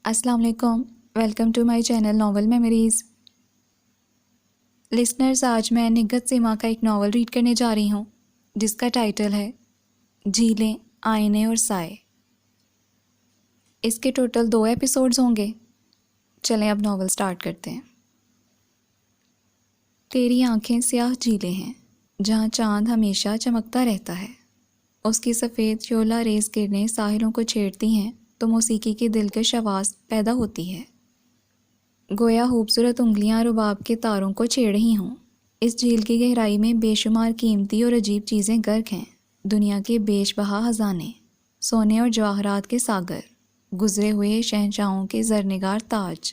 السلام علیکم، welcome to my channel novel memories. Listeners, آج میں نگہت سیما کا ایک ناول ریڈ کرنے جا رہی ہوں جس کا ٹائٹل ہے جھیلیں، آئینے اور سائے۔ اس کے ٹوٹل 2 ایپیسوڈز ہوں گے۔ چلیں اب ناول سٹارٹ کرتے ہیں۔ تیری آنکھیں سیاہ جھیلیں ہیں جہاں چاند ہمیشہ چمکتا رہتا ہے۔ اس کی سفید شعلہ ریز کرنیں ساحلوں کو چھیڑتی ہیں تو موسیقی کی دلکش آواز پیدا ہوتی ہے، گویا خوبصورت انگلیاں رباب کے تاروں کو چھیڑ رہی ہوں۔ اس جھیل کی گہرائی میں بے شمار قیمتی اور عجیب چیزیں غرق ہیں، دنیا کے بیش بہا خزانے، سونے اور جواہرات کے ساگر، گزرے ہوئے شہنشاہوں کے زرنگار تاج۔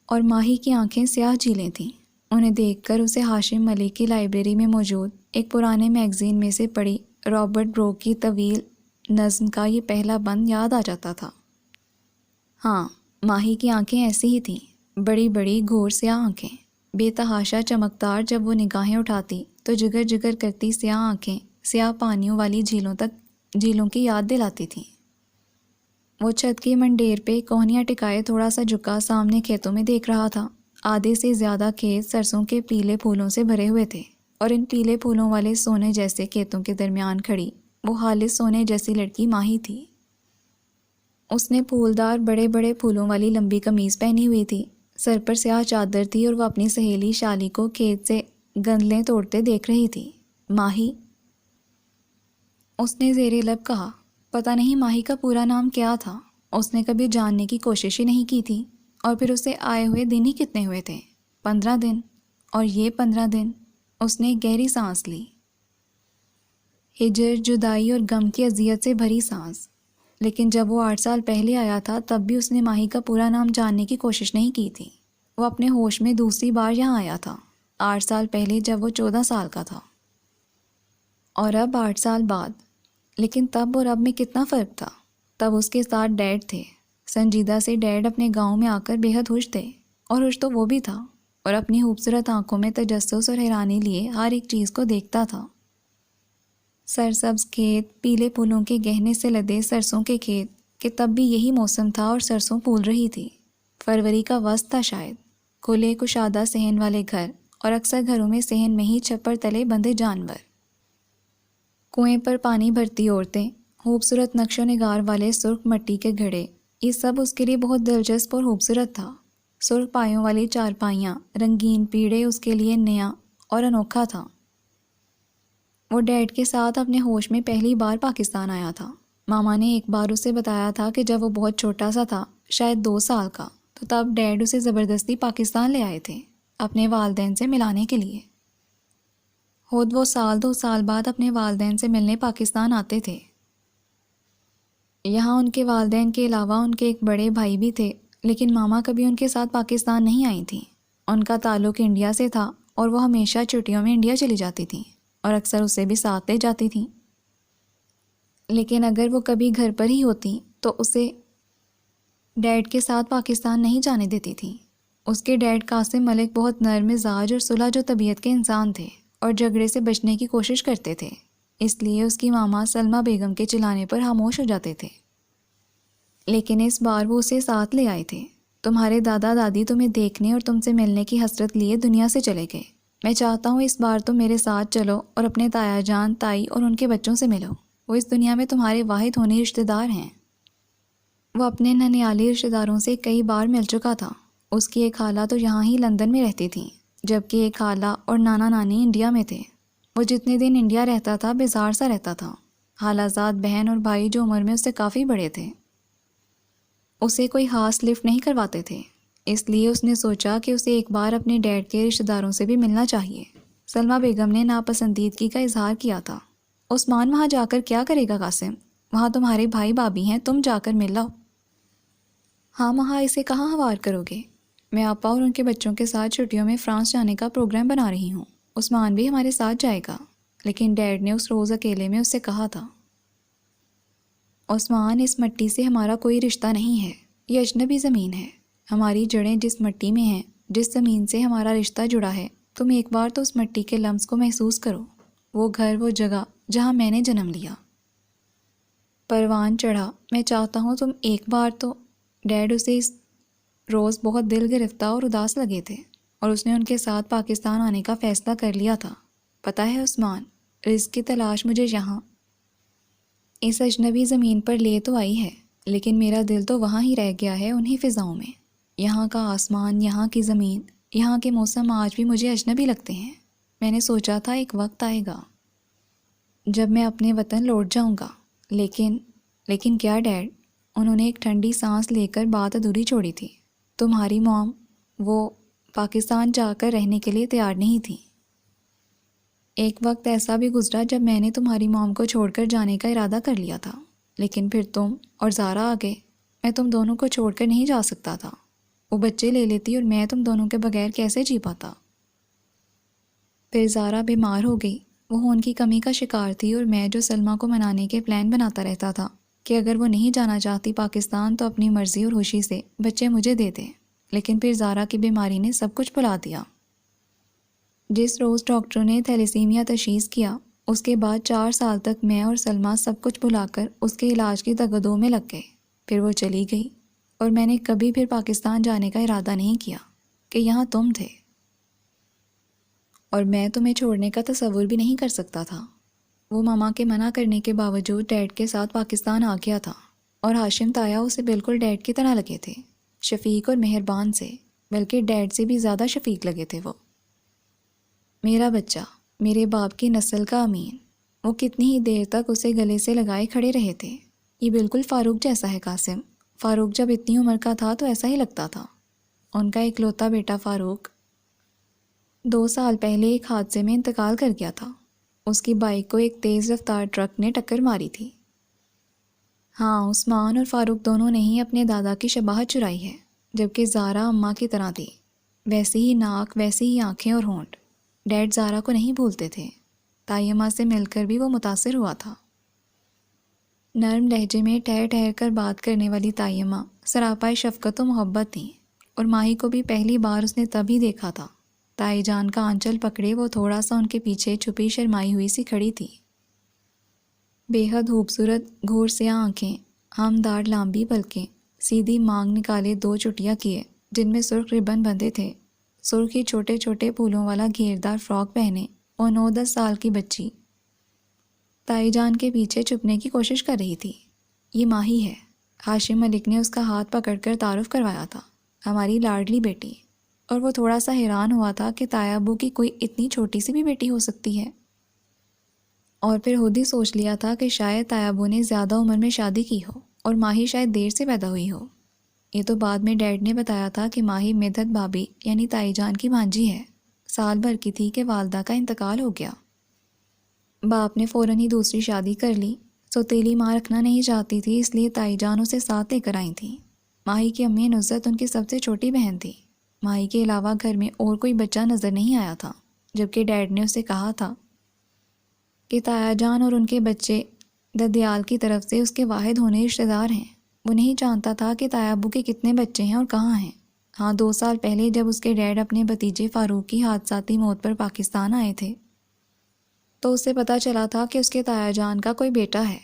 اور ماہی کی آنکھیں سیاہ جھیلیں تھیں۔ انہیں دیکھ کر اسے ہاشم ملک کی لائبریری میں موجود ایک پرانے میگزین میں سے پڑھی رابرٹ بروک کی طویل نظم کا یہ پہلا بند یاد آ جاتا تھا۔ ہاں، ماہی کی آنکھیں ایسی ہی تھیں، بڑی بڑی گھور سیاہ آنکھیں، بے تحاشا چمکدار۔ جب وہ نگاہیں اٹھاتی تو جگر جگر کرتی سیاہ آنکھیں سیاہ پانیوں والی جھیلوں کی یاد دلاتی تھیں۔ وہ چھت کی منڈیر پہ کوہنیاں ٹکائے تھوڑا سا جھکا سامنے کھیتوں میں دیکھ رہا تھا۔ آدھے سے زیادہ کھیت سرسوں کے پیلے پھولوں سے بھرے ہوئے تھے، اور ان پیلے پھولوں والے سونے جیسے کھیتوں کے درمیان کھڑی وہ خالص سونے جیسی لڑکی ماہی تھی۔ اس نے پھولدار بڑے بڑے پھولوں والی لمبی قمیض پہنی ہوئی تھی، سر پر سیاہ چادر تھی، اور وہ اپنی سہیلی شالی کو کھیت سے گندلیں توڑتے دیکھ رہی تھی۔ ماہی، اس نے زیر لب کہا۔ پتہ نہیں ماہی کا پورا نام کیا تھا، اس نے کبھی جاننے کی کوشش ہی نہیں کی تھی۔ اور پھر اسے آئے ہوئے دن ہی کتنے ہوئے تھے؟ 15 دن، اور یہ 15 دن۔ اس نے ایک گہری سانس لی، ہجر، جدائی اور غم کی اذیت سے بھری سانس۔ لیکن جب وہ 8 سال پہلے آیا تھا تب بھی اس نے ماہی کا پورا نام جاننے کی کوشش نہیں کی تھی۔ وہ اپنے ہوش میں دوسری بار یہاں آیا تھا 8 سال پہلے جب وہ 14 سال کا تھا، اور اب 8 سال بعد۔ لیکن تب اور اب میں کتنا فرق تھا۔ تب اس کے ساتھ ڈیڈ تھے، سنجیدہ سے ڈیڈ اپنے گاؤں میں آ کر بے حد خوش تھے، اور خوش تو وہ بھی تھا، اور اپنی خوبصورت آنکھوں میں تجسس اور حیرانی لیے ہر ایک چیز کو دیکھتا تھا۔ سرسبز کھیت، پیلے پھولوں کے گہنے سے لدے سرسوں کے کھیت، کہ تب بھی یہی موسم تھا اور سرسوں پھول رہی تھی۔ فروری کا وسط تھا شاید۔ کھلے کشادہ صحن والے گھر، اور اکثر گھروں میں صحن میں ہی چھپر تلے بندھے جانور، کنویں پر پانی بھرتی عورتیں، خوبصورت نقش و نگار والے سرخ مٹی کے گھڑے، یہ سب اس کے لیے بہت دلچسپ اور خوبصورت تھا۔ سرخ پایوں والی چارپائیاں، رنگین پیڑے اس کے لیے نیا اور انوکھا تھا۔ وہ ڈیڈ کے ساتھ اپنے ہوش میں پہلی بار پاکستان آیا تھا۔ ماما نے ایک بار اسے بتایا تھا کہ جب وہ بہت چھوٹا سا تھا، شاید 2 سال کا، تو تب ڈیڈ اسے زبردستی پاکستان لے آئے تھے اپنے والدین سے ملانے کے لیے۔ خود وہ 2 سال بعد اپنے والدین سے ملنے پاکستان آتے تھے۔ یہاں ان کے والدین کے علاوہ ان کے ایک بڑے بھائی بھی تھے، لیکن ماما کبھی ان کے ساتھ پاکستان نہیں آئی تھیں۔ ان کا تعلق انڈیا سے تھا، اور وہ ہمیشہ چھٹیوں میں انڈیا چلی جاتی تھیں، اور اکثر اسے بھی ساتھ لے جاتی تھیں۔ لیکن اگر وہ کبھی گھر پر ہی ہوتی تو اسے ڈیڈ کے ساتھ پاکستان نہیں جانے دیتی تھیں۔ اس کے ڈیڈ قاسم ملک بہت نرم مزاج اور صلح جو طبیعت کے انسان تھے، اور جھگڑے سے بچنے کی کوشش کرتے تھے، اس لیے اس کی ماما سلمہ بیگم کے چلانے پر خاموش ہو جاتے تھے۔ لیکن اس بار وہ اسے ساتھ لے آئے تھے۔ تمہارے دادا دادی تمہیں دیکھنے اور تم سے ملنے کی حسرت لیے دنیا سے چلے گئے۔ میں چاہتا ہوں اس بار تم میرے ساتھ چلو اور اپنے تایا جان، تائی اور ان کے بچوں سے ملو۔ وہ اس دنیا میں تمہارے واحد ہونے رشتہ دار ہیں۔ وہ اپنے ننیالی رشتہ داروں سے کئی بار مل چکا تھا۔ اس کی ایک خالہ تو یہاں ہی لندن میں رہتی تھیں، جبکہ ایک خالہ اور نانا نانی انڈیا میں تھے۔ وہ جتنے دن انڈیا رہتا تھا بیزار سا رہتا تھا۔ خالہ زاد بہن اور بھائی جو عمر میں اس سے کافی بڑے تھے، اسے کوئی خاص لفٹ نہیں کرواتے تھے، اس لیے اس نے سوچا کہ اسے ایک بار اپنے ڈیڈ کے رشتہ داروں سے بھی ملنا چاہیے۔ سلمہ بیگم نے ناپسندیدگی کا اظہار کیا تھا۔ عثمان وہاں جا کر کیا کرے گا قاسم؟ وہاں تمہارے بھائی بھابھی ہیں، تم جا کر مل لاؤ۔ ہاں وہاں اسے کہاں ہوار کرو گے؟ میں آپا اور ان کے بچوں کے ساتھ چھٹیوں میں فرانس جانے کا پروگرام بنا رہی ہوں۔ عثمان بھی ہمارے ساتھ جائے گا۔ لیکن ڈیڈ نے اس روز اکیلے میں اس سے کہا تھا، عثمان، اس مٹی سے ہمارا کوئی رشتہ نہیں ہے، یہ اجنبی زمین ہے۔ ہماری جڑیں جس مٹی میں ہیں، جس زمین سے ہمارا رشتہ جڑا ہے، تم ایک بار تو اس مٹی کے لمس کو محسوس کرو، وہ گھر، وہ جگہ جہاں میں نے جنم لیا۔ پروان چڑھا، میں چاہتا ہوں تم ایک بار تو ڈیڈ اسے اس روز بہت دل گرفتہ اور اداس لگے تھے اور اس نے ان کے ساتھ پاکستان آنے کا فیصلہ کر لیا تھا۔ پتہ ہے عثمان، رزق کی تلاش مجھے یہاں اس اجنبی زمین پر لے تو آئی ہے، لیکن میرا دل تو وہاں ہی رہ گیا ہے، انہی فضاؤں میں۔ یہاں کا آسمان، یہاں کی زمین، یہاں کے موسم آج بھی مجھے اجنبی لگتے ہیں۔ میں نے سوچا تھا ایک وقت آئے گا جب میں اپنے وطن لوٹ جاؤں گا، لیکن کیا ڈیڈ؟ انہوں نے ایک ٹھنڈی سانس لے کر بات ادھوری چھوڑی تھی۔ تمہاری موم، وہ پاکستان جا کر رہنے کے لیے تیار نہیں تھی۔ ایک وقت ایسا بھی گزرا جب میں نے تمہاری موم کو چھوڑ کر جانے کا ارادہ کر لیا تھا، لیکن پھر تم اور زارا آ گئے۔ میں تم دونوں کو چھوڑ کر نہیں جا سکتا تھا۔ وہ بچے لے لیتی اور میں تم دونوں کے بغیر کیسے جی پاتا؟ پھر زارا بیمار ہو گئی۔ وہ خون کی کمی کا شکار تھی اور میں جو سلمیٰ کو منانے کے پلان بناتا رہتا تھا کہ اگر وہ نہیں جانا چاہتی پاکستان تو اپنی مرضی اور خوشی سے بچے مجھے دے دیں، لیکن پھر زارا کی بیماری نے سب کچھ بھلا دیا۔ جس روز ڈاکٹروں نے تھیلیسیمیا تشخیص کیا، اس کے بعد 4 سال تک میں اور سلمیٰ سب کچھ بھلا کر اس کے علاج کی دگدو میں لگ گئے۔ پھر وہ چلی گئی اور میں نے کبھی پھر پاکستان جانے کا ارادہ نہیں کیا کہ یہاں تم تھے، اور میں تمہیں چھوڑنے کا تصور بھی نہیں کر سکتا تھا۔ وہ ماما کے منع کرنے کے باوجود ڈیڈ کے ساتھ پاکستان آ گیا تھا، اور ہاشم تایا اسے بالکل ڈیڈ کی طرح لگے تھے، شفیق اور مہربان سے، بلکہ ڈیڈ سے بھی زیادہ شفیق لگے تھے وہ۔ میرا بچہ، میرے باپ کی نسل کا امین۔ وہ کتنی ہی دیر تک اسے گلے سے لگائے کھڑے رہے تھے۔ یہ بالکل فاروق جیسا ہے قاسم۔ فاروق جب اتنی عمر کا تھا تو ایسا ہی لگتا تھا۔ ان کا اکلوتا بیٹا فاروق 2 سال پہلے ایک حادثے میں انتقال کر گیا تھا۔ اس کی بائک کو ایک تیز رفتار ٹرک نے ٹکر ماری تھی۔ ہاں، عثمان اور فاروق دونوں نے ہی اپنے دادا کی شباہت چرائی ہے، جبکہ زارا اماں کی طرح تھی، ویسی ہی ناک، ویسی ہی آنکھیں اور ہونٹ۔ ڈیڈ زارا کو نہیں بھولتے تھے۔ تائیمہ سے مل کر بھی وہ متاثر ہوا تھا۔ نرم لہجے میں ٹھہر ٹھہر کر بات کرنے والی تائیمہ سراپائے شفقت و محبت تھیں، اور ماہی کو بھی پہلی بار اس نے تبھی دیکھا تھا۔ تائی جان کا آنچل پکڑے وہ تھوڑا سا ان کے پیچھے چھپی شرمائی ہوئی سی کھڑی تھی۔ بے حد خوبصورت گھور سیاہ آنکھیں، ہمدار لامبی پلکیں، سیدھی مانگ نکالے 2 چٹیاں کیے جن میں سرخ ربن بندھے تھے، سرخی چھوٹے چھوٹے پھولوں والا گھیردار فراک پہنے، اور 9-10 سال کی بچی تائی جان کے پیچھے چھپنے کی کوشش کر رہی تھی۔ یہ ماہی ہے، ہاشم ملک نے اس کا ہاتھ پکڑ کر تعارف کروایا تھا، ہماری لاڈلی بیٹی۔ اور وہ تھوڑا سا حیران ہوا تھا کہ تایا ابو کی کوئی اتنی چھوٹی سی بھی بیٹی ہو سکتی ہے، اور پھر خود ہی سوچ لیا تھا کہ شاید تایا ابو نے زیادہ عمر میں شادی کی ہو اور ماہی شاید دیر سے پیدا ہوئی ہو۔ یہ تو بعد میں ڈیڈ نے بتایا تھا کہ ماہی مدحت بھابی یعنی تائی جان کی بھانجی ہے، سال بھر کی تھی کہ والدہ کا انتقال ہو گیا۔ باپ نے فوراً ہی دوسری شادی کر لی۔ سوتیلی ماں رکھنا نہیں چاہتی تھی، اس لیے تائی جان اسے ساتھ لے کر آئی تھیں۔ ماہی کی امی نصرت ان کی سب سے چھوٹی بہن تھی۔ ماہی کے علاوہ گھر میں اور کوئی بچہ نظر نہیں آیا تھا، جبکہ ڈیڈ نے اسے کہا تھا کہ تایا جان اور ان کے بچے ددیال کی طرف سے اس کے واحد ہونے رشتہ دار ہیں۔ وہ نہیں جانتا تھا کہ تایا ابو کے کتنے بچے ہیں اور کہاں ہیں۔ ہاں، 2 سال پہلے جب اس کے ڈیڈ اپنے بھتیجے فاروق کی حادثاتی موت پر پاکستان آئے تھے تو اسے پتہ چلا تھا کہ اس کے تایا جان کا کوئی بیٹا ہے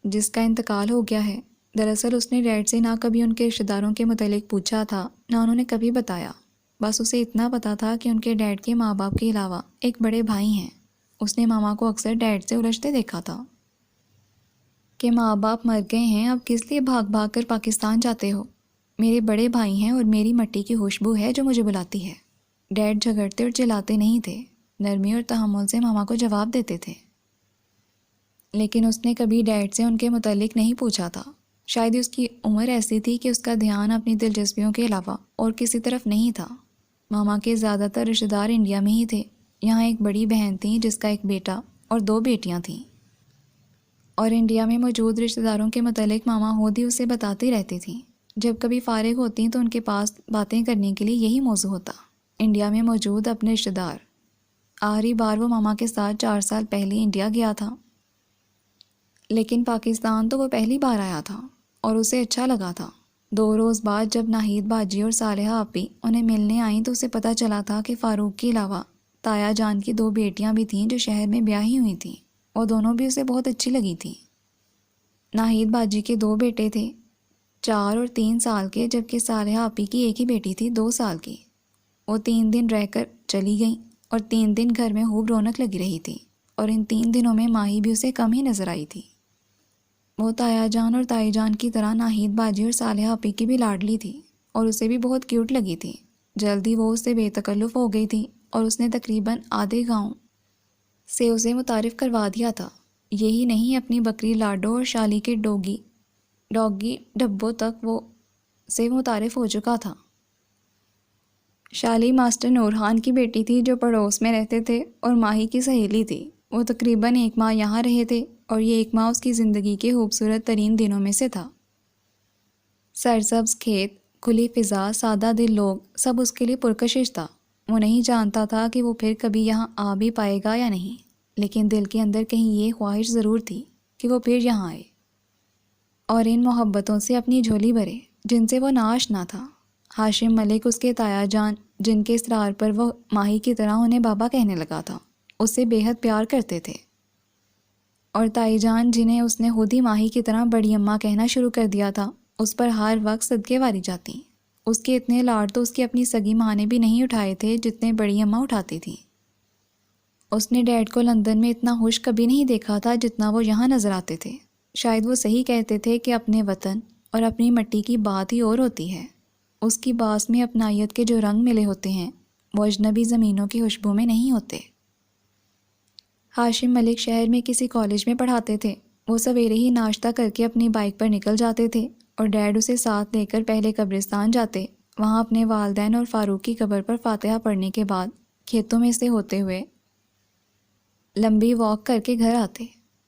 جس کا انتقال ہو گیا ہے۔ دراصل اس نے ڈیڈ سے نہ کبھی ان کے رشتہ داروں کے متعلق پوچھا تھا، نہ انہوں نے کبھی بتایا۔ بس اسے اتنا پتا تھا کہ ان کے ڈیڈ کے ماں باپ کے علاوہ ایک بڑے بھائی ہیں۔ اس نے ماما کو اکثر ڈیڈ سے الجھتے دیکھا تھا کہ ماں باپ مر گئے ہیں، اب کس لیے بھاگ بھاگ کر پاکستان جاتے ہو؟ میرے بڑے بھائی ہیں اور میری مٹی کی خوشبو ہے جو مجھے بلاتی ہے۔ ڈیڈ جھگڑتے اور چلاتے نہیں تھے، نرمی اور تحمل سے ماما کو جواب دیتے تھے، لیکن اس نے کبھی ڈیڈ سے ان کے متعلق نہیں پوچھا تھا۔ شاید اس کی عمر ایسی تھی کہ اس کا دھیان اپنی دلچسپیوں کے علاوہ اور کسی طرف نہیں تھا۔ ماما کے زیادہ تر رشتہ دار انڈیا میں ہی تھے۔ یہاں ایک بڑی بہن تھی جس کا ایک بیٹا اور 2 بیٹیاں تھیں، اور انڈیا میں موجود رشتہ داروں کے متعلق ماما خود ہی اسے بتاتی رہتی تھیں۔ جب کبھی فارغ ہوتی تو ان کے پاس باتیں کرنے کے لیے یہی موضوع ہوتا، انڈیا میں موجود اپنے رشتہ دار۔ آخری بار وہ ماما کے ساتھ 4 سال پہلے انڈیا گیا تھا، لیکن پاکستان تو وہ پہلی بار آیا تھا اور اسے اچھا لگا تھا۔ 2 روز بعد جب ناہید باجی اور صالحہ آپی انہیں ملنے آئیں تو اسے پتہ چلا تھا کہ فاروق کے علاوہ تایا جان کی 2 بیٹیاں بھی تھیں جو شہر میں بیاہی ہوئی تھیں، اور دونوں بھی اسے بہت اچھی لگی تھیں۔ ناہید باجی کے 2 بیٹے تھے، 4 اور 3 سال کے، جبکہ صالحہ آپی کی ایک ہی بیٹی تھی 2 سال کی۔ وہ 3 دن رہ کر چلی گئیں اور 3 دن گھر میں خوب رونق لگی رہی تھی، اور ان 3 دنوں میں ماہی بھی اسے کم ہی نظر آئی تھی۔ وہ تایا جان اور تائی جان کی طرح ناہید باجی اور صالحہ آپی کی بھی لاڈلی تھی، اور اسے بھی بہت کیوٹ لگی تھی۔ جلدی وہ اس سے بے تکلف ہو گئی تھی، اور اس نے تقریباً آدھے گاؤں سے اسے متعارف کروا دیا تھا۔ یہی نہیں، اپنی بکری لاڈو اور شالی کے ڈوگی ڈبوں تک وہ سے متعارف ہو چکا تھا۔ شالی ماسٹر نورخان کی بیٹی تھی جو پڑوس میں رہتے تھے اور ماہی کی سہیلی تھی۔ وہ تقریباً 1 ماہ یہاں رہے تھے، اور یہ 1 ماہ اس کی زندگی کے خوبصورت ترین دنوں میں سے تھا۔ سرسبز کھیت، کھلی فضا، سادہ دل لوگ، سب اس کے لیے پرکشش تھا۔ وہ نہیں جانتا تھا کہ وہ پھر کبھی یہاں آ بھی پائے گا یا نہیں، لیکن دل کے اندر کہیں یہ خواہش ضرور تھی کہ وہ پھر یہاں آئے اور ان محبتوں سے اپنی جھولی بھرے جن سے وہ ناآشنا تھا۔ ہاشم ملک، اس کے تایا جان، جن کے اصرار پر وہ ماہی کی طرح انہیں بابا کہنے لگا تھا، اس سے بے حد پیار کرتے تھے، اور تائی جان، جنہیں اس نے خود ہی ماہی کی طرح بڑی اماں کہنا شروع کر دیا تھا، اس پر ہر وقت صدقے واری جاتی۔ اس کے اتنے لاڈ تو اس کی اپنی سگی ماں نے بھی نہیں اٹھائے تھے جتنے بڑی اماں اٹھاتی تھیں۔ اس نے ڈیڈ کو لندن میں اتنا خوش کبھی نہیں دیکھا تھا جتنا وہ یہاں نظر آتے تھے۔ شاید وہ صحیح کہتے تھے کہ اپنے وطن اور اپنی مٹی کی بات ہی اور ہوتی ہے۔ اس کی باس میں اپنائیت کے جو رنگ ملے ہوتے ہیں وہ اجنبی زمینوں کی خوشبو میں نہیں ہوتے۔ ہاشم ملک شہر میں کسی کالج میں پڑھاتے تھے۔ وہ سویرے ہی ناشتہ کر کے اپنی بائک پر نکل جاتے تھے، اور ڈیڈ اسے ساتھ لے کر پہلے قبرستان جاتے، وہاں اپنے والدین اور فاروق کی قبر پر فاتحہ پڑھنے کے بعد کھیتوں میں سے ہوتے ہوئے لمبی واک کر کے گھر آتے۔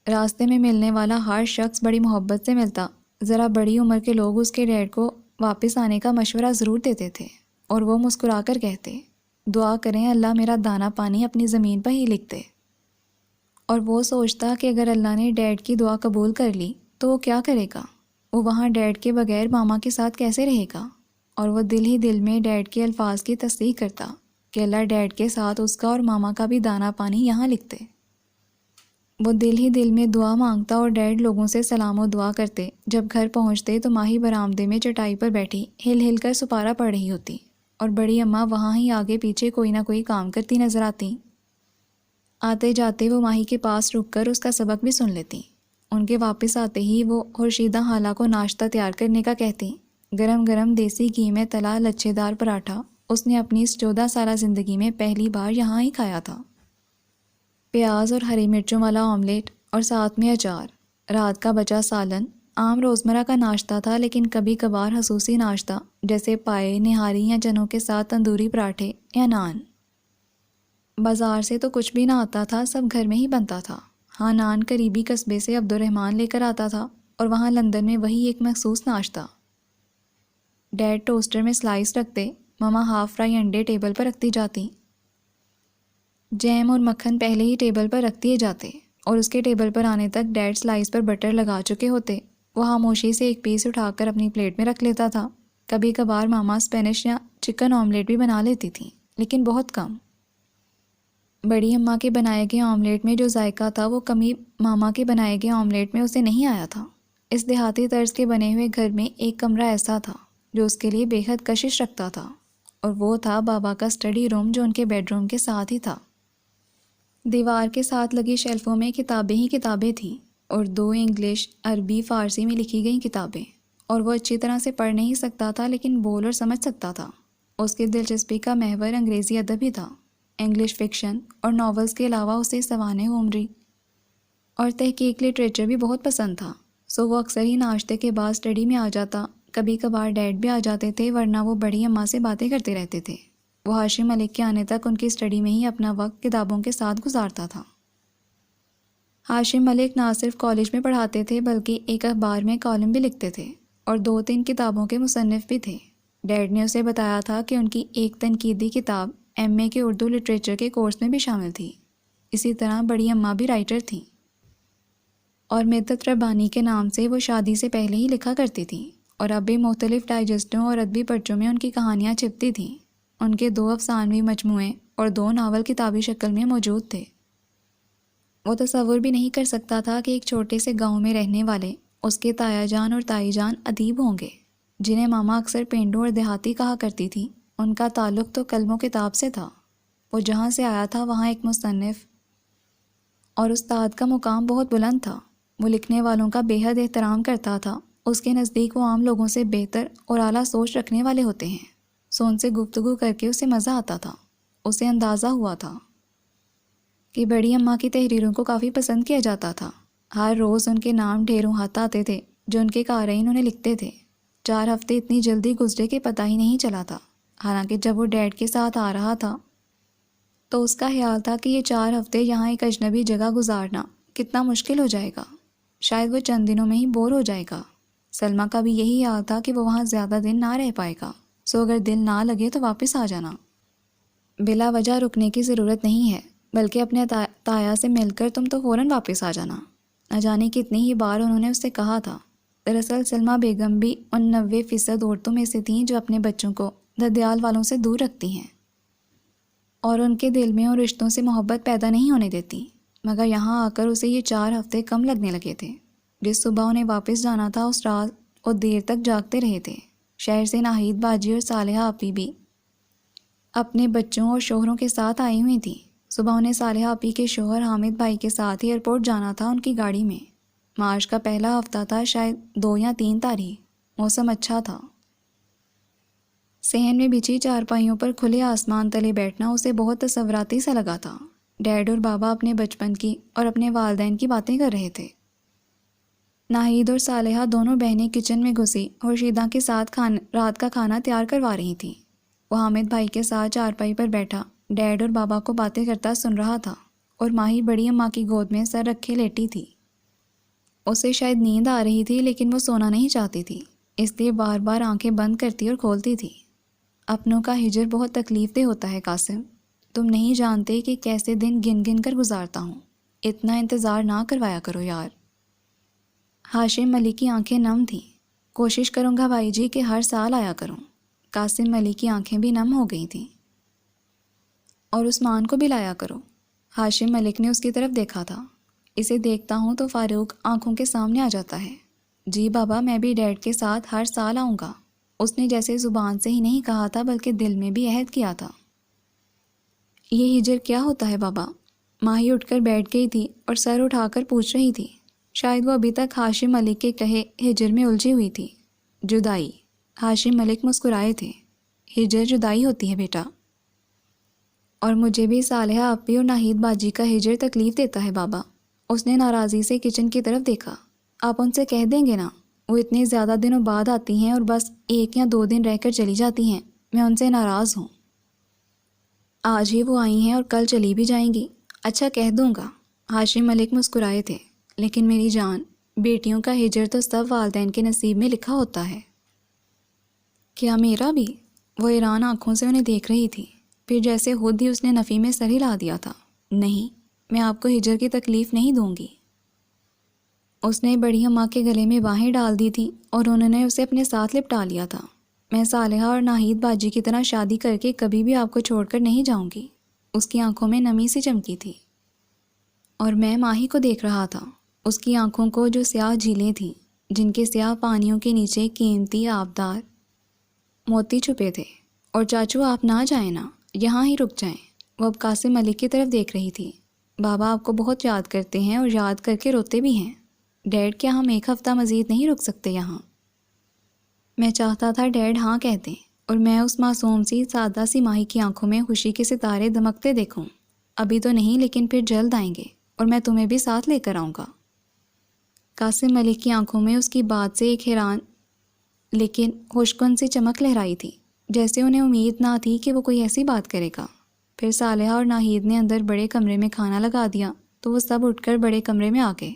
راستے میں ملنے والا ہر شخص بڑی محبت سے ملتا۔ ذرا بڑی عمر کے لوگ اس کے ڈیڈ کو واپس آنے کا مشورہ ضرور دیتے تھے، اور وہ مسکرا کر کہتے، دعا کریں اللہ میرا دانہ پانی اپنی زمین پر ہی لکھ دے۔ اور وہ سوچتا کہ اگر اللہ نے ڈیڈ کی دعا قبول کر لی تو وہ کیا کرے گا؟ وہ وہاں ڈیڈ کے بغیر ماما کے ساتھ کیسے رہے گا؟ اور وہ دل ہی دل میں ڈیڈ کے الفاظ کی تصدیق کرتا کہ اللہ ڈیڈ کے ساتھ اس کا اور ماما کا بھی دانہ پانی یہاں لکھ دے۔ وہ دل ہی دل میں دعا مانگتا، اور ڈیڈ لوگوں سے سلام و دعا کرتے۔ جب گھر پہنچتے تو ماہی برآمدے میں چٹائی پر بیٹھی ہل ہل کر سپارہ پڑھ رہی ہوتی، اور بڑی اماں وہاں ہی آگے پیچھے کوئی نہ کوئی کام کرتی نظر آتی۔ آتے جاتے وہ ماہی کے پاس رک کر اس کا سبق بھی سن لیتی۔ ان کے واپس آتے ہی وہ خورشیدہ خالہ کو ناشتہ تیار کرنے کا کہتی۔ گرم گرم دیسی گھی میں تلا لچھے دار پراٹھا اس نے اپنی اس 14 سالہ زندگی میں پہلی بار یہاں ہی کھایا تھا۔ پیاز اور ہری مرچوں والا آملیٹ، اور ساتھ میں اچار، رات کا بچا سالن، عام روزمرہ کا ناشتہ تھا، لیکن کبھی کبھار خصوصی ناشتہ جیسے پائے، نہاری یا چنوں کے ساتھ تندوری پراٹھے یا نان۔ بازار سے تو کچھ بھی نہ آتا تھا، سب گھر میں ہی بنتا تھا۔ ہاں، نان قریبی قصبے سے عبد الرحمن لے کر آتا تھا، اور وہاں لندن میں وہی ایک مخصوص ناشتہ۔ ڈیڈ ٹوسٹر میں سلائس رکھتے، ماما ہاف فرائی انڈے ٹیبل پر رکھتی جاتی، جیم اور مکھن پہلے ہی ٹیبل پر رکھ دیے جاتے، اور اس کے ٹیبل پر آنے تک ڈیڈ سلائس پر بٹر لگا چکے ہوتے۔ وہ خاموشی سے ایک پیس اٹھا کر اپنی پلیٹ میں رکھ لیتا تھا۔ کبھی کبھار ماما اسپینش یا چکن آملیٹ بھی بنا لیتی تھیں، لیکن بہت کم۔ بڑی اماں کے بنائے گئے آملیٹ میں جو ذائقہ تھا وہ کمی ماما کے بنائے گئے آملیٹ میں اسے نہیں آیا تھا۔ اس دیہاتی طرز کے بنے ہوئے گھر میں ایک کمرہ ایسا تھا جو اس کے لیے بے حد کشش رکھتا تھا، اور وہ تھا بابا کا اسٹڈی روم جو ان کے بیڈ روم کے ساتھ ہی تھا۔ دیوار کے ساتھ لگی شیلفوں میں کتابیں ہی کتابیں تھیں، اور 2 انگلش، عربی، فارسی میں لکھی گئیں کتابیں، اور وہ اچھی طرح سے پڑھ نہیں سکتا تھا لیکن بول اور سمجھ سکتا تھا۔ اس کی دلچسپی کا محور انگریزی ادب ہی تھا۔ انگلش فکشن اور ناولز کے علاوہ اسے سوانح عمری اور تحقیق لٹریچر بھی بہت پسند تھا، سو وہ اکثر ہی ناشتے کے بعد اسٹڈی میں آ جاتا۔ کبھی کبھار ڈیڈ بھی آ جاتے تھے، ورنہ وہ بڑی اماں سے باتیں کرتے رہتے تھے۔ وہ ہاشم ملک کے آنے تک ان کی اسٹڈی میں ہی اپنا وقت کتابوں کے ساتھ گزارتا تھا۔ ہاشم ملک نہ صرف کالج میں پڑھاتے تھے بلکہ ایک اخبار میں کالم بھی لکھتے تھے، اور 2-3 کتابوں کے مصنف بھی تھے۔ ڈیڈ نے اسے بتایا تھا کہ ان کی ایک تنقیدی کتاب ایم اے کے اردو لٹریچر کے کورس میں بھی شامل تھی۔ اسی طرح بڑی اماں بھی رائٹر تھیں، اور مدت ربانی کے نام سے وہ شادی سے پہلے ہی لکھا کرتی تھیں، اور اب بھی مختلف ڈائجسٹوں اور ادبی پرچوں میں ان کی کہانیاں چھپتی تھیں۔ ان کے 2 افسانوی مجموعے اور 2 ناول کتابی شکل میں موجود تھے۔ وہ تصور بھی نہیں کر سکتا تھا کہ ایک چھوٹے سے گاؤں میں رہنے والے اس کے تایا جان اور تائی جان ادیب ہوں گے۔ جنہیں ماما اکثر پینڈو اور دیہاتی کہا کرتی تھی، ان کا تعلق تو کلم و کتاب سے تھا۔ وہ جہاں سے آیا تھا وہاں ایک مصنف اور استاد کا مقام بہت بلند تھا۔ وہ لکھنے والوں کا بے حد احترام کرتا تھا۔ اس کے نزدیک وہ عام لوگوں سے بہتر اور اعلیٰ سوچ رکھنے والے ہوتے ہیں۔ سو ان سے گفتگو کر کے اسے مزہ آتا تھا۔ اسے اندازہ ہوا تھا کہ بڑی اماں کی تحریروں کو کافی پسند کیا جاتا تھا۔ ہر روز ان کے نام ڈھیروں ہاتھ آتے تھے جو ان کے قارئین انہیں لکھتے تھے۔ 4 ہفتے اتنی جلدی گزرے کہ پتہ ہی نہیں چلا تھا۔ حالانکہ جب وہ ڈیڈ کے ساتھ آ رہا تھا تو اس کا خیال تھا کہ یہ 4 ہفتے یہاں ایک اجنبی جگہ گزارنا کتنا مشکل ہو جائے گا۔ شاید وہ چند دنوں میں ہی بور ہو جائے گا۔ سلمیٰ کا بھی یہی حال تھا کہ وہ وہاں زیادہ دن نہ رہ پائے گا، سو اگر دل نہ لگے تو واپس آ جانا۔ بلا وجہ رکنے کی ضرورت نہیں ہے، بلکہ اپنے تایا سے مل کر تم تو فوراً واپس آ جانا۔ نہ جانے کتنی ہی بار انہوں نے اس سے کہا تھا۔ دراصل سلمیٰ بیگم بھی ان 90% عورتوں میں سے تھیں جو اپنے بچوں کو ددیال والوں سے دور رکھتی ہیں اور ان کے دل میں ان رشتوں سے محبت پیدا نہیں ہونے دیتی۔ مگر یہاں آ کر اسے یہ 4 ہفتے کم لگنے لگے تھے۔ جس صبح انہیں واپس جانا تھا اس رات اور دیر تک جاگتے رہے تھے۔ شہر سے ناہید باجی اور صالحہ آپی بھی اپنے بچوں اور شوہروں کے ساتھ آئی ہوئی تھیں۔ صبح انہیں صالحہ آپی کے شوہر حامد بھائی کے ساتھ ایئرپورٹ جانا تھا ان کی گاڑی میں۔ مارچ کا پہلا ہفتہ تھا، شاید 2 یا 3 تاریخ۔ موسم اچھا تھا۔ صحن میں بچھی چارپائیوں پر کھلے آسمان تلے بیٹھنا اسے بہت تصوراتی سا لگا تھا۔ ڈیڈ اور بابا اپنے بچپن کی اور اپنے والدین کی باتیں کر رہے تھے۔ ناہید اور صالحہ دونوں بہنیں کچن میں گھسی اور شیدہ کے ساتھ رات کا کھانا تیار کروا رہی تھیں۔ وہ حامد بھائی کے ساتھ چارپائی پر بیٹھا ڈیڈ اور بابا کو باتیں کرتا سن رہا تھا اور ماہی بڑی اماں کی گود میں سر رکھے لیٹی تھی۔ اسے شاید نیند آ رہی تھی لیکن وہ سونا نہیں چاہتی تھی، اس لیے بار بار آنکھیں بند کرتی اور کھولتی تھی۔ اپنوں کا ہجر بہت تکلیف دہ ہوتا ہے قاسم، تم نہیں جانتے کہ کیسے دن گن گن کر گزارتا ہوں۔ اتنا انتظار نہ کروایا کرو یار۔ ہاشم ملک کی آنکھیں نم تھیں۔ کوشش کروں گا بھائی جی کہ ہر سال آیا کروں۔ قاسم ملک کی آنکھیں بھی نم ہو گئی تھیں۔ اور عثمان کو بھی لایا کرو۔ ہاشم ملک نے اس کی طرف دیکھا تھا۔ اسے دیکھتا ہوں تو فاروق آنکھوں کے سامنے آ جاتا ہے۔ جی بابا، میں بھی ڈیڈ کے ساتھ ہر سال آؤں گا۔ اس نے جیسے زبان سے ہی نہیں کہا تھا بلکہ دل میں بھی عہد کیا تھا۔ یہ ہجر کیا ہوتا ہے بابا؟ ماہی اٹھ کر بیٹھ گئی تھی اور سر اٹھا کر پوچھ رہی تھی۔ شاید وہ ابھی تک ہاشم ملک کے کہے ہجر میں الجھی ہوئی تھی۔ جدائی۔ ہاشم ملک مسکرائے تھے۔ ہجر جدائی ہوتی ہے بیٹا، اور مجھے بھی صالحہ آپی اور ناہید باجی کا ہجر تکلیف دیتا ہے بابا۔ اس نے ناراضی سے کچن کی طرف دیکھا۔ آپ ان سے کہہ دیں گے نا، وہ اتنے زیادہ دنوں بعد آتی ہیں اور بس 1 یا 2 دن رہ کر چلی جاتی ہیں۔ میں ان سے ناراض ہوں۔ آج ہی وہ آئی ہیں اور کل چلی بھی جائیں گی۔ اچھا کہہ دوں گا۔ ہاشم ملک مسکرائے تھے۔ لیکن میری جان، بیٹیوں کا ہجر تو سب والدین کے نصیب میں لکھا ہوتا ہے۔ کیا میرا بھی؟ وہ حیران آنکھوں سے انہیں دیکھ رہی تھی، پھر جیسے خود ہی اس نے نفی میں سر ہلا دیا تھا۔ نہیں، میں آپ کو ہجر کی تکلیف نہیں دوں گی۔ اس نے بڑی اماں کے گلے میں باہیں ڈال دی تھیں اور انہوں نے اسے اپنے ساتھ لپٹا لیا تھا۔ میں صالحہ اور ناہید باجی کی طرح شادی کر کے کبھی بھی آپ کو چھوڑ کر نہیں جاؤں گی۔ اس کی آنکھوں میں نمی سی چمکی تھی اور میں ماہی کو دیکھ رہا تھا، اس کی آنکھوں کو جو سیاہ جھیلیں تھیں جن کے سیاہ پانیوں کے نیچے قیمتی آبدار موتی چھپے تھے۔ اور چاچو آپ نہ جائیں نا، یہاں ہی رک جائیں۔ وہ اب قاسم ملک کی طرف دیکھ رہی تھی۔ بابا آپ کو بہت یاد کرتے ہیں اور یاد کر کے روتے بھی ہیں۔ ڈیڈ، کیا ہم 1 ہفتہ مزید نہیں رک سکتے یہاں؟ میں چاہتا تھا ڈیڈ ہاں کہتے اور میں اس معصوم سی سادہ سی ماہی کی آنکھوں میں خوشی کے ستارے دمکتے دیکھوں۔ ابھی تو نہیں، لیکن پھر جلد آئیں گے اور میں تمہیں بھی ساتھ لے کر آؤں گا۔ قاسم ملک کی آنکھوں میں اس کی بات سے ایک حیران لیکن خوشگن سی چمک لہرائی تھی، جیسے انہیں امید نہ تھی کہ وہ کوئی ایسی بات کرے گا۔ پھر صالحہ اور ناہید نے اندر بڑے کمرے میں کھانا لگا دیا تو وہ سب اٹھ کر بڑے کمرے میں آ گئے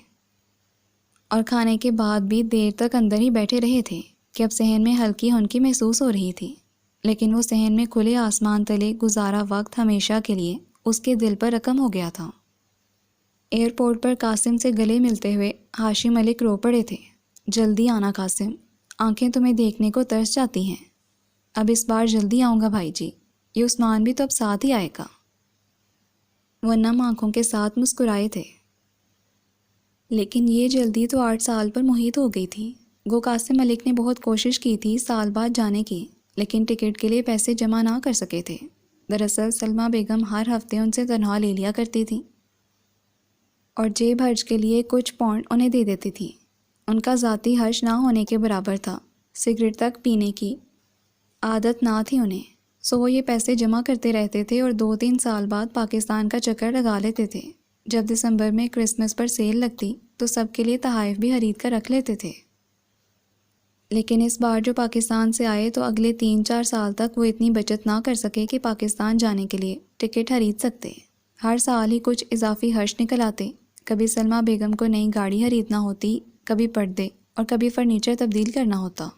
اور کھانے کے بعد بھی دیر تک اندر ہی بیٹھے رہے تھے کہ اب صحن میں ہلکی ہنکی محسوس ہو رہی تھی، لیکن وہ صحن میں کھلے آسمان تلے گزارا وقت ہمیشہ کے لیے اس کے دل پر رقم ہو گیا تھا۔ ایئرپورٹ پر قاسم سے گلے ملتے ہوئے ہاشم ملک رو پڑے تھے۔ جلدی آنا قاسم، آنکھیں تمہیں دیکھنے کو ترس جاتی ہیں۔ اب اس بار جلدی آؤں گا بھائی جی، یہ عثمان بھی تو اب ساتھ ہی آئے گا۔ وہ نم آنکھوں کے ساتھ مسکرائے تھے۔ لیکن یہ جلدی تو 8 سال پر محیط ہو گئی تھی۔ گو قاسم ملک نے بہت کوشش کی تھی سال بعد جانے کی، لیکن ٹکٹ کے لیے پیسے جمع نہ کر سکے تھے۔ دراصل سلمیٰ بیگم ہر ہفتے ان سے تنخواہ لے لیا کرتی تھی اور جیب خرچ کے لیے کچھ پاؤنڈ انہیں دے دیتی تھی۔ ان کا ذاتی خرچ نہ ہونے کے برابر تھا، سگریٹ تک پینے کی عادت نہ تھی انہیں، سو وہ یہ پیسے جمع کرتے رہتے تھے اور 2-3 سال بعد پاکستان کا چکر لگا لیتے تھے۔ جب دسمبر میں کرسمس پر سیل لگتی تو سب کے لیے تحائف بھی خرید کر رکھ لیتے تھے۔ لیکن اس بار جو پاکستان سے آئے تو اگلے 3-4 سال تک وہ اتنی بچت نہ کر سکے کہ پاکستان جانے کے لیے ٹکٹ خرید سکتے۔ ہر سال ہی کچھ اضافی خرچ نکل آتے، کبھی سلمیٰ بیگم کو نئی گاڑی خریدنا ہوتی، کبھی پردے اور کبھی فرنیچر تبدیل کرنا ہوتا۔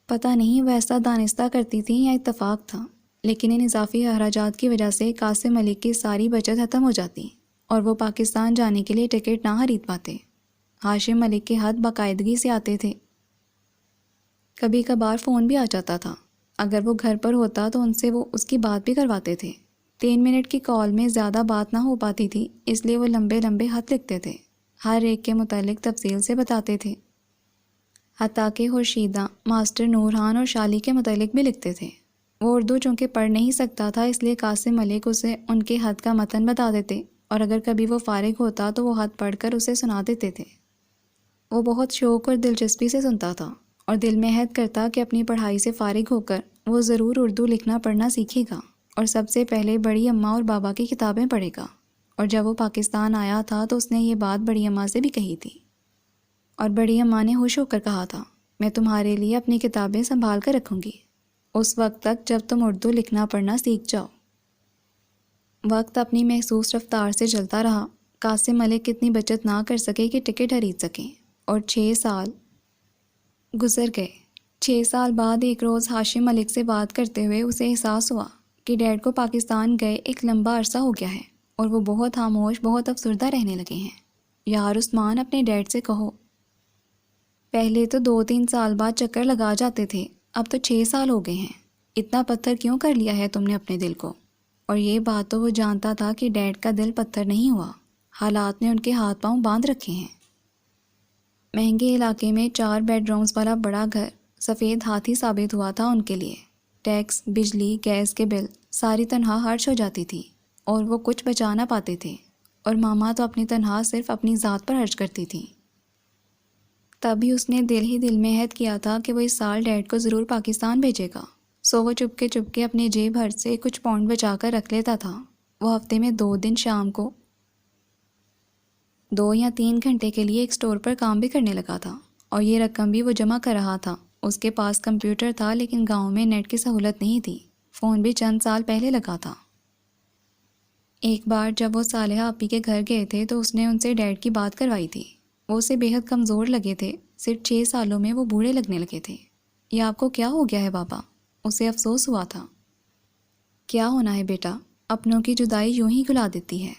پتہ نہیں وہ ایسا دانستہ کرتی تھیں یا اتفاق تھا، لیکن ان اضافی اخراجات کی وجہ سے قاسم ملک کی ساری بچت ختم ہو جاتی اور وہ پاکستان جانے کے لیے ٹکٹ نہ خرید پاتے۔ ہاشم ملک کے خط باقاعدگی سے آتے تھے، کبھی کبھار فون بھی آ جاتا تھا۔ اگر وہ گھر پر ہوتا تو ان سے وہ اس کی بات بھی کرواتے تھے۔ 3 منٹ کی کال میں زیادہ بات نہ ہو پاتی تھی، اس لیے وہ لمبے لمبے خط لکھتے تھے، ہر ایک کے متعلق تفصیل سے بتاتے تھے، حتیٰ کہ خورشیدہ، ماسٹر نورحان اور شالی کے متعلق بھی لکھتے تھے۔ وہ اردو چونکہ پڑھ نہیں سکتا تھا، اس لیے قاسم ملک اسے ان کے خط کا متن بتا دیتے اور اگر کبھی وہ فارغ ہوتا تو وہ خط پڑھ کر اسے سنا دیتے تھے۔ وہ بہت شوق اور دلچسپی سے سنتا تھا اور دل میں عہد کرتا کہ اپنی پڑھائی سے فارغ ہو کر وہ ضرور اردو لکھنا پڑھنا سیکھے گا اور سب سے پہلے بڑی اماں اور بابا کی کتابیں پڑھے گا۔ اور جب وہ پاکستان آیا تھا تو اس نے یہ بات بڑی اماں سے بھی کہی تھی اور بڑی اماں نے خوش ہو کر کہا تھا، میں تمہارے لیے اپنی کتابیں سنبھال کر رکھوں گی اس وقت تک جب تم اردو لکھنا پڑھنا سیکھ جاؤ۔ وقت اپنی محسوس رفتار سے چلتا رہا۔ قاسم ملک اتنی بچت نہ کر سکے کہ ٹکٹ خرید سکیں اور 6 سال گزر گئے۔ 6 سال بعد ایک روز ہاشم ملک سے بات کرتے ہوئے اسے احساس ہوا کہ ڈیڈ کو پاکستان گئے ایک لمبا عرصہ ہو گیا ہے اور وہ بہت خاموش، بہت افسردہ رہنے لگے ہیں۔ یار عثمان، اپنے ڈیڈ سے کہو، پہلے تو 2-3 سال بعد چکر لگا جاتے تھے، اب تو 6 سال ہو گئے ہیں، اتنا پتھر کیوں کر لیا ہے تم نے اپنے دل کو؟ اور یہ بات تو وہ جانتا تھا کہ ڈیڈ کا دل پتھر نہیں ہوا، حالات نے ان کے ہاتھ پاؤں باندھ رکھے ہیں۔ مہنگے علاقے میں 4 بیڈ رومز والا بڑا گھر سفید ہاتھی ثابت ہوا تھا ان کے لیے۔ ٹیکس، بجلی، گیس کے بل، ساری تنخواہ خرچ ہو جاتی تھی اور وہ کچھ بچا نہ پاتے تھے، اور ماما تو اپنی تنخواہ صرف اپنی ذات پر خرچ کرتی تھی۔ تبھی اس نے دل ہی دل میں عہد کیا تھا کہ وہ اس سال ڈیڈ کو ضرور پاکستان بھیجے گا، سو وہ چپکے چپکے اپنے جیب خرچ سے کچھ پاؤنڈ بچا کر رکھ لیتا تھا۔ وہ ہفتے میں 2 دن شام کو 2 یا 3 گھنٹے کے لیے ایک اسٹور پر کام بھی کرنے لگا تھا اور یہ رقم بھی وہ جمع کر رہا تھا۔ اس کے پاس کمپیوٹر تھا لیکن گاؤں میں نیٹ کی سہولت نہیں تھی، فون بھی چند سال پہلے لگا تھا۔ ایک بار جب وہ صالحہ آپی کے گھر گئے تھے تو اس نے ان سے ڈیڈ کی بات کروائی تھی۔ وہ اسے بے حد کمزور لگے تھے، صرف 6 سالوں میں وہ بوڑھے لگنے لگے تھے۔ یہ آپ کو کیا ہو گیا ہے بابا؟ اسے افسوس ہوا تھا۔ کیا ہونا ہے بیٹا، اپنوں کی جدائی یوں ہی گلا دیتی ہے۔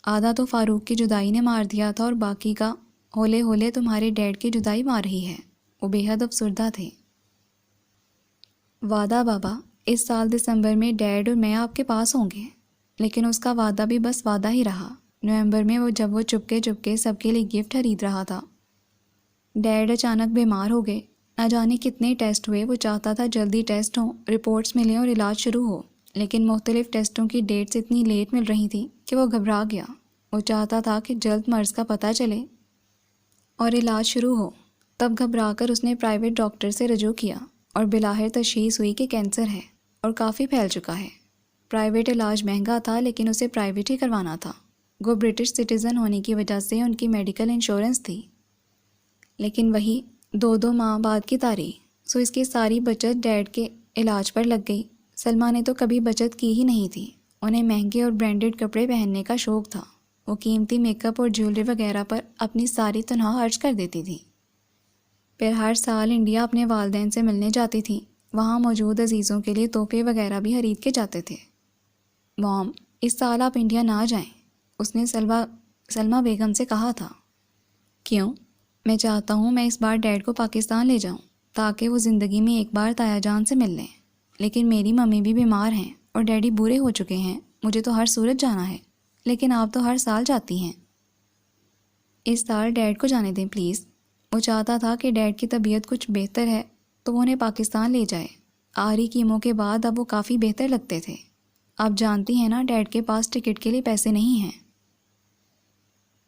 آدھا تو فاروق کی جدائی نے مار دیا تھا اور باقی کا ہولے ہولے تمہارے ڈیڈ کی جدائی مار رہی ہے۔ وہ بے حد افسردہ تھے۔ وعدہ بابا، اس سال دسمبر میں ڈیڈ اور میں آپ کے پاس ہوں گے۔ لیکن اس کا وعدہ بھی بس وعدہ ہی رہا۔ نومبر میں جب وہ چپکے چپکے سب کے لیے گفٹ خرید رہا تھا، ڈیڈ اچانک بیمار ہو گئے۔ نہ جانے کتنے ٹیسٹ ہوئے، وہ چاہتا تھا جلدی ٹیسٹ ہوں، رپورٹس ملیں اور علاج شروع ہو، لیکن مختلف ٹیسٹوں کی ڈیٹس اتنی لیٹ مل رہی تھیں کہ وہ گھبرا گیا۔ وہ چاہتا تھا کہ جلد مرض کا پتہ چلے اور علاج شروع ہو۔ تب گھبرا کر اس نے پرائیویٹ ڈاکٹر سے رجوع کیا اور بالآخر تشخیص ہوئی کہ کینسر ہے اور کافی پھیل چکا ہے۔ پرائیویٹ علاج مہنگا تھا لیکن اسے پرائیویٹ ہی کروانا تھا۔ وہ برٹش سٹیزن ہونے کی وجہ سے ان کی میڈیکل انشورنس تھی، لیکن وہی 2 ماہ بعد کی تاریخ، سو اس کی ساری بچت ڈیڈ کے علاج پر لگ گئی۔ سلمیٰ نے تو کبھی بچت کی ہی نہیں تھی، انہیں مہنگے اور برانڈڈ کپڑے پہننے کا شوق تھا۔ وہ قیمتی میک اپ اور جیولری وغیرہ پر اپنی ساری تنخواہ خرچ کر دیتی تھی۔ پھر ہر سال انڈیا اپنے والدین سے ملنے جاتی تھیں، وہاں موجود عزیزوں کے لیے تحفے وغیرہ بھی خرید کے جاتے تھے۔ مام، اس سال آپ انڈیا نہ جائیں، اس نے سلمیٰ بیگم سے کہا تھا۔ کیوں؟ میں چاہتا ہوں میں اس بار ڈیڈ کو پاکستان لے جاؤں تاکہ وہ زندگی میں ایک بار تایا جان سے مل لیں، لیکن میری ممی بھی بیمار ہیں اور ڈیڈی بوڑھے ہو چکے ہیں، مجھے تو ہر صورت جانا ہے، لیکن آپ تو ہر سال جاتی ہیں۔ اس سال ڈیڈ کو جانے دیں پلیز۔ وہ چاہتا تھا کہ ڈیڈ کی طبیعت کچھ بہتر ہے تو وہ انہیں پاکستان لے جائے۔ آخری کیمو کے بعد اب وہ کافی بہتر لگتے تھے۔ آپ جانتی ہیں نا ڈیڈ کے پاس ٹکٹ کے لیے پیسے نہیں ہیں۔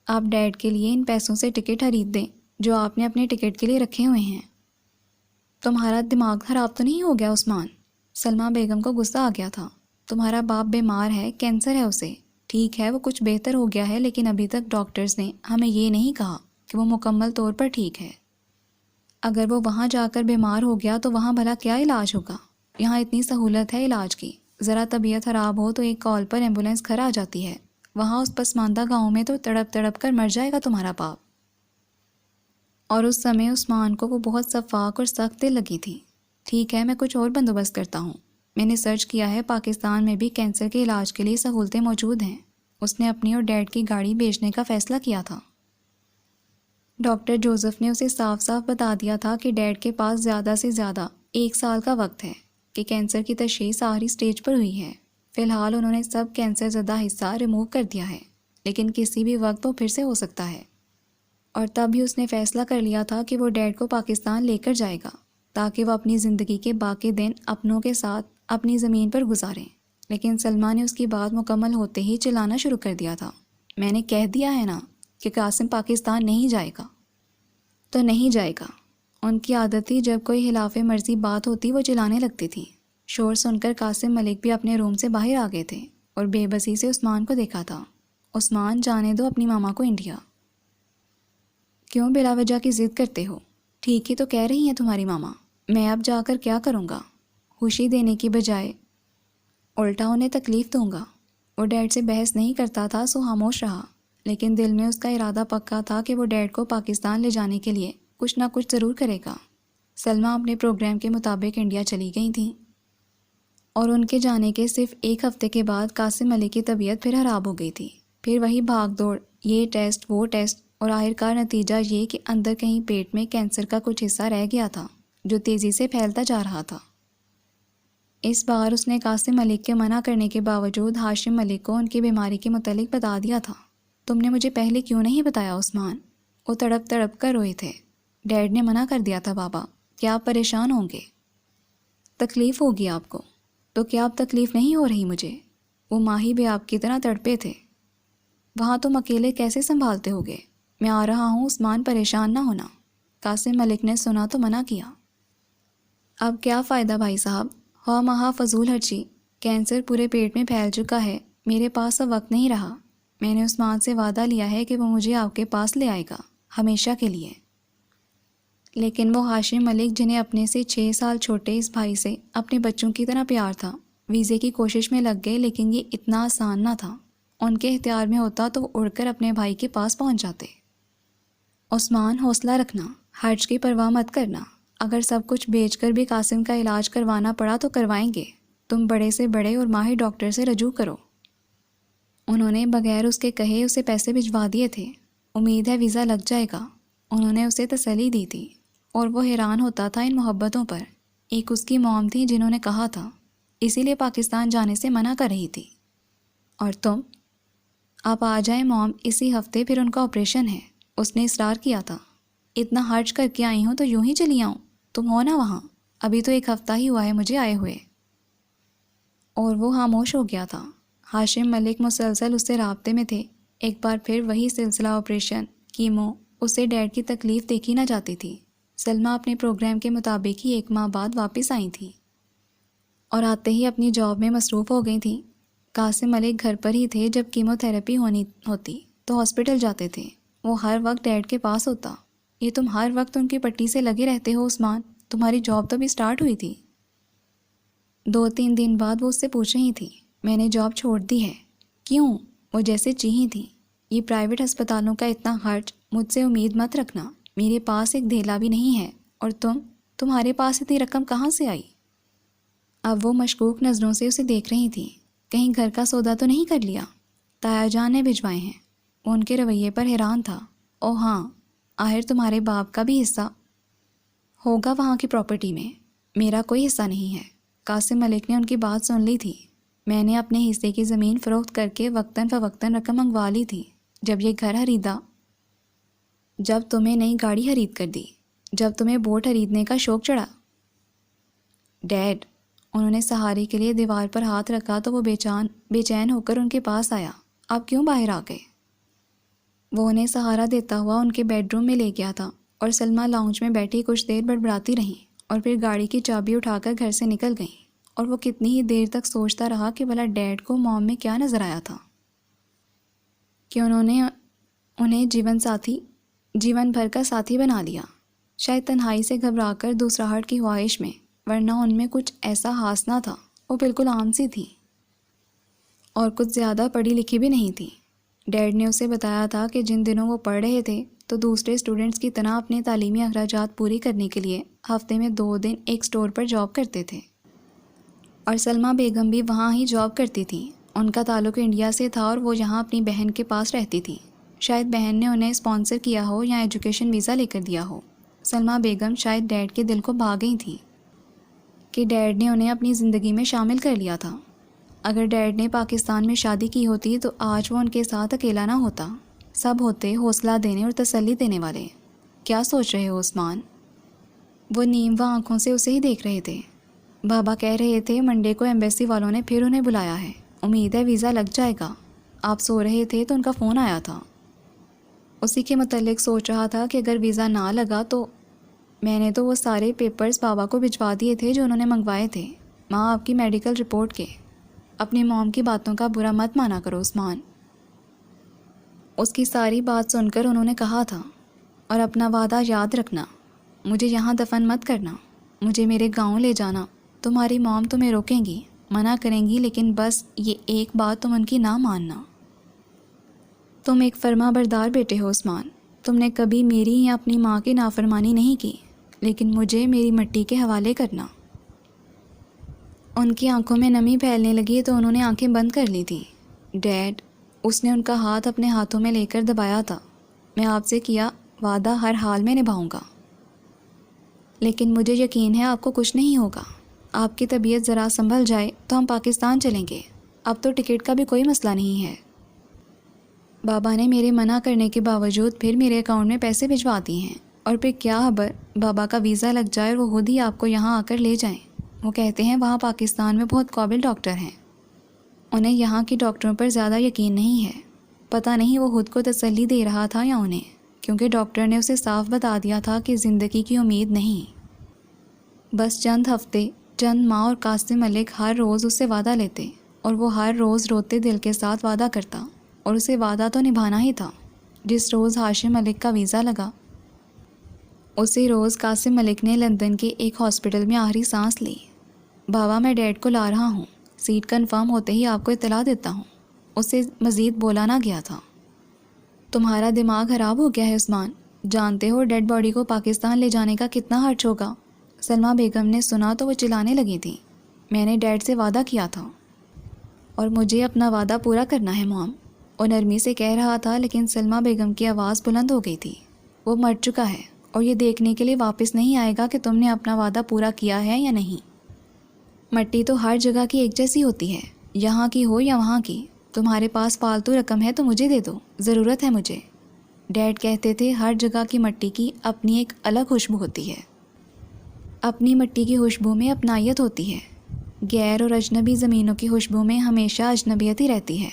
آپ ڈیڈ کے لیے ان پیسوں سے ٹکٹ خرید دیں جو آپ نے اپنے ٹکٹ کے لیے رکھے ہوئے ہیں۔ تمہارا دماغ خراب تو نہیں ہو گیا عثمان؟ سلمہ بیگم کو غصہ آ گیا تھا۔ تمہارا باپ بیمار ہے، کینسر ہے اسے۔ ٹھیک ہے وہ کچھ بہتر ہو گیا ہے لیکن ابھی تک ڈاکٹرز نے ہمیں یہ نہیں کہا کہ وہ مکمل طور پر ٹھیک ہے۔ اگر وہ وہاں جا کر بیمار ہو گیا تو وہاں بھلا کیا علاج ہوگا؟ یہاں اتنی سہولت ہے علاج کی، ذرا طبیعت خراب ہو تو ایک کال پر ایمبولینس گھر آ جاتی ہے۔ وہاں اس پسماندہ گاؤں میں تو تڑپ تڑپ کر مر جائے گا تمہارا باپ۔ اور اس سمے عثمان کو وہ بہت شفاق اور سخت دل لگی تھی۔ ٹھیک ہے میں کچھ اور بندوبست کرتا ہوں۔ میں نے سرچ کیا ہے، پاکستان میں بھی کینسر کے علاج کے لیے سہولتیں موجود ہیں۔ اس نے اپنی اور ڈیڈ کی گاڑی بیچنے کا فیصلہ کیا تھا۔ ڈاکٹر جوزف نے اسے صاف صاف بتا دیا تھا کہ ڈیڈ کے پاس زیادہ سے زیادہ 1 سال کا وقت ہے کہ کینسر کی تشخیص آخری سٹیج پر ہوئی ہے۔ فی الحال انہوں نے سب کینسر زدہ حصہ ریموو کر دیا ہے لیکن کسی بھی وقت وہ پھر سے ہو سکتا ہے۔ اور تب بھی اس نے فیصلہ کر لیا تھا کہ وہ ڈیڈ کو پاکستان لے کر جائے گا تاکہ وہ اپنی زندگی کے باقی دن اپنوں کے ساتھ اپنی زمین پر گزاریں۔ لیکن سلمہ نے اس کی بات مکمل ہوتے ہی چلانا شروع کر دیا تھا۔ میں نے کہہ دیا ہے نا کہ قاسم پاکستان نہیں جائے گا تو نہیں جائے گا۔ ان کی عادت تھی جب کوئی خلاف مرضی بات ہوتی وہ چلانے لگتی تھی۔ شور سن کر قاسم ملک بھی اپنے روم سے باہر آ گئے تھے اور بے بسی سے عثمان کو دیکھا تھا۔ عثمان جانے دو اپنی ماما کو انڈیا۔ کیوں بلا وجہ کی ضد کرتے ہو؟ ٹھیک ہی تو کہہ رہی ہیں تمہاری ماما۔ میں اب جا کر کیا کروں گا؟ خوشی دینے کی بجائے الٹا انہیں تکلیف دوں گا۔ وہ ڈیڈ سے بحث نہیں کرتا تھا سو خاموش رہا، لیکن دل میں اس کا ارادہ پکا تھا کہ وہ ڈیڈ کو پاکستان لے جانے کے لیے کچھ نہ کچھ ضرور کرے گا۔ سلمہ اپنے پروگرام کے مطابق انڈیا چلی گئی تھیں اور ان کے جانے کے صرف 1 ہفتے کے بعد قاسم ملک کی طبیعت پھر خراب ہو گئی تھی۔ پھر وہی بھاگ دوڑ، یہ ٹیسٹ وہ ٹیسٹ، اور آخرکار نتیجہ یہ کہ اندر کہیں پیٹ میں کینسر کا کچھ حصہ رہ گیا تھا جو تیزی سے پھیلتا جا رہا تھا۔ اس بار اس نے قاسم ملک کے منع کرنے کے باوجود ہاشم ملک کو ان کی بیماری کے متعلق بتا دیا تھا۔ تم نے مجھے پہلے کیوں نہیں بتایا عثمان؟ وہ تڑپ تڑپ کر روئے تھے۔ ڈیڈ نے منع کر دیا تھا بابا کہ آپ پریشان ہوں گے، تکلیف ہوگی آپ کو۔ تو کیا اب تکلیف نہیں ہو رہی مجھے؟ وہ ماہی بھی آپ کی طرح تڑپے تھے۔ وہاں تم اکیلے کیسے سنبھالتے ہوگے؟ میں آ رہا ہوں عثمان، پریشان نہ ہونا۔ قاسم ملک نے سنا تو منع کیا۔ اب کیا فائدہ بھائی صاحب، خواہ مہا فضول ہرچی، کینسر پورے پیٹ میں پھیل چکا ہے، میرے پاس اب وقت نہیں رہا۔ میں نے عثمان سے وعدہ لیا ہے کہ وہ مجھے آپ کے پاس لے آئے گا، ہمیشہ کے لیے۔ لیکن وہ ہاشم ملک جنہیں اپنے سے 6 سال چھوٹے اس بھائی سے اپنے بچوں کی طرح پیار تھا، ویزے کی کوشش میں لگ گئے، لیکن یہ اتنا آسان نہ تھا۔ ان کے اختیار میں ہوتا تو وہ اڑ کر اپنے بھائی کے پاس پہنچ جاتے۔ عثمان حوصلہ رکھنا، حرج کی پرواہ مت کرنا۔ اگر سب کچھ بیچ کر بھی قاسم کا علاج کروانا پڑا تو کروائیں گے۔ تم بڑے سے بڑے اور ماہر ڈاکٹر سے رجوع کرو۔ انہوں نے بغیر اس کے کہے اسے پیسے بھجوا دیے تھے۔ امید ہے ویزا لگ جائے گا، انہوں نے اسے تسلی دی تھی، اور وہ حیران ہوتا تھا ان محبتوں پر۔ ایک اس کی موم تھی جنہوں نے کہا تھا، اسی لیے پاکستان جانے سے منع کر رہی تھی۔ اور تم؟ آپ آ جائیں موم، اسی ہفتے پھر ان کا آپریشن ہے، اس نے اصرار کیا تھا۔ اتنا حرج کر کے آئی ہوں تو یوں ہی چلی آؤں؟ تم ہو نا وہاں، ابھی تو 1 ہفتہ ہی ہوا ہے مجھے آئے ہوئے۔ اور وہ خاموش ہو گیا تھا۔ ہاشم ملک مسلسل اس سے رابطے میں تھے۔ ایک بار پھر وہی سلسلہ، آپریشن، کیمو، اسے ڈیڈ کی تکلیف دیکھی نہ جاتی تھی۔ سلمہ اپنے پروگرام کے مطابق ہی 1 ماہ بعد واپس آئی تھیں اور آتے ہی اپنی جاب میں مصروف ہو گئی تھیں۔ قاسم ملک گھر پر ہی تھے، جب کیمو تھراپی ہونی ہوتی تو ہاسپٹل جاتے تھے۔ وہ ہر وقت ڈیڈ کے پاس ہوتا۔ یہ تم ہر وقت ان کی پٹی سے لگے رہتے ہو عثمان، تمہاری جاب تو بھی سٹارٹ ہوئی تھی۔ 2-3 دن بعد وہ اس سے پوچھ رہی تھی، میں نے جاب چھوڑ دی ہے۔ کیوں؟ وہ جیسے چیخیں تھیں، یہ پرائیویٹ ہسپتالوں کا اتنا خرچ مجھ سے امید مت رکھنا، میرے پاس ایک دھیلا بھی نہیں ہے، اور تمہارے پاس اتنی رقم کہاں سے آئی؟ اب وہ مشکوک نظروں سے اسے دیکھ رہی تھیں، کہیں گھر کا سودا تو نہیں کر لیا؟ تایا جان نے بھجوائے ہیں۔ وہ ان کے رویے پر حیران تھا۔ او ہاں، آخر تمہارے باپ کا بھی حصہ ہوگا وہاں کی پراپرٹی میں، میرا کوئی حصہ نہیں ہے۔ قاسم ملک نے ان کی بات سن لی تھی۔ میں نے اپنے حصے کی زمین فروخت کر کے وقتاً فوقتاً رقم منگوا لی تھی۔ جب یہ گھر خریدا جب تمہیں نئی گاڑی خرید کر دی، جب تمہیں بوٹ خریدنے کا شوق چڑھا۔ ڈیڈ، انہوں نے سہارے کے لیے دیوار پر ہاتھ رکھا تو وہ بے چین ہو کر ان کے پاس آیا۔ آپ کیوں باہر آ گئے؟ وہ انہیں سہارا دیتا ہوا ان کے بیڈ روم میں لے گیا تھا اور سلمیٰ لاؤنج میں بیٹھی کچھ دیر بڑبڑاتی رہیں اور پھر گاڑی کی چابی اٹھا کر گھر سے نکل گئیں۔ اور وہ کتنی ہی دیر تک سوچتا رہا کہ بھلا ڈیڈ کو موم میں کیا نظر آیا تھا کہ انہوں نے انہیں جیون بھر کا ساتھی بنا لیا۔ شاید تنہائی سے گھبرا کر دوسراہٹ کی خواہش میں، ورنہ ان میں کچھ ایسا خاص نہ تھا۔ وہ بالکل عام سی تھی اور کچھ زیادہ پڑھی لکھی بھی نہیں تھی۔ ڈیڈ نے اسے بتایا تھا کہ جن دنوں وہ پڑھ رہے تھے تو دوسرے اسٹوڈنٹس کی طرح اپنے تعلیمی اخراجات پوری کرنے کے لیے ہفتے میں 2 دن ایک اسٹور پر جاب کرتے تھے، اور سلمیٰ بیگم بھی وہاں ہی جاب کرتی تھی۔ ان کا تعلق انڈیا سے تھا اور وہ یہاں اپنی بہن کے پاس رہتی تھی۔ شاید بہن نے انہیں اسپانسر کیا ہو یا ایجوکیشن ویزا لے کر دیا ہو۔ سلمیٰ بیگم شاید ڈیڈ کے دل کو بھا گئی تھیں کہ ڈیڈ نے انہیں اپنی زندگی میں شامل کر لیا تھا۔ اگر ڈیڈ نے پاکستان میں شادی کی ہوتی تو آج وہ ان کے ساتھ اکیلا نہ ہوتا، سب ہوتے حوصلہ دینے اور تسلی دینے والے۔ کیا سوچ رہے ہو عثمان؟ وہ نیموا آنکھوں سے اسے ہی دیکھ رہے تھے۔ بابا کہہ رہے تھے منڈے کو ایمبیسی والوں نے پھر انہیں بلایا ہے، امید ہے ویزا لگ جائے گا۔ آپ سو رہے تھے تو ان کا فون آیا تھا۔ اسی کے متعلق سوچ رہا تھا کہ اگر ویزا نہ لگا تو میں نے تو وہ سارے پیپرز بابا کو بھجوا دیے تھے جو انہوں نے منگوائے تھے، ماں آپ کی میڈیکل رپورٹ کے۔ اپنی موم کی باتوں کا برا مت مانا کرو عثمان۔ اس کی ساری بات سن کر انہوں نے کہا تھا، اور اپنا وعدہ یاد رکھنا، مجھے یہاں دفن مت کرنا، مجھے میرے گاؤں لے جانا۔ تمہاری موم تمہیں روکیں گی، منع کریں گی، لیکن بس یہ ایک بات تم ان کی نہ ماننا۔ تم ایک فرما بردار بیٹے ہو عثمان، تم نے کبھی میری یا اپنی ماں کی نافرمانی نہیں کی، لیکن مجھے میری مٹی کے حوالے کرنا۔ ان کی آنکھوں میں نمی پھیلنے لگی تو انہوں نے آنکھیں بند کر لی تھیں۔ ڈیڈ، اس نے ان کا ہاتھ اپنے ہاتھوں میں لے کر دبایا تھا۔ میں آپ سے کیا وعدہ ہر حال میں نبھاؤں گا، لیکن مجھے یقین ہے آپ کو کچھ نہیں ہوگا۔ آپ کی طبیعت ذرا سنبھل جائے تو ہم پاکستان چلیں گے، اب تو ٹکٹ کا بھی کوئی مسئلہ نہیں ہے۔ بابا نے میرے منع کرنے کے باوجود پھر میرے اکاؤنٹ میں پیسے بھجوا دیے ہیں، اور پھر کیا خبر بابا کا ویزا لگ جائے اور وہ خود ہی آپ کو یہاں آ کر لے جائیں۔ وہ کہتے ہیں وہاں پاکستان میں بہت قابل ڈاکٹر ہیں، انہیں یہاں کی ڈاکٹروں پر زیادہ یقین نہیں ہے۔ پتہ نہیں وہ خود کو تسلی دے رہا تھا یا انہیں، کیونکہ ڈاکٹر نے اسے صاف بتا دیا تھا کہ زندگی کی امید نہیں، بس چند ہفتے، چند ماہ۔ اور قاسم ملک ہر روز اس سے وعدہ لیتے اور وہ ہر روز روتے دل کے ساتھ وعدہ کرتا، اور اسے وعدہ تو نبھانا ہی تھا۔ جس روز ہاشم ملک کا ویزا لگا، اسی روز قاسم ملک نے لندن کے ایک ہاسپٹل میں آخری سانس لی۔ بابا میں ڈیڈ کو لا رہا ہوں، سیٹ کنفرم ہوتے ہی آپ کو اطلاع دیتا ہوں۔ اسے مزید بولا نہ گیا تھا۔ تمہارا دماغ خراب ہو گیا ہے عثمان، جانتے ہو ڈیڈ باڈی کو پاکستان لے جانے کا کتنا خرچ ہوگا؟ سلمیٰ بیگم نے سنا تو وہ چلانے لگی تھی۔ میں نے ڈیڈ سے وعدہ کیا تھا اور مجھے اپنا وعدہ پورا کرنا ہے موم، وہ نرمی سے کہہ رہا تھا، لیکن سلمیٰ بیگم کی آواز بلند ہو گئی تھی۔ وہ مر چکا ہے اور یہ دیکھنے کے لیے واپس نہیں آئے گا کہ تم نے اپنا وعدہ پورا کیا ہے یا نہیں۔ مٹی تو ہر جگہ کی ایک جیسی ہوتی ہے، یہاں کی ہو یا وہاں کی۔ تمہارے پاس فالتو رقم ہے تو مجھے دے دو، ضرورت ہے مجھے۔ ڈیڈ کہتے تھے ہر جگہ کی مٹی کی اپنی ایک الگ خوشبو ہوتی ہے، اپنی مٹی کی خوشبو میں اپنائیت ہوتی ہے، غیر اور اجنبی زمینوں کی خوشبو میں ہمیشہ اجنبیت ہی رہتی ہے۔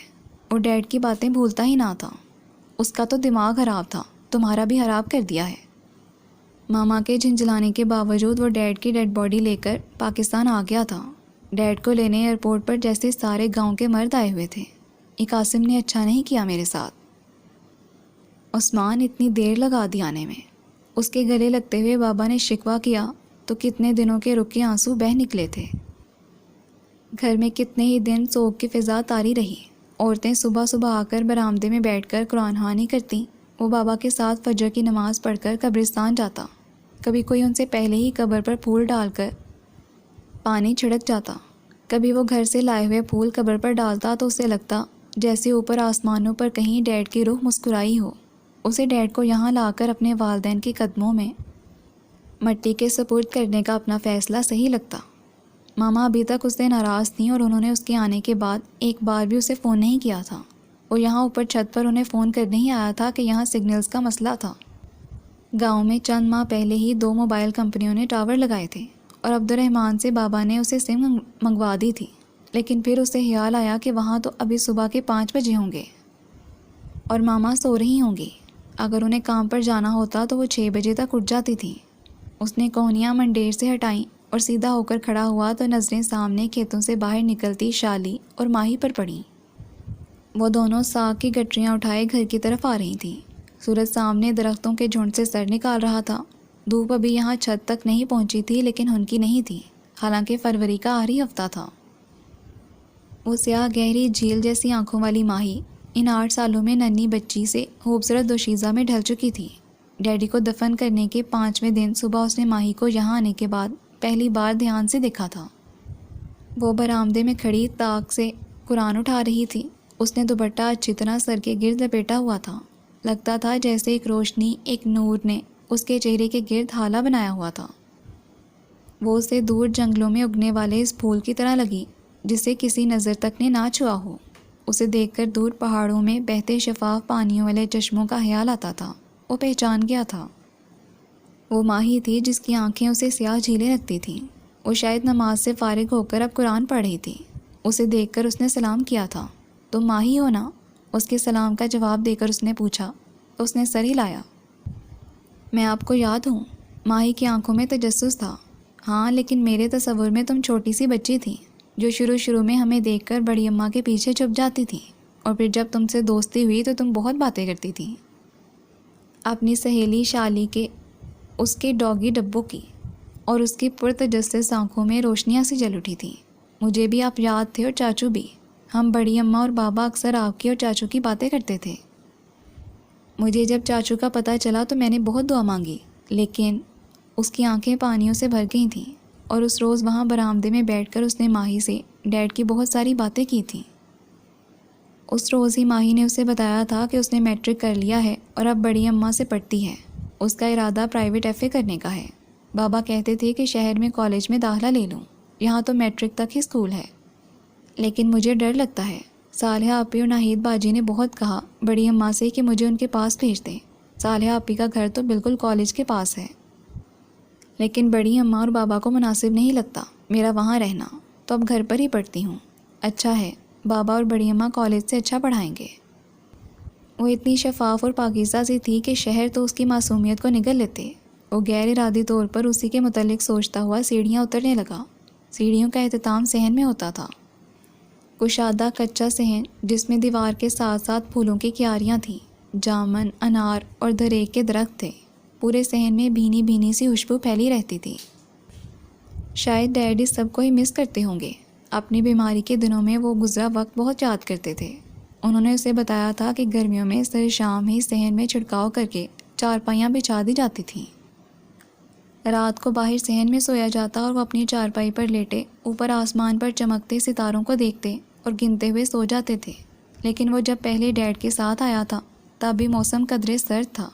اور ڈیڈ کی باتیں بھولتا ہی نہ تھا۔ اس کا تو دماغ خراب تھا، تمہارا بھی خراب کر دیا ہے۔ ماما کے جھنجھلانے کے باوجود وہ ڈیڈ کی ڈیڈ باڈی لے کر پاکستان آ گیا تھا۔ ڈیڈ کو لینے ایئرپورٹ پر جیسے سارے گاؤں کے مرد آئے ہوئے تھے۔ یہ قاسم نے اچھا نہیں کیا میرے ساتھ، عثمان اتنی دیر لگا دی آنے میں۔ اس کے گلے لگتے ہوئے بابا نے شکوہ کیا تو کتنے دنوں کے رکے آنسو بہہ نکلے تھے۔ گھر میں کتنے ہی دن سوگ کی فضا طاری رہی۔ عورتیں صبح صبح آ کر برآمدے میں بیٹھ کر قرآن خوانی کرتیں۔ وہ بابا کے ساتھ فجر کی نماز پڑھ کر قبرستان جاتا، کبھی کوئی ان سے پہلے ہی قبر پر پھول ڈال کر پانی چھڑک جاتا، کبھی وہ گھر سے لائے ہوئے پھول قبر پر ڈالتا تو اسے لگتا جیسے اوپر آسمانوں پر کہیں ڈیڈ کی روح مسکرائی ہو۔ اسے ڈیڈ کو یہاں لا کر اپنے والدین کے قدموں میں مٹی کے سپرد کرنے کا اپنا فیصلہ صحیح لگتا۔ ماما ابھی تک اس سے ناراض تھیں اور انہوں نے اس کے آنے کے بعد ایک بار بھی اسے فون نہیں کیا تھا۔ وہ یہاں اوپر چھت پر انہیں فون کرنے ہی آیا تھا کہ یہاں سگنلز کا مسئلہ تھا۔ گاؤں میں چند ماہ پہلے ہی 2 موبائل کمپنیوں نے ٹاور لگائے تھے اور عبد الرحمن سے بابا نے اسے سم منگوا دی تھی، لیکن پھر اسے خیال آیا کہ وہاں تو ابھی صبح کے 5 بجے ہوں گے اور ماما سو رہی ہوں گی۔ اگر انہیں کام پر جانا ہوتا تو وہ 6 بجے تک اٹھ جاتی تھی۔ اس نے کوہنیاں منڈیر سے ہٹائیں اور سیدھا ہو کر کھڑا ہوا تو نظریں سامنے کھیتوں سے باہر نکلتی شالی اور ماہی پر پڑیں۔ وہ دونوں ساگ کی گٹریاں اٹھائے گھر کی طرف آ رہی تھیں۔ سورج سامنے درختوں کے جھنڈ سے سر نکال رہا تھا۔ دھوپ ابھی یہاں چھت تک نہیں پہنچی تھی لیکن ہنکی نہیں تھی، حالانکہ فروری کا آخری ہفتہ تھا۔ وہ سیاہ گہری جھیل جیسی آنکھوں والی ماہی ان 8 سالوں میں ننھی بچی سے خوبصورت دوشیزہ میں ڈھل چکی تھی۔ ڈیڈی کو دفن کرنے کے 5ویں دن صبح اس نے ماہی کو یہاں آنے کے بعد پہلی بار دھیان سے دیکھا تھا۔ وہ برآمدے میں کھڑی طاق سے قرآن اٹھا رہی تھی۔ اس نے دوپٹہ اچھی طرح سر کے گرد لپیٹا ہوا تھا۔ لگتا تھا جیسے ایک روشنی، ایک نور نے اس کے چہرے کے گرد ہالہ بنایا ہوا تھا۔ وہ اسے دور جنگلوں میں اگنے والے اس پھول کی طرح لگی جسے کسی نظر تک نے نہ چھوا ہو۔ اسے دیکھ کر دور پہاڑوں میں بہتے شفاف پانیوں والے چشموں کا خیال آتا تھا۔ وہ پہچان گیا تھا۔ وہ ماہی تھی جس کی آنکھیں اسے سیاہ جھیلیں لگتی تھیں۔ وہ شاید نماز سے فارغ ہو کر اب قرآن پڑھ رہی تھی۔ اسے دیکھ کر اس نے سلام کیا تھا۔ تم ماہی ہو نا؟ اس کے سلام کا جواب دے کر اس نے پوچھا تو اس نے سر ہلایا۔ میں آپ کو یاد ہوں۔ ماہی کی آنکھوں میں تجسس تھا۔ ہاں، لیکن میرے تصور میں تم چھوٹی سی بچی تھی جو شروع میں ہمیں دیکھ کر بڑی اماں کے پیچھے چھپ جاتی تھی، اور پھر جب تم سے دوستی ہوئی تو تم بہت باتیں کرتی تھی، اپنی سہیلی شالی کے، اس کے ڈاگی ڈبوں کی، اور اس کی پرتجسس آنکھوں میں روشنیاں سی جل اٹھی تھیں۔ مجھے بھی آپ یاد تھے اور چاچو بھی۔ ہم بڑی اماں اور بابا اکثر آپ کی اور چاچو کی باتیں کرتے تھے۔ مجھے جب چاچو کا پتہ چلا تو میں نے بہت دعا مانگی، لیکن اس کی آنکھیں پانیوں سے بھر گئی تھیں، اور اس روز وہاں برآمدے میں بیٹھ کر اس نے ماہی سے ڈیڈ کی بہت ساری باتیں کی تھیں۔ اس روز ہی ماہی نے اسے بتایا تھا کہ اس نے میٹرک کر لیا ہے اور اب بڑی اماں سے پڑھتی ہے۔ اس کا ارادہ پرائیویٹ ایف اے کرنے کا ہے۔ بابا کہتے تھے کہ شہر میں کالج میں داخلہ لے لوں، یہاں تو میٹرک تک ہی اسکول ہے، لیکن مجھے ڈر لگتا ہے۔ صالحہ آپی اور ناہید باجی نے بہت کہا بڑی اماں سے کہ مجھے ان کے پاس بھیج دیں۔ صالحہ آپی کا گھر تو بالکل کالج کے پاس ہے، لیکن بڑی اماں اور بابا کو مناسب نہیں لگتا میرا وہاں رہنا، تو اب گھر پر ہی پڑھتی ہوں۔ اچھا ہے، بابا اور بڑی اماں کالج سے اچھا پڑھائیں گے۔ وہ اتنی شفاف اور پاکیزہ سی تھی کہ شہر تو اس کی معصومیت کو نگل لیتے۔ وہ غیر ارادی طور پر اسی کے متعلق سوچتا ہوا سیڑھیاں اترنے لگا۔ سیڑھیوں کا اہتمام صحن میں ہوتا تھا، کشادہ کچا صحن جس میں دیوار کے ساتھ ساتھ پھولوں کی کیاریاں تھیں، جامن، انار اور دریک کے درخت تھے۔ پورے صحن میں بھینی بھینی سی خوشبو پھیلی رہتی تھی۔ شاید ڈیڈ اس سب کو ہی مس کرتے ہوں گے۔ اپنی بیماری کے دنوں میں وہ گزرا وقت بہت یاد کرتے تھے۔ انہوں نے اسے بتایا تھا کہ گرمیوں میں سر شام ہی صحن میں چھڑکاؤ کر کے چارپائیاں بچھا دی جاتی تھیں۔ رات کو باہر صحن میں سویا جاتا اور وہ اپنی چارپائی پر لیٹے اوپر آسمان پر چمکتے ستاروں کو دیکھتے اور گنتے ہوئے سو جاتے تھے۔ لیکن وہ جب پہلے ڈیڈ کے ساتھ آیا تھا تب بھی موسم قدرے سرد تھا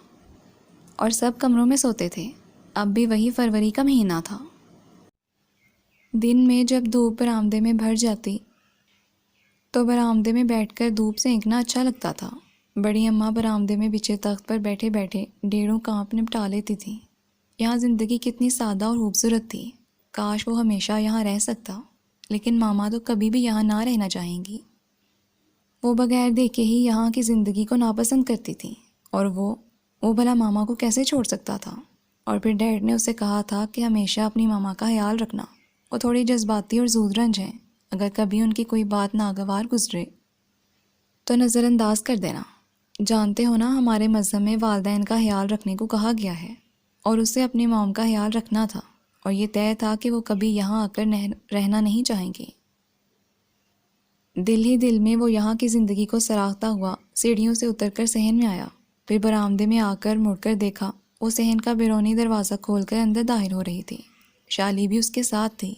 اور سب کمروں میں سوتے تھے۔ اب بھی وہی فروری کا مہینہ تھا۔ دن میں جب دھوپ برآمدے میں بھر جاتی تو برآمدے میں بیٹھ کر دھوپ سینکنا اچھا لگتا تھا۔ بڑی اماں برآمدے میں بچھے تخت پر بیٹھے بیٹھے ڈیڑھوں کانپ نپٹا لیتی تھیں۔ یہاں زندگی کتنی سادہ اور خوبصورت تھی، کاش وہ ہمیشہ یہاں رہ سکتا، لیکن ماما تو کبھی بھی یہاں نہ رہنا چاہیں گی۔ وہ بغیر دیکھے ہی یہاں کی زندگی کو ناپسند کرتی تھی، اور وہ بھلا ماما کو کیسے چھوڑ سکتا تھا؟ اور پھر ڈیڈ نے اسے کہا تھا کہ ہمیشہ اپنی ماما کا خیال رکھنا، وہ تھوڑی جذباتی اور زود رنج ہیں، اگر کبھی ان کی کوئی بات ناگوار گزرے تو نظر انداز کر دینا۔ جانتے ہو نا، ہمارے مذہب میں والدین کا خیال رکھنے کو کہا گیا ہے، اور اسے اپنی موم کا خیال رکھنا تھا، اور یہ طے تھا کہ وہ کبھی یہاں آ کر رہنا نہیں چاہیں گے۔ دل ہی دل میں وہ یہاں کی زندگی کو سراغتا ہوا سیڑھیوں سے اتر کر صحن میں آیا۔ پھر برآمدے میں آ کر مڑ کر دیکھا، وہ صحن کا بیرونی دروازہ کھول کر اندر داخل ہو رہی تھی۔ شالی بھی اس کے ساتھ تھی۔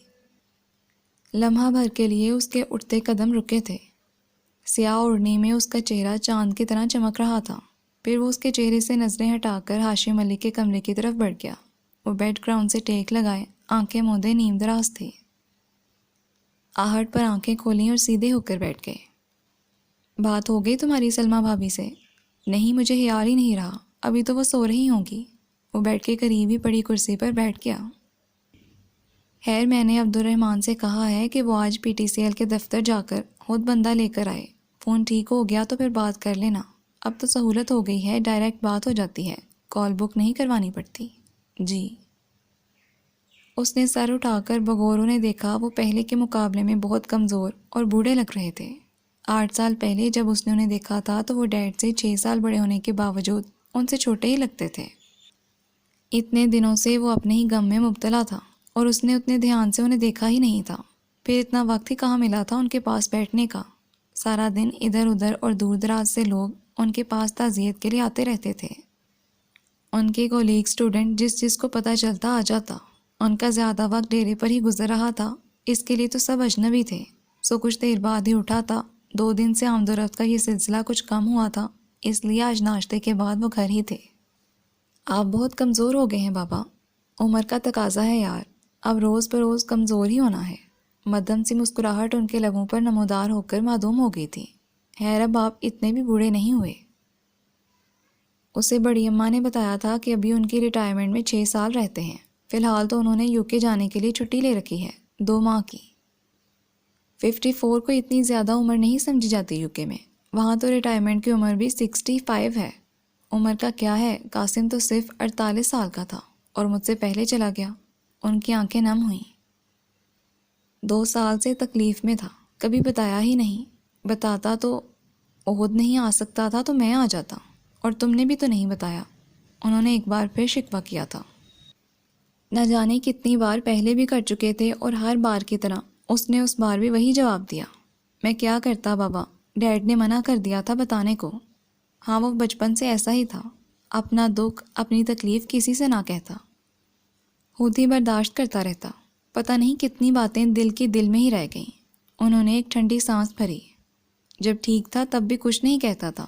لمحہ بھر کے لیے اس کے اٹھتے قدم رکے تھے۔ سیاہ اوڑھنی میں اس کا چہرہ چاند کی طرح چمک رہا تھا۔ پھر وہ اس کے چہرے سے نظریں ہٹا کر ہاشم علی کے کمرے کی طرف بڑھ گیا۔ وہ بیڈ گراؤنڈ سے ٹیک لگائے، آنکھیں موندے نیم دراز تھے۔ آہٹ پر آنکھیں کھولیں اور سیدھے ہو کر بیٹھ گئے۔ بات ہو گئی تمہاری سلمیٰ بھابھی سے؟ نہیں، مجھے خیال ہی نہیں رہا، ابھی تو وہ سو رہی ہوں گی۔ وہ بیڈ کے قریب ہی پڑی کرسی پر بیٹھ گیا۔ خیر میں نے عبدالرحمن سے کہا ہے کہ وہ آج پی ٹی سی ایل کے دفتر جا کر خود بندہ لے کر آئے۔ فون ٹھیک ہو گیا تو پھر بات کر لینا۔ اب تو سہولت ہو گئی ہے، ڈائریکٹ بات ہو جاتی ہے، کال بک نہیں کروانی پڑتی۔ جی۔ اس نے سر اٹھا کر بغور انہیں دیکھا۔ وہ پہلے کے مقابلے میں بہت کمزور اور بوڑھے لگ رہے تھے۔ 8 سال پہلے جب اس نے انہیں دیکھا تھا تو وہ ڈیڈ سے 6 سال بڑے ہونے کے باوجود ان سے چھوٹے ہی لگتے تھے۔ اتنے دنوں سے وہ اپنے ہی غم میں مبتلا تھا اور اس نے اتنے دھیان سے انہیں دیکھا ہی نہیں تھا۔ پھر اتنا وقت ہی کہاں ملا تھا ان کے پاس بیٹھنے کا۔ سارا دن ادھر ادھر اور دور دراز سے لوگ ان کے پاس تعزیت کے لیے آتے رہتے تھے۔ ان کے کولیگ اسٹوڈنٹ جس کو پتہ چلتا آ جاتا۔ ان کا زیادہ وقت ڈیرے پر ہی گزر رہا تھا، اس کے لیے تو سب اجنبی تھے۔ سو کچھ دیر بعد ہی اٹھا تھا۔ 2 دن سے آمد و رفت کا یہ سلسلہ کچھ کم ہوا تھا، اس لیے آج ناشتے کے بعد وہ گھر ہی تھے۔ آپ بہت کمزور ہو گئے ہیں بابا۔ عمر کا تقاضا ہے یار، اب روز بروز کمزور ہی ہونا ہے۔ مدھم سی مسکراہٹ ان کے لبوں پر نمودار ہو کر معدوم ہو گئی تھی۔ خیر اب آپ اتنے بھی بوڑھے نہیں ہوئے۔ اسے بڑی اماں نے بتایا تھا کہ ابھی ان کی ریٹائرمنٹ میں 6 سال رہتے ہیں۔ فی الحال تو انہوں نے UK جانے کے لیے چھٹی لے رکھی ہے، 2 ماہ کی۔ 54 کو اتنی زیادہ عمر نہیں سمجھی جاتی UK میں، وہاں تو ریٹائرمنٹ کی عمر بھی 65 ہے۔ عمر کا کیا ہے، قاسم تو صرف 48 سال کا تھا اور مجھ سے پہلے چلا گیا۔ ان کی آنکھیں نم ہوئیں۔ 2 سال سے تکلیف میں تھا، کبھی بتایا ہی نہیں۔ بتاتا تو عہد نہیں آ سکتا تھا تو میں آ جاتا، اور تم نے بھی تو نہیں بتایا۔ انہوں نے ایک بار پھر شکوہ کیا تھا۔ نہ جانے کتنی بار پہلے بھی کر چکے تھے اور ہر بار کی طرح اس نے اس بار بھی وہی جواب دیا۔ میں کیا کرتا بابا، ڈیڈ نے منع کر دیا تھا بتانے کو۔ ہاں وہ بچپن سے ایسا ہی تھا، اپنا دکھ اپنی تکلیف کسی سے نہ کہتا، خود ہی برداشت کرتا رہتا۔ پتہ نہیں کتنی باتیں دل کی دل میں ہی رہ گئیں۔ انہوں نے ایک ٹھنڈی سانس بھری۔ جب ٹھیک تھا تب بھی کچھ نہیں کہتا تھا۔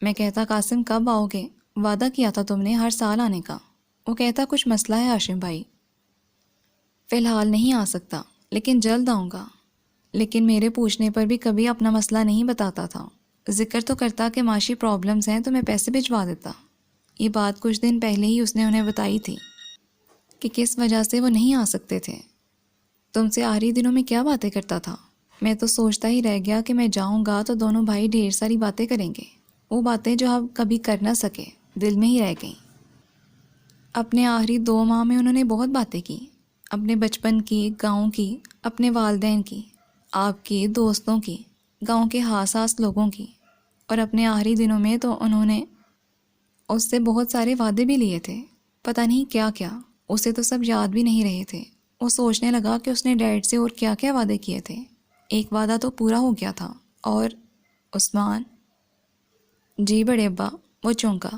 میں کہتا قاسم کب آؤ گے، وعدہ کیا تھا تم نے ہر سال آنے کا۔ وہ کہتا کچھ مسئلہ ہے ہاشم بھائی، فی الحال نہیں آ سکتا لیکن جلد آؤں گا۔ لیکن میرے پوچھنے پر بھی کبھی اپنا مسئلہ نہیں بتاتا تھا۔ ذکر تو کرتا کہ معاشی پرابلمز ہیں تو میں پیسے بھجوا دیتا۔ یہ بات کچھ دن پہلے ہی اس نے انہیں بتائی تھی کہ کس وجہ سے وہ نہیں آ سکتے تھے۔ تم سے آخری دنوں میں کیا باتیں کرتا تھا؟ میں تو سوچتا ہی رہ گیا کہ میں جاؤں گا تو دونوں بھائی ڈھیر ساری باتیں کریں گے، وہ باتیں جو اب کبھی کر نہ سکے، دل میں ہی رہ گئیں۔ اپنے آخری 2 ماہ میں انہوں نے بہت باتیں کی، اپنے بچپن کی، گاؤں کی، اپنے والدین کی، آپ کی، دوستوں کی، گاؤں کے حساس لوگوں کی، اور اپنے آخری دنوں میں تو انہوں نے اس سے بہت سارے وعدے بھی لیے تھے، پتہ نہیں کیا کیا، اسے تو سب یاد بھی نہیں رہے تھے۔ وہ سوچنے لگا کہ اس نے ڈیڈ سے اور کیا کیا وعدے کیے تھے۔ ایک وعدہ تو پورا ہو گیا تھا۔ اور عثمان؟ جی بڑے ابا، وہ چونکا۔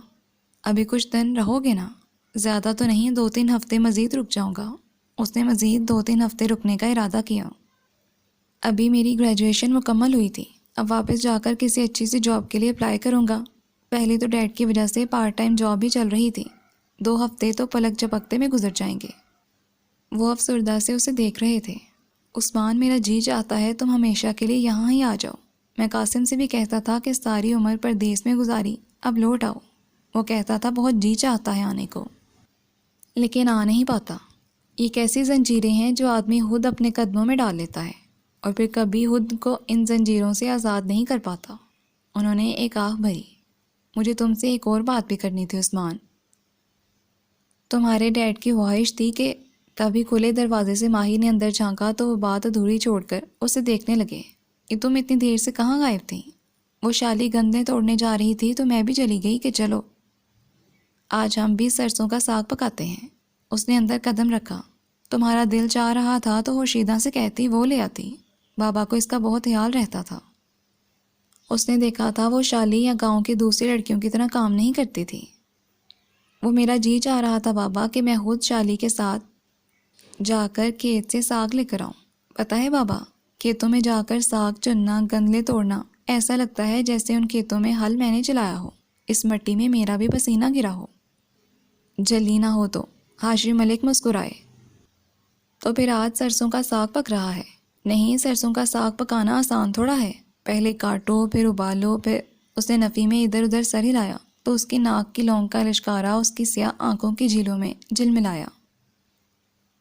ابھی کچھ دن رہو گے نا؟ زیادہ تو نہیں، 2-3 ہفتے مزید رک جاؤں گا۔ اس نے مزید 2-3 ہفتے رکنے کا ارادہ کیا۔ ابھی میری گریجویشن مکمل ہوئی تھی، اب واپس جا کر کسی اچھی سی جاب کے لیے اپلائی کروں گا۔ پہلے تو ڈیڈ کی وجہ سے پارٹ ٹائم جاب بھی چل رہی تھی، 2 ہفتے تو پلک جھپکتے میں گزر جائیں گے۔ وہ افسردہ سے اسے دیکھ رہے تھے۔ عثمان میرا جی چاہتا ہے تم ہمیشہ کے لیے یہاں ہی آ جاؤ۔ میں قاسم سے بھی کہتا تھا کہ ساری عمر پردیس میں گزاری، اب لوٹ آؤ۔ وہ کہتا تھا بہت جی چاہتا ہے آنے کو، لیکن آ نہیں پاتا۔ یہ کیسی زنجیریں ہیں جو آدمی خود اپنے قدموں میں ڈال لیتا ہے اور پھر کبھی خود کو ان زنجیروں سے آزاد نہیں کر پاتا۔ انہوں نے ایک آہ بھری۔ مجھے تم سے ایک اور بات بھی کرنی تھی عثمان۔ تمہارے ڈیڈ کی خواہش تھی کہ تبھی کھلے دروازے سے ماہی نے اندر جھانکا تو وہ بات ادھوری چھوڑ کر اسے دیکھنے لگے۔ یہ تم اتنی دیر سے کہاں غائب تھیں؟ وہ شالی گندے توڑنے جا رہی تھی تو میں بھی چلی گئی کہ چلو آج ہم بھی سرسوں کا ساگ پکاتے ہیں۔ اس نے اندر قدم رکھا۔ تمہارا دل چاہ رہا تھا تو خورشیدہ سے کہتی وہ لے آتی، بابا کو اس کا بہت خیال رہتا تھا۔ اس نے دیکھا تھا وہ شالی یا گاؤں کی دوسری لڑکیوں کی طرح کام نہیں کرتی تھی۔ وہ میرا جی چاہ رہا تھا بابا کہ میں خود شالی کے ساتھ جا کر کھیت سے ساگ لے کر آؤں۔ پتہ ہے بابا، کھیتوں میں جا کر ساگ چننا، گندلے توڑنا، ایسا لگتا ہے جیسے ان کھیتوں میں ہل میں نے چلایا ہو، اس مٹی میں میرا بھی پسینہ گرا ہو۔ جلی نہ ہو تو ہاشم ملک مسکرائے۔ تو پھر آج سرسوں کا ساگ پک رہا ہے؟ نہیں، سرسوں کا ساگ پکانا آسان تھوڑا ہے، پہلے کاٹو، پھر ابالو، پھر اس نے نفی میں ادھر ادھر سر ہلایا۔ تو اس کی ناک کی لونگ کا لشکارہ اس کی سیاہ آنکھوں کی جھیلوں میں جھلملایا۔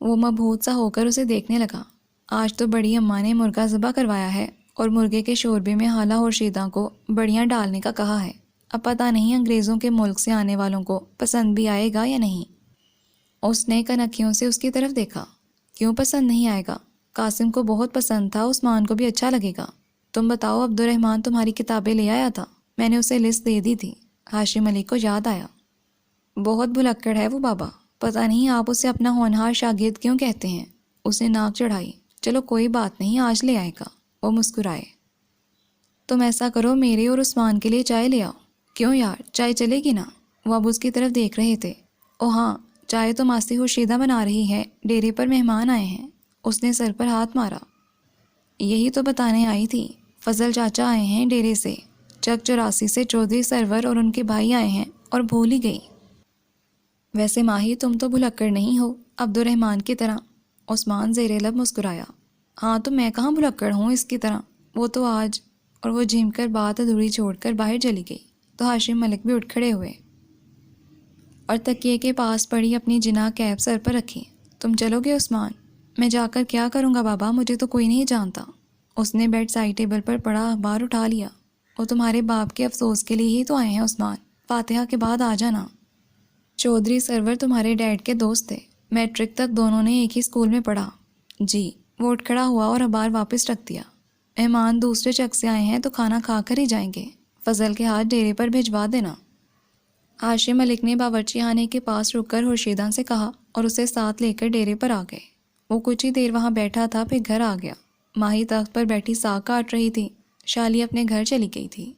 وہ مبہوت سا ہو کر اسے دیکھنے لگا۔ آج تو بڑی اماں نے مرغا ذبح کروایا ہے اور مرغے کے شوربے میں حالہ خورشیدہ کو بڑیاں ڈالنے کا کہا ہے۔ اب پتہ نہیں انگریزوں کے ملک سے آنے والوں کو پسند بھی آئے گا یا نہیں۔ اس نے کنکھیوں سے اس کی طرف دیکھا۔ کیوں پسند نہیں آئے گا؟ قاسم کو بہت پسند تھا، عثمان کو بھی اچھا لگے گا۔ تم بتاؤ، عبد الرحمن تمہاری کتابیں لے آیا تھا؟ میں نے اسے لسٹ دے دی تھی۔ ہاشم ملک کو یاد آیا۔ بہت بھلکڑ ہے وہ بابا، پتہ نہیں آپ اسے اپنا ہونہار شاگرد کیوں کہتے ہیں۔ اس نے ناک چڑھائی۔ چلو کوئی بات نہیں، آج لے آئے گا۔ وہ مسکرائے۔ تم ایسا کرو، میرے اور عثمان کے لیے چائے لے آؤ۔ کیوں یار، چائے چلے گی نا؟ وہ اب اس کی طرف دیکھ رہے تھے۔ او ہاں، چائے تو ماسی خورشیدہ بنا رہی ہے، ڈیرے پر مہمان آئے ہیں۔ اس نے سر پر ہاتھ مارا۔ یہی تو بتانے آئی تھی، فضل چاچا آئے ہیں ڈیرے سے، چک 84 سے چودھری سرور اور ان کے بھائی آئے ہیں، اور بھول ہی گئی۔ ویسے ماہی، تم تو بھلکڑ نہیں ہو عبد الرحمن کی طرح۔ عثمان زیر لب مسکرایا۔ ہاں تو میں کہاں بھلکڑ ہوں اس کی طرح؟ وہ تو آج، اور وہ جھم کر بات ادھوری چھوڑ کر باہر چلی گئی تو ہاشم ملک بھی اٹھ کھڑے ہوئے اور تکیے کے پاس پڑی اپنی جناح کیپ سر پر رکھی۔ تم چلو گے عثمان؟ میں جا کر کیا کروں گا بابا، مجھے تو کوئی نہیں جانتا۔ اس نے بیڈ سائڈ ٹیبل پر پڑا اخبار اٹھا لیا۔ وہ تمہارے باپ کے افسوس کے لیے ہی تو آئے ہیں عثمان، فاتحہ کے بعد آ جانا۔ چودھری سرور تمہارے ڈیڈ کے دوست تھے، میٹرک تک دونوں نے ایک ہی اسکول میں پڑھا۔ جی۔ وہ اٹھ کھڑا ہوا اور اخبار واپس رکھ دیا۔ مہمان دوسرے چک سے آئے ہیں تو کھانا کھا کر ہی جائیں گے، فضل کے ہاتھ ڈیرے پر بھجوا دینا۔ ہاشم ملک نے باورچی خانے کے پاس رک کر خورشیدہ سے کہا اور اسے ساتھ لے کر ڈیرے پر آ گئے۔ وہ کچھ ہی دیر وہاں بیٹھا تھا، پھر گھر آ گیا۔ ماہی تخت پر بیٹھی ساگ کاٹ رہی تھی، شالی اپنے گھر چلی گئی تھی۔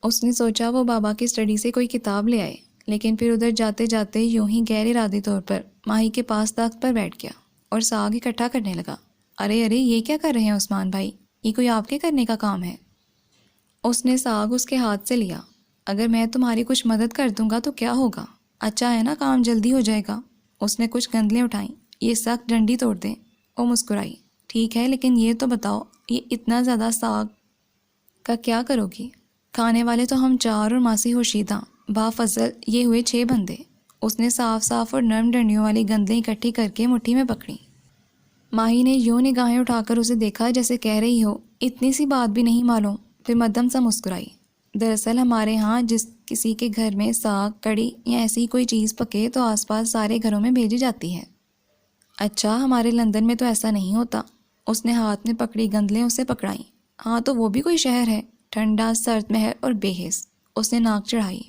اس نے سوچا وہ بابا کی اسٹڈی سے کوئی کتاب لے آئے، لیکن پھر ادھر جاتے جاتے یوں ہی غیر ارادی طور پر ماہی کے پاس تخت پر بیٹھ گیا اور ساگ اکٹھا کرنے لگا۔ ارے ارے، یہ کیا کر رہے ہیں عثمان بھائی؟ یہ کوئی آپ کے کرنے کا کام ہے؟ اس نے ساگ اس کے ہاتھ سے لیا۔ اگر میں تمہاری کچھ مدد کر دوں گا تو کیا ہوگا؟ اچھا ہے نا، کام جلدی ہو جائے گا۔ اس نے کچھ گندلیں اٹھائیں۔ یہ سخت ڈنڈی توڑ دیں۔ وہ مسکرائی۔ ٹھیک ہے، لیکن یہ تو بتاؤ، یہ اتنا زیادہ ساگ کا کیا کرو گی؟ کھانے والے تو ہم 4 اور ماسی خورشیدہ، با فضل، یہ ہوئے 6 بندے۔ اس نے صاف صاف اور نرم ڈنڈیوں والی گندلیں اکٹھی کر کے مٹھی میں پکڑی۔ ماہی نے یوں نگاہیں اٹھا کر اسے دیکھا جیسے کہہ رہی ہو اتنی سی بات بھی نہیں معلوم، پھر مدھم سا مسکرائی۔ دراصل ہمارے ہاں جس کسی کے گھر میں ساگ، کڑی یا ایسی کوئی چیز پکے تو آس پاس سارے گھروں میں بھیجی جاتی ہے۔ اچھا، ہمارے لندن میں تو ایسا نہیں ہوتا۔ اس نے ہاتھ میں پکڑی گندلیں اسے پکڑائیں۔ ہاں تو وہ بھی کوئی شہر ہے، ٹھنڈا، سرد مہر اور بے حس۔ اس نے ناک چڑھائی۔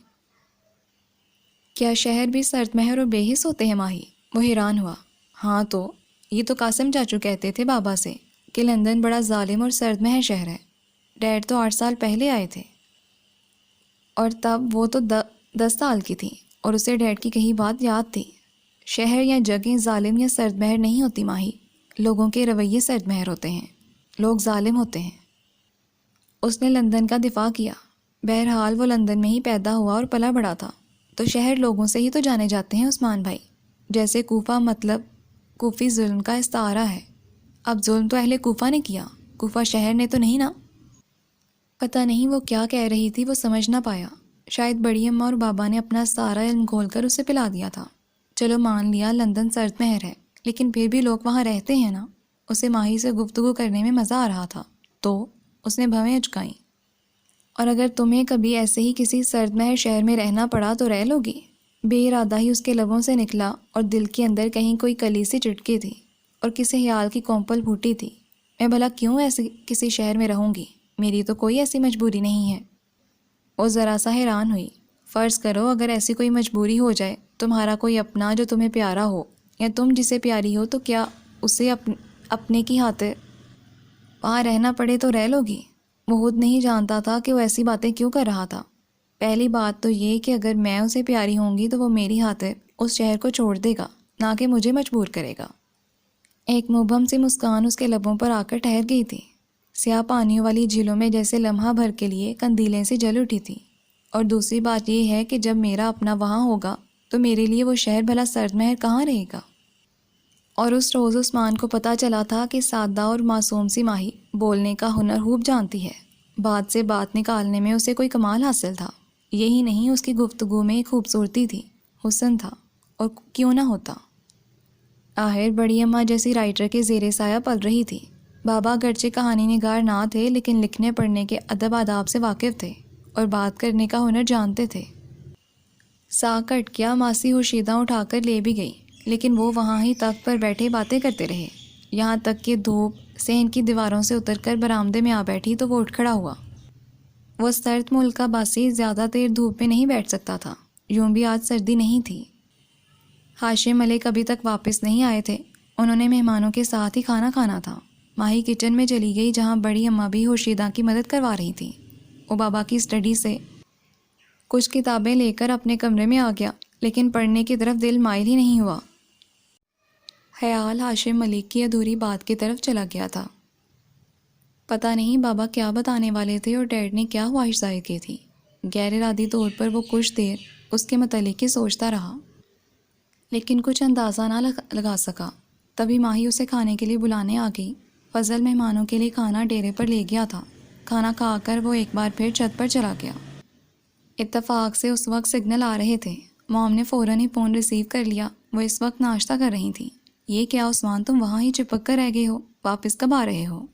کیا شہر بھی سرد مہر اور بے حس ہوتے ہیں ماہی؟ وہ حیران ہوا۔ ہاں تو یہ تو قاسم چاچو کہتے تھے بابا سے کہ لندن بڑا ظالم اور سرد مہر شہر ہے۔ ڈیڈ تو 8 سال پہلے آئے تھے اور تب وہ تو 10 سال کی تھی، اور اسے ڈیڈ کی کہی بات یاد تھی۔ شہر یا جگہیں ظالم یا سرد مہر نہیں ہوتی ماہی، لوگوں کے رویے سرد مہر ہوتے ہیں، لوگ ظالم ہوتے ہیں۔ اس نے لندن کا دفاع کیا۔ بہرحال وہ لندن میں ہی پیدا ہوا اور پلا بڑا تھا، تو شہر لوگوں سے ہی تو جانے جاتے ہیں عثمان بھائی۔ جیسے کوفہ مطلب کوفی ظلم کا استعارہ ہے۔ اب ظلم تو اہل کوفہ نے کیا، کوفہ شہر نے تو نہیں نا۔ پتہ نہیں وہ کیا کہہ رہی تھی، وہ سمجھ نہ پایا۔ شاید بڑی اماں اور بابا نے اپنا سارا علم کھول کر اسے پلا دیا تھا۔ چلو مان لیا لندن سرد مہر ہے، لیکن پھر بھی لوگ وہاں رہتے ہیں نا۔ اسے ماہی سے گفتگو کرنے میں مزہ آ رہا تھا، تو اس نے بھویں اچکائیں۔ اور اگر تمہیں کبھی ایسے ہی کسی سرد مہر شہر میں رہنا پڑا تو رہ لو گی؟ بے ارادہ ہی اس کے لبوں سے نکلا اور دل کے اندر کہیں کوئی کلی سی چٹکی تھی اور کسی خیال کی کومپل پھوٹی تھی۔ میں بھلا کیوں ایسے کسی شہر میں رہوں گی؟ میری تو کوئی ایسی مجبوری نہیں ہے۔ وہ ذرا سا حیران ہوئی۔ فرض کرو اگر ایسی کوئی مجبوری ہو جائے، تمہارا کوئی اپنا جو تمہیں پیارا ہو یا تم جسے پیاری ہو، تو کیا اسے اپنے کی خاطر وہاں رہنا پڑے تو رہ لو گی؟ وہ خود نہیں جانتا تھا کہ وہ ایسی باتیں کیوں کر رہا تھا۔ پہلی بات تو یہ کہ اگر میں اسے پیاری ہوں گی تو وہ میری خاطر اس شہر کو چھوڑ دے گا، نہ کہ مجھے مجبور کرے گا۔ ایک مبہم سی مسکان اس کے لبوں پر آ کر ٹھہر گئی تھی۔ سیاہ پانیوں والی جھیلوں میں جیسے لمحہ بھر کے لیے قندیلیں سی جل اٹھی تھیں۔ اور دوسری بات یہ ہے کہ جب میرا اپنا وہاں ہوگا تو میرے لیے وہ شہر بھلا سرد مہر کہاں رہے گا؟ اور اس روز عثمان کو پتہ چلا تھا کہ سادہ اور معصوم سی ماہی بولنے کا ہنر خوب جانتی ہے، بات سے بات نکالنے میں اسے کوئی کمال حاصل تھا۔ یہی نہیں، اس کی گفتگو میں ایک خوبصورتی تھی، حسن تھا، اور کیوں نہ ہوتا۔ آخر بڑی اماں جیسی رائٹر کے زیر سایہ پل رہی تھی۔ بابا اگرچہ کہانی نگار نہ تھے، لیکن لکھنے پڑھنے کے ادب آداب سے واقف تھے اور بات کرنے کا ہنر جانتے تھے۔ سا کٹ کیا ماسی خورشیدہ اٹھا کر لے بھی گئی، لیکن وہ وہاں ہی تخت پر بیٹھے باتیں کرتے رہے، یہاں تک کہ دھوپ صحن کی دیواروں سے اتر کر برآمدے میں آ بیٹھی تو وہ اٹھ کھڑا ہوا۔ وہ سرد ملک کا باسی زیادہ دیر دھوپ میں نہیں بیٹھ سکتا تھا، یوں بھی آج سردی نہیں تھی۔ ہاشم ملک ابھی تک واپس نہیں آئے تھے، انہوں نے مہمانوں کے ساتھ ہی کھانا کھانا تھا۔ ماہی کچن میں چلی گئی، جہاں بڑی اماں بھی خورشیدہ کی مدد کروا رہی تھی۔ وہ بابا کی اسٹڈی سے کچھ کتابیں لے کر اپنے کمرے میں آ گیا، لیکن پڑھنے کی طرف دل مائل ہی نہیں ہوا۔ خیال ہاشم ملک کی ادھوری بات کی طرف چلا گیا تھا۔ پتہ نہیں بابا کیا بتانے والے تھے اور ڈیڈ نے کیا خواہش ظاہر کی تھی۔ غیر ارادی طور پر وہ کچھ دیر اس کے متعلق ہی سوچتا رہا، لیکن کچھ اندازہ نہ لگا سکا۔ تبھی ماہی اسے کھانے کے لیے بلانے آ گئی۔ فضل مہمانوں کے لیے کھانا ڈیرے پر لے گیا تھا۔ کھانا کھا کر وہ ایک بار پھر چھت پر چلا گیا۔ اتفاق سے اس وقت سگنل آ رہے تھے۔ موم نے فوراً ہی فون ریسیو کر لیا۔ وہ اس وقت ناشتہ کر رہی تھیں۔ یہ کیا عثمان، تم وہاں ہی چپک کر رہ گئے ہو، واپس کب آ رہے ہو؟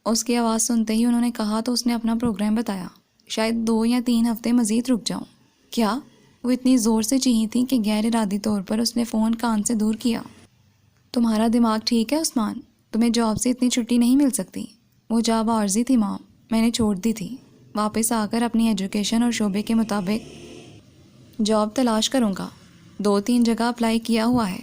اس کی آواز سنتے ہی انہوں نے کہا تو اس نے اپنا پروگرام بتایا۔ شاید 2 یا 3 ہفتے مزید رک جاؤں۔ کیا؟ وہ اتنی زور سے چیخی تھیں کہ غیر ارادی طور پر اس نے فون کان سے دور کیا۔ تمہارا دماغ ٹھیک ہے عثمان؟ تمہیں جاب سے اتنی چھٹی نہیں مل سکتی۔ وہ جاب عارضی تھی مام، میں نے چھوڑ دی تھی۔ واپس آ کر اپنی ایجوکیشن اور شعبے کے مطابق جاب تلاش کروں گا۔ 2-3 جگہ اپلائی کیا ہوا ہے،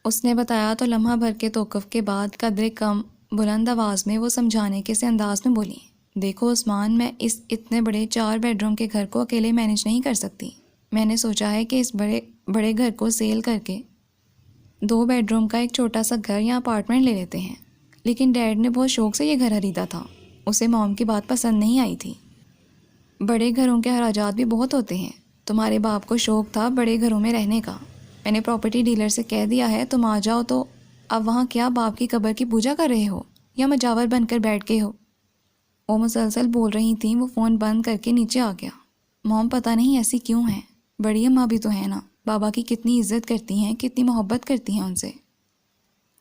اس نے بتایا تو لمحہ بھر کے توقف کے بعد قدرے کم بلند آواز میں وہ سمجھانے کے سے انداز میں بولی، دیکھو عثمان، میں اس اتنے بڑے 4 بیڈ روم کے گھر کو اکیلے مینج نہیں کر سکتی۔ میں نے سوچا ہے کہ اس بڑے گھر کو سیل کر کے 2 بیڈ روم کا ایک چھوٹا سا گھر یا اپارٹمنٹ لے لیتے ہیں۔ لیکن ڈیڈ نے بہت شوق سے یہ گھر خریدا تھا، اسے موم کی بات پسند نہیں آئی تھی۔ بڑے گھروں کے اخراجات بھی بہت ہوتے ہیں، تمہارے باپ کو شوق تھا بڑے گھروں میں رہنے کا۔ میں نے پراپرٹی ڈیلر سے کہہ دیا ہے تم آ جاؤ، تو اب وہاں کیا باپ کی قبر کی پوجا کر رہے ہو یا مجاور بن کر بیٹھ گئے ہو؟ وہ مسلسل بول رہی تھیں۔ وہ فون بند کر کے نیچے آ گیا۔ موم پتہ نہیں ایسی کیوں ہیں، بڑی اماں بھی تو ہے نا، بابا کی کتنی عزت کرتی ہیں، کتنی محبت کرتی ہیں ان سے،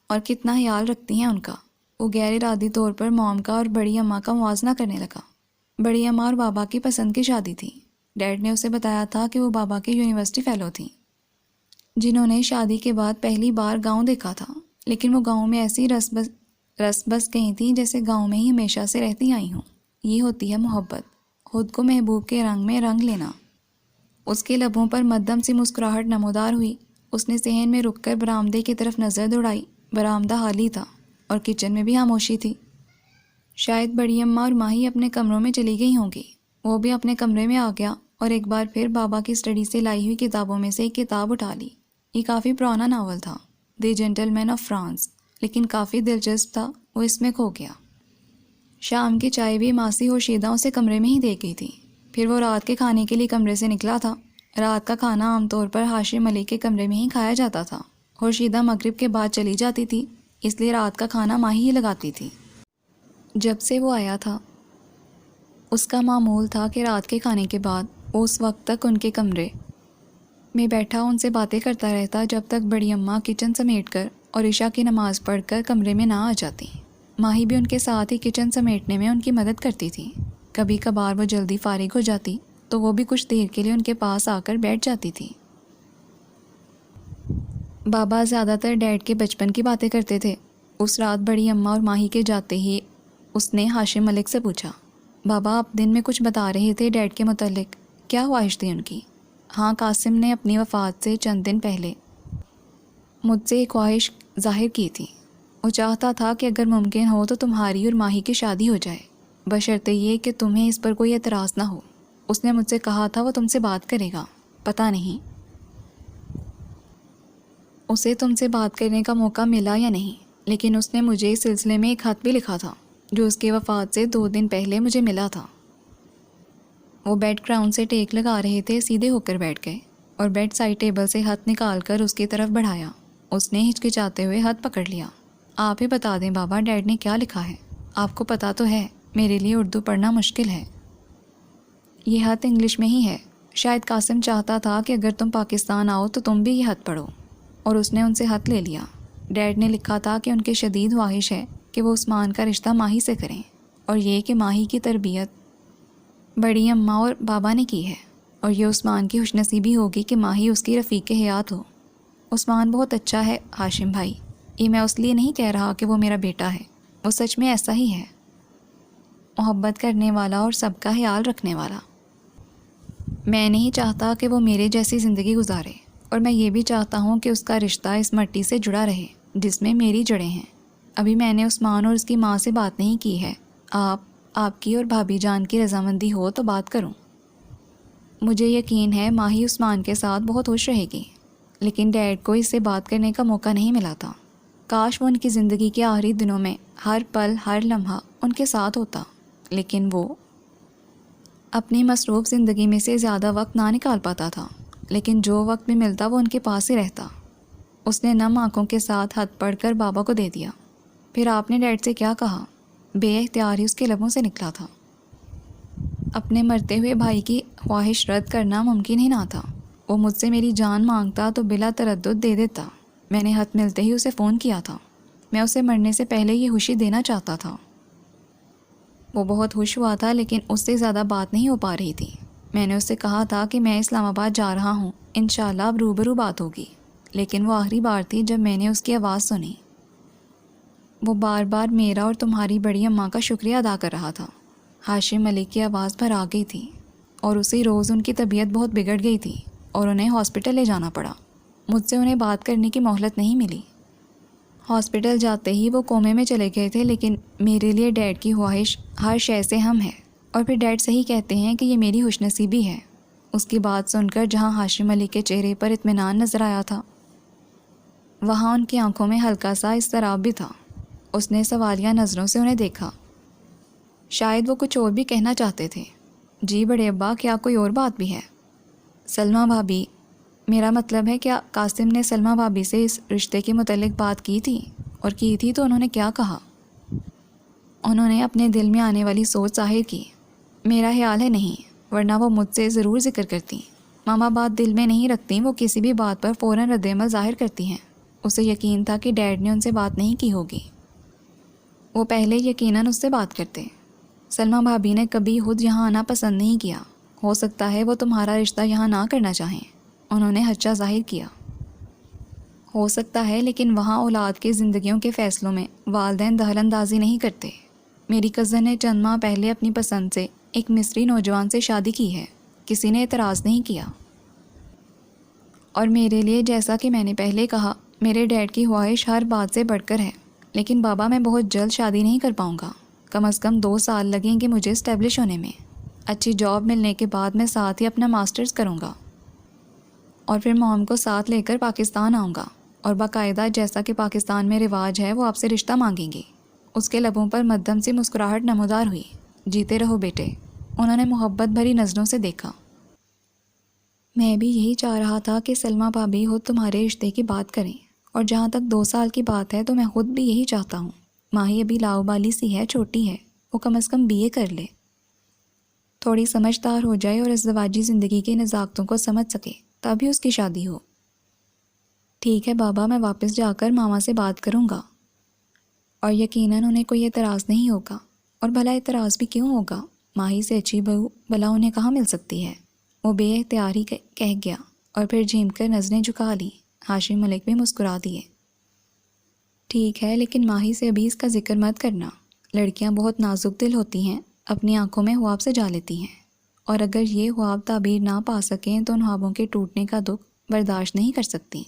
اور کتنا خیال رکھتی ہیں ان کا۔ وہ غیر ارادی طور پر موم کا اور بڑی اماں کا موازنہ کرنے لگا۔ بڑی اماں اور بابا کی پسند کی شادی تھی۔ ڈیڈ نے اسے بتایا تھا کہ وہ بابا کے یونیورسٹی فیلو تھیں، جنہوں نے شادی کے بعد پہلی بار گاؤں دیکھا تھا، لیکن وہ گاؤں میں ایسی رس بس گئی تھیں جیسے گاؤں میں ہی ہمیشہ سے رہتی آئی ہوں۔ یہ ہوتی ہے محبت، خود کو محبوب کے رنگ میں رنگ لینا۔ اس کے لبوں پر مدھم سی مسکراہٹ نمودار ہوئی۔ اس نے صحن میں رک کر برآمدے کی طرف نظر دوڑائی۔ برآمدہ خالی تھا اور کچن میں بھی خاموشی تھی۔ شاید بڑی اماں اور ماہی اپنے کمروں میں چلی گئی ہوں گی۔ وہ بھی اپنے کمرے میں آ گیا اور ایک بار پھر بابا کی اسٹڈی سے لائی ہوئی کتابوں میں سے ایک کتاب اٹھا لی۔ یہ کافی پرانا ناول تھا، دی جینٹل مین آف فرانس، لیکن کافی دلچسپ تھا۔ وہ اس میں کھو گیا۔ شام کی چائے بھی ماسی خورشیدہ اسے کمرے میں ہی دے گئی تھی۔ پھر وہ رات کے کھانے کے لیے کمرے سے نکلا تھا۔ رات کا کھانا عام طور پر ہاشم ملک کے کمرے میں ہی کھایا جاتا تھا۔ خورشیدہ مغرب کے بعد چلی جاتی تھی، اس لیے رات کا کھانا ماہی ہی لگاتی تھی۔ جب سے وہ آیا تھا اس کا معمول تھا کہ رات کے کھانے کے بعد وہ اس وقت تک ان کے کمرے میں بیٹھا ان سے باتیں کرتا رہتا جب تک بڑی اماں کچن سمیٹ کر اور عشاء کی نماز پڑھ کر کمرے میں نہ آ جاتی۔ ماہی بھی ان کے ساتھ ہی کچن سمیٹنے میں ان کی مدد کرتی تھی۔ کبھی کبھار وہ جلدی فارغ ہو جاتی تو وہ بھی کچھ دیر کے لیے ان کے پاس آ کر بیٹھ جاتی تھی۔ بابا زیادہ تر ڈیڈ کے بچپن کی باتیں کرتے تھے۔ اس رات بڑی اماں اور ماہی کے جاتے ہی اس نے ہاشم ملک سے پوچھا، بابا آپ دن میں کچھ بتا رہے تھے ڈیڈ کے متعلق، کیا خواہش تھی ان کی؟ ہاں، قاسم نے اپنی وفات سے چند دن پہلے مجھ سے ایک خواہش ظاہر کی تھی۔ وہ چاہتا تھا کہ اگر ممکن ہو تو تمہاری اور ماہی کی شادی ہو جائے، بشرطے یہ کہ تمہیں اس پر کوئی اعتراض نہ ہو۔ اس نے مجھ سے کہا تھا وہ تم سے بات کرے گا۔ پتہ نہیں اسے تم سے بات کرنے کا موقع ملا یا نہیں، لیکن اس نے مجھے اس سلسلے میں ایک خط بھی لکھا تھا جو اس کی وفات سے 2 دن پہلے مجھے ملا تھا۔ وہ بیڈ گراؤنڈ سے ٹیک لگا رہے تھے، سیدھے ہو کر بیٹھ گئے اور بیڈ سائڈ ٹیبل سے ہاتھ نکال کر اس کی طرف بڑھایا۔ اس نے ہچکچاتے ہوئے ہاتھ پکڑ لیا۔ آپ ہی بتا دیں بابا ڈیڈ نے کیا لکھا ہے؟ آپ کو پتا تو ہے میرے لیے اردو پڑھنا مشکل ہے۔ یہ خط انگلش میں ہی ہے. شاید قاسم چاہتا تھا کہ اگر تم پاکستان آؤ تو تم بھی یہ خط پڑھو، اور اس نے ان سے خط لے لیا. ڈیڈ نے لکھا تھا کہ ان کی شدید خواہش ہے کہ وہ عثمان کا رشتہ ماہی سے کریں، اور یہ کہ ماہی کی تربیت بڑی اماں اور بابا نے کی ہے، اور یہ عثمان کی خوش نصیبی ہوگی کہ ماہی اس کی رفیق حیات ہو. عثمان بہت اچھا ہے ہاشم بھائی، یہ میں اس لیے نہیں کہہ رہا کہ وہ میرا بیٹا ہے، وہ سچ میں ایسا ہی ہے، محبت کرنے والا اور سب کا خیال رکھنے والا. میں نہیں چاہتا کہ وہ میرے جیسی زندگی گزارے، اور میں یہ بھی چاہتا ہوں کہ اس کا رشتہ اس مٹی سے جڑا رہے جس میں میری جڑیں ہیں. ابھی میں نے عثمان اور اس کی ماں سے بات نہیں کی ہے. آپ کی اور بھابھی جان کی رضامندی ہو تو بات کروں. مجھے یقین ہے ماہی عثمان کے ساتھ بہت خوش رہے گی، لیکن ڈیڈ کو اس سے بات کرنے کا موقع نہیں ملا تھا. کاش وہ ان کی زندگی کے آخری دنوں میں ہر پل ہر لمحہ ان کے ساتھ ہوتا، لیکن وہ اپنی مصروف زندگی میں سے زیادہ وقت نہ نکال پاتا تھا. لیکن جو وقت بھی ملتا وہ ان کے پاس ہی رہتا. اس نے نم آنکھوں کے ساتھ خط پڑھ کر بابا کو دے دیا. پھر آپ نے ڈیڈ سے کیا کہا؟ بے اختیار ہی اس کے لبوں سے نکلا تھا. اپنے مرتے ہوئے بھائی کی خواہش رد کرنا ممکن ہی نہ تھا. وہ مجھ سے میری جان مانگتا تو بلا تردد دے دیتا. میں نے خط ملتے ہی اسے فون کیا تھا. میں اسے مرنے سے پہلے یہ خوشی دینا چاہتا تھا. وہ بہت خوش ہوا تھا، لیکن اس سے زیادہ بات نہیں ہو پا رہی تھی. میں نے اس سے کہا تھا کہ میں اسلام آباد جا رہا ہوں، انشاءاللہ اب روبرو بات ہوگی. لیکن وہ آخری بار تھی جب میں نے اس کی آواز سنی. وہ بار بار میرا اور تمہاری بڑی اماں کا شکریہ ادا کر رہا تھا. ہاشم ملک کی آواز بھر آ گئی تھی، اور اسی روز ان کی طبیعت بہت بگڑ گئی تھی اور انہیں ہاسپٹل لے جانا پڑا. مجھ سے انہیں بات کرنے کی مہلت نہیں ملی. ہاسپٹل جاتے ہی وہ کومے میں چلے گئے تھے، لیکن میرے لیے ڈیڈ کی خواہش ہر شے سے ہم ہے. اور پھر ڈیڈ صحیح کہتے ہیں کہ یہ میری خوش نصیبی ہے. اس کی بات سن کر جہاں ہاشم علی کے چہرے پر اطمینان نظر آیا تھا، وہاں ان کی آنکھوں میں ہلکا سا اضطراب بھی تھا. اس نے سوالیہ نظروں سے انہیں دیکھا. شاید وہ کچھ اور بھی کہنا چاہتے تھے. جی بڑے ابا، کیا کوئی اور بات بھی ہے؟ سلمہ بھابھی، میرا مطلب ہے کیا قاسم نے سلمہ بھابھی سے اس رشتے کے متعلق بات کی تھی؟ اور کی تھی تو انہوں نے کیا کہا؟ انہوں نے اپنے دل میں آنے والی سوچ ظاہر کی. میرا خیال ہے نہیں، ورنہ وہ مجھ سے ضرور ذکر کرتی. ماما بات دل میں نہیں رکھتی، وہ کسی بھی بات پر فوراً رد عمل ظاہر کرتی ہیں. اسے یقین تھا کہ ڈیڈ نے ان سے بات نہیں کی ہوگی. وہ پہلے یقیناً اس سے بات کرتے. سلمہ بھابھی نے کبھی خود یہاں آنا پسند نہیں کیا. ہو سکتا ہے وہ تمہارا رشتہ یہاں نہ کرنا چاہیں. انہوں نے خدشہ ظاہر کیا. ہو سکتا ہے، لیکن وہاں اولاد کے زندگیوں کے فیصلوں میں والدین دخل اندازی نہیں کرتے. میری کزن نے چند ماہ پہلے اپنی پسند سے ایک مصری نوجوان سے شادی کی ہے. کسی نے اعتراض نہیں کیا. اور میرے لیے، جیسا کہ میں نے پہلے کہا، میرے ڈیڈ کی خواہش ہر بات سے بڑھ کر ہے. لیکن بابا، میں بہت جلد شادی نہیں کر پاؤں گا. کم از کم 2 سال لگیں گے مجھے اسٹیبلش ہونے میں. اچھی جاب ملنے کے بعد میں ساتھ ہی اپنا ماسٹرز کروں گا، اور پھر موم کو ساتھ لے کر پاکستان آؤں گا، اور باقاعدہ جیسا کہ پاکستان میں رواج ہے وہ آپ سے رشتہ مانگیں گے. اس کے لبوں پر مدھم سی مسکراہٹ نمودار ہوئی. جیتے رہو بیٹے. انہوں نے محبت بھری نظروں سے دیکھا. میں بھی یہی چاہ رہا تھا کہ سلمہ بھابھی خود تمہارے رشتے کی بات کریں، اور جہاں تک 2 سال کی بات ہے تو میں خود بھی یہی چاہتا ہوں. ماہی ابھی لاؤبالی سی ہے، چھوٹی ہے، وہ کم از کم BA کر لے، تھوڑی سمجھدار ہو جائے اور ازدواجی زندگی کے نزاکتوں کو سمجھ سکے، تبھی اس کی شادی ہو. ٹھیک ہے بابا، میں واپس جا کر ماما سے بات کروں گا. اور یقیناً انہیں کوئی اعتراض نہیں ہوگا. اور بھلا اعتراض بھی کیوں ہوگا؟ ماہی سے اچھی بہو بھلا انہیں کہاں مل سکتی ہے؟ وہ بے اختیار ہی کہہ گیا، اور پھر جھیم کر نظریں جھکا لی. ہاشم ملک بھی مسکرا دیے. ٹھیک ہے، لیکن ماہی سے ابھی اس کا ذکر مت کرنا. لڑکیاں بہت نازک دل ہوتی ہیں، اپنی آنکھوں میں خواب سے جا لیتی ہیں، اور اگر یہ خواب تعبیر نہ پا سکیں تو ان خوابوں کے ٹوٹنے کا دکھ برداشت نہیں کر سکتی.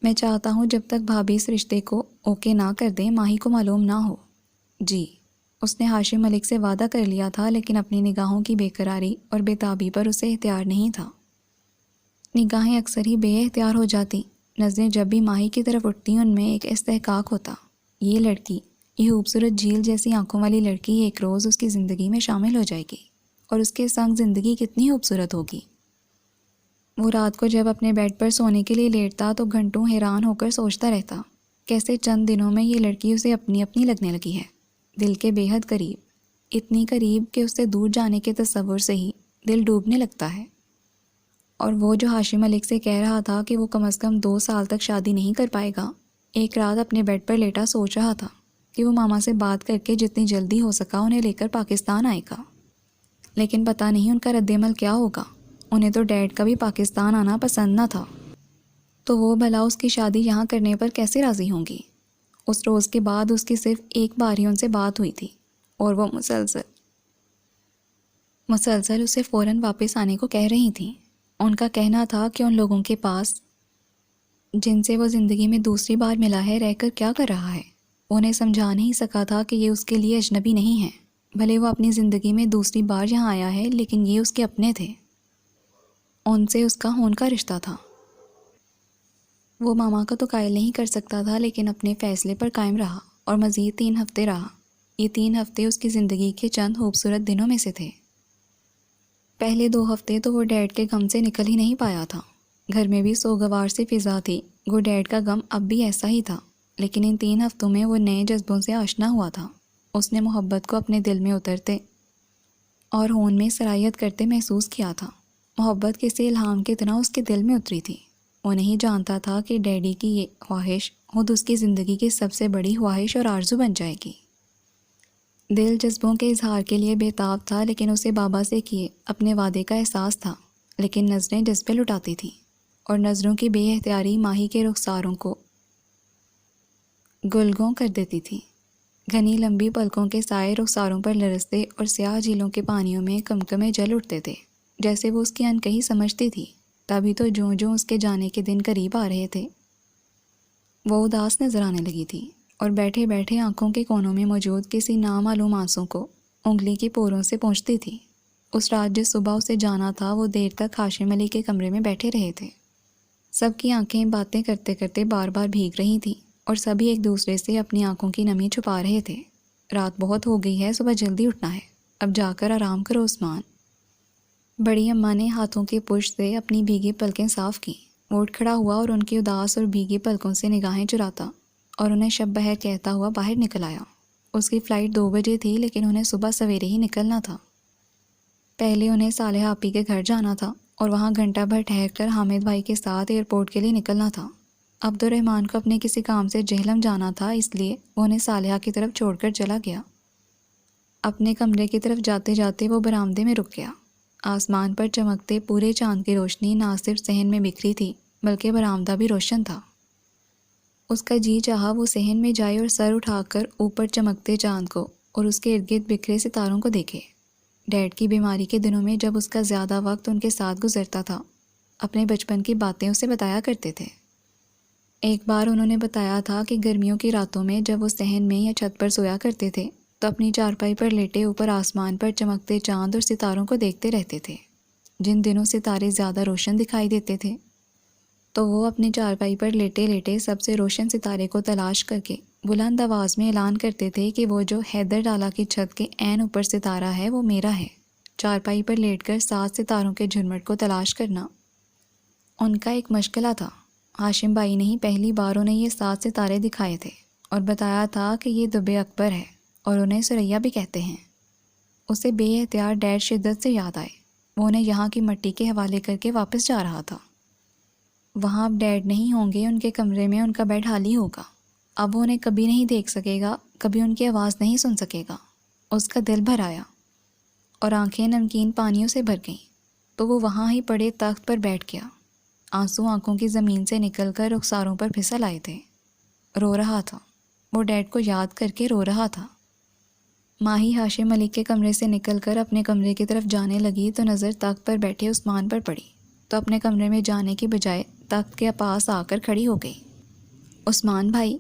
میں چاہتا ہوں جب تک بھابھی اس رشتے کو اوکے نہ کر دیں ماہی کو معلوم نہ ہو. جی. اس نے ہاشم ملک سے وعدہ کر لیا تھا، لیکن اپنی نگاہوں کی بے قراری اور بے تابی پر اسے اختیار نہیں تھا. نگاہیں اکثر ہی بے اختیار ہو جاتی. نظریں جب بھی ماہی کی طرف اٹھتی ان میں ایک استحقاق ہوتا. یہ لڑکی، یہ خوبصورت جھیل جیسی آنکھوں والی لڑکی ایک روز اس کی زندگی میں شامل ہو جائے گی، اور اس کے سنگ زندگی کتنی خوبصورت ہوگی. وہ رات کو جب اپنے بیڈ پر سونے کے لیے لیٹتا تو گھنٹوں حیران ہو کر سوچتا رہتا کیسے چند دنوں میں یہ لڑکی اسے اپنی اپنی لگنے لگی ہے، دل کے بے حد قریب. اتنی قریب کہ اس سے دور جانے کے تصور سے ہی دل ڈوبنے لگتا ہے۔ اور وہ جو ہاشم ملک سے کہہ رہا تھا کہ وہ کم از کم 2 سال تک شادی نہیں کر پائے گا، ایک رات اپنے بیڈ پر لیٹا سوچ رہا تھا کہ وہ ماما سے بات کر کے جتنی جلدی ہو سکا انہیں لے کر پاکستان آئے گا، لیکن پتہ نہیں ان کا رد عمل کیا ہوگا۔ انہیں تو ڈیڈ کا بھی پاکستان آنا پسند نہ تھا، تو وہ بھلا اس کی شادی یہاں کرنے پر کیسے راضی ہوں گی۔ اس روز کے بعد اس کی صرف ایک بار ہی ان سے بات ہوئی تھی، اور وہ مسلسل اسے فوراً واپس آنے کو کہہ رہی تھیں۔ ان کا کہنا تھا کہ ان لوگوں کے پاس جن سے وہ زندگی میں دوسری بار ملا ہے رہ کر کیا کر رہا ہے۔ انہیں سمجھا نہیں سکا تھا کہ یہ اس کے لیے اجنبی نہیں ہے، بھلے وہ اپنی زندگی میں دوسری بار یہاں آیا ہے، لیکن یہ اس کے اپنے تھے، ان سے اس کا خون کا رشتہ تھا۔ وہ ماما کا تو قائل نہیں کر سکتا تھا، لیکن اپنے فیصلے پر قائم رہا اور مزید 3 ہفتے رہا۔ یہ 3 ہفتے اس کی زندگی کے چند خوبصورت دنوں میں سے تھے۔ پہلے 2 ہفتے تو وہ ڈیڈ کے غم سے نکل ہی نہیں پایا تھا۔ گھر میں بھی سوگوار سی فضا تھی۔ وہ ڈیڈ کا غم اب بھی ایسا ہی تھا، لیکن ان 3 ہفتوں میں وہ نئے جذبوں سے آشنا ہوا تھا۔ اس نے محبت کو اپنے دل میں اترتے اور خون میں سرایت کرتے محسوس کیا تھا۔ محبت کسی الہام کی طرح اس کے دل میں اتری تھی۔ وہ نہیں جانتا تھا کہ ڈیڈی کی یہ خواہش خود اس کی زندگی کی سب سے بڑی خواہش اور آرزو بن جائے گی۔ دل جذبوں کے اظہار کے لیے بےتاب تھا، لیکن اسے بابا سے کیے اپنے وعدے کا احساس تھا۔ لیکن نظریں جذبے لٹاتی تھیں، اور نظروں کی بے اختیاری ماہی کے رخساروں کو گلگوں کر دیتی تھی۔ گھنی لمبی پلکوں کے سائے رخساروں پر لرزتے اور سیاہ جھیلوں کے پانیوں میں کمکمے جل اٹھتے تھے، جیسے وہ اس کی انکہی سمجھتی تھی۔ تبھی تو جوں اس کے جانے کے دن قریب آ رہے تھے، وہ اداس نظر آنے لگی تھی، اور بیٹھے بیٹھے آنکھوں کے کونوں میں موجود کسی نامعلوم آنسوں کو انگلی کی پوروں سے پونچھتی تھی۔ اس رات جس صبح اسے جانا تھا، وہ دیر تک ہاشم علی کے کمرے میں بیٹھے رہے تھے۔ سب کی آنکھیں باتیں کرتے کرتے بار بار بھیگ رہی تھیں، اور سبھی ایک دوسرے سے اپنی آنکھوں کی نمی چھپا رہے تھے۔ رات بہت ہو گئی ہے، صبح جلدی اٹھنا ہے، اب جا کر آرام کرو عثمان۔ بڑی اماں نے ہاتھوں کی پشت سے اپنی بھیگی پلکیں صاف کیں۔ وہ اٹھ کھڑا ہوا اور ان کی اداس اور بھیگی پلکوں سے نگاہیں چراتا اور انہیں شب بہر کہتا ہوا باہر نکل آیا۔ اس کی فلائٹ 2 بجے تھی، لیکن انہیں صبح سویرے ہی نکلنا تھا۔ پہلے انہیں صالحہ آپی کے گھر جانا تھا، اور وہاں گھنٹہ بھر ٹھہر کر حامد بھائی کے ساتھ ایئرپورٹ کے لیے نکلنا تھا۔ عبد الرحمن کو اپنے کسی کام سے جہلم جانا تھا، اس لیے وہ انہیں صالحہ کی طرف چھوڑ کر چلا گیا۔ اپنے کمرے کی طرف جاتے جاتے وہ برآمدے میں رک گیا۔ آسمان پر چمکتے پورے چاند کی روشنی نہ صرف صحن میں بکھری تھی، بلکہ برآمدہ بھی روشن تھا۔ اس کا جی چاہا وہ صحن میں جائے اور سر اٹھا کر اوپر چمکتے چاند کو اور اس کے ارد گرد بکھرے ستاروں کو دیکھے۔ ڈیڈ کی بیماری کے دنوں میں جب اس کا زیادہ وقت ان کے ساتھ گزرتا تھا، اپنے بچپن کی باتیں اسے بتایا کرتے تھے۔ ایک بار انہوں نے بتایا تھا کہ گرمیوں کی راتوں میں جب وہ صحن میں یا چھت پر سویا کرتے تھے، تو اپنی چارپائی پر لیٹے اوپر آسمان پر چمکتے چاند اور ستاروں کو دیکھتے رہتے تھے۔ جن دنوں ستارے زیادہ روشن دکھائی دیتے تھے، تو وہ اپنی چارپائی پر لیٹے لیٹے سب سے روشن ستارے کو تلاش کر کے بلند آواز میں اعلان کرتے تھے کہ وہ جو حیدر ڈالا کی چھت کے عین اوپر ستارہ ہے وہ میرا ہے۔ چارپائی پر لیٹ کر 7 ستاروں کے جھرمٹ کو تلاش کرنا ان کا ایک مشغلہ تھا۔ ہاشم بھائی نے ہی پہلی بار انہیں یہ 7 ستارے دکھائے تھے اور بتایا تھا کہ یہ دب اکبر ہے، اور انہیں سریا بھی کہتے ہیں۔ اسے بے اختیار ڈیڈ شدت سے یاد آئے۔ وہ انہیں یہاں کی مٹی کے حوالے کر کے واپس جا رہا تھا۔ وہاں اب ڈیڈ نہیں ہوں گے، ان کے کمرے میں ان کا بیڈ خالی ہوگا۔ اب وہ انہیں کبھی نہیں دیکھ سکے گا، کبھی ان کی آواز نہیں سن سکے گا۔ اس کا دل بھر آیا اور آنکھیں نمکین پانیوں سے بھر گئیں، تو وہ وہاں ہی پڑے تخت پر بیٹھ گیا۔ آنسو آنکھوں کی زمین سے نکل کر رخساروں پر پھسل آئے تھے۔ رو رہا تھا، وہ ڈیڈ کو یاد کر کے رو رہا تھا۔ ماہی ہاشم ملک کے کمرے سے نکل کر اپنے کمرے کی طرف جانے لگی تو نظر تخت پر بیٹھے عثمان پر پڑی، تو اپنے کمرے میں جانے کی بجائے تخت کے پاس آ کر کھڑی ہو گئی۔ عثمان بھائی،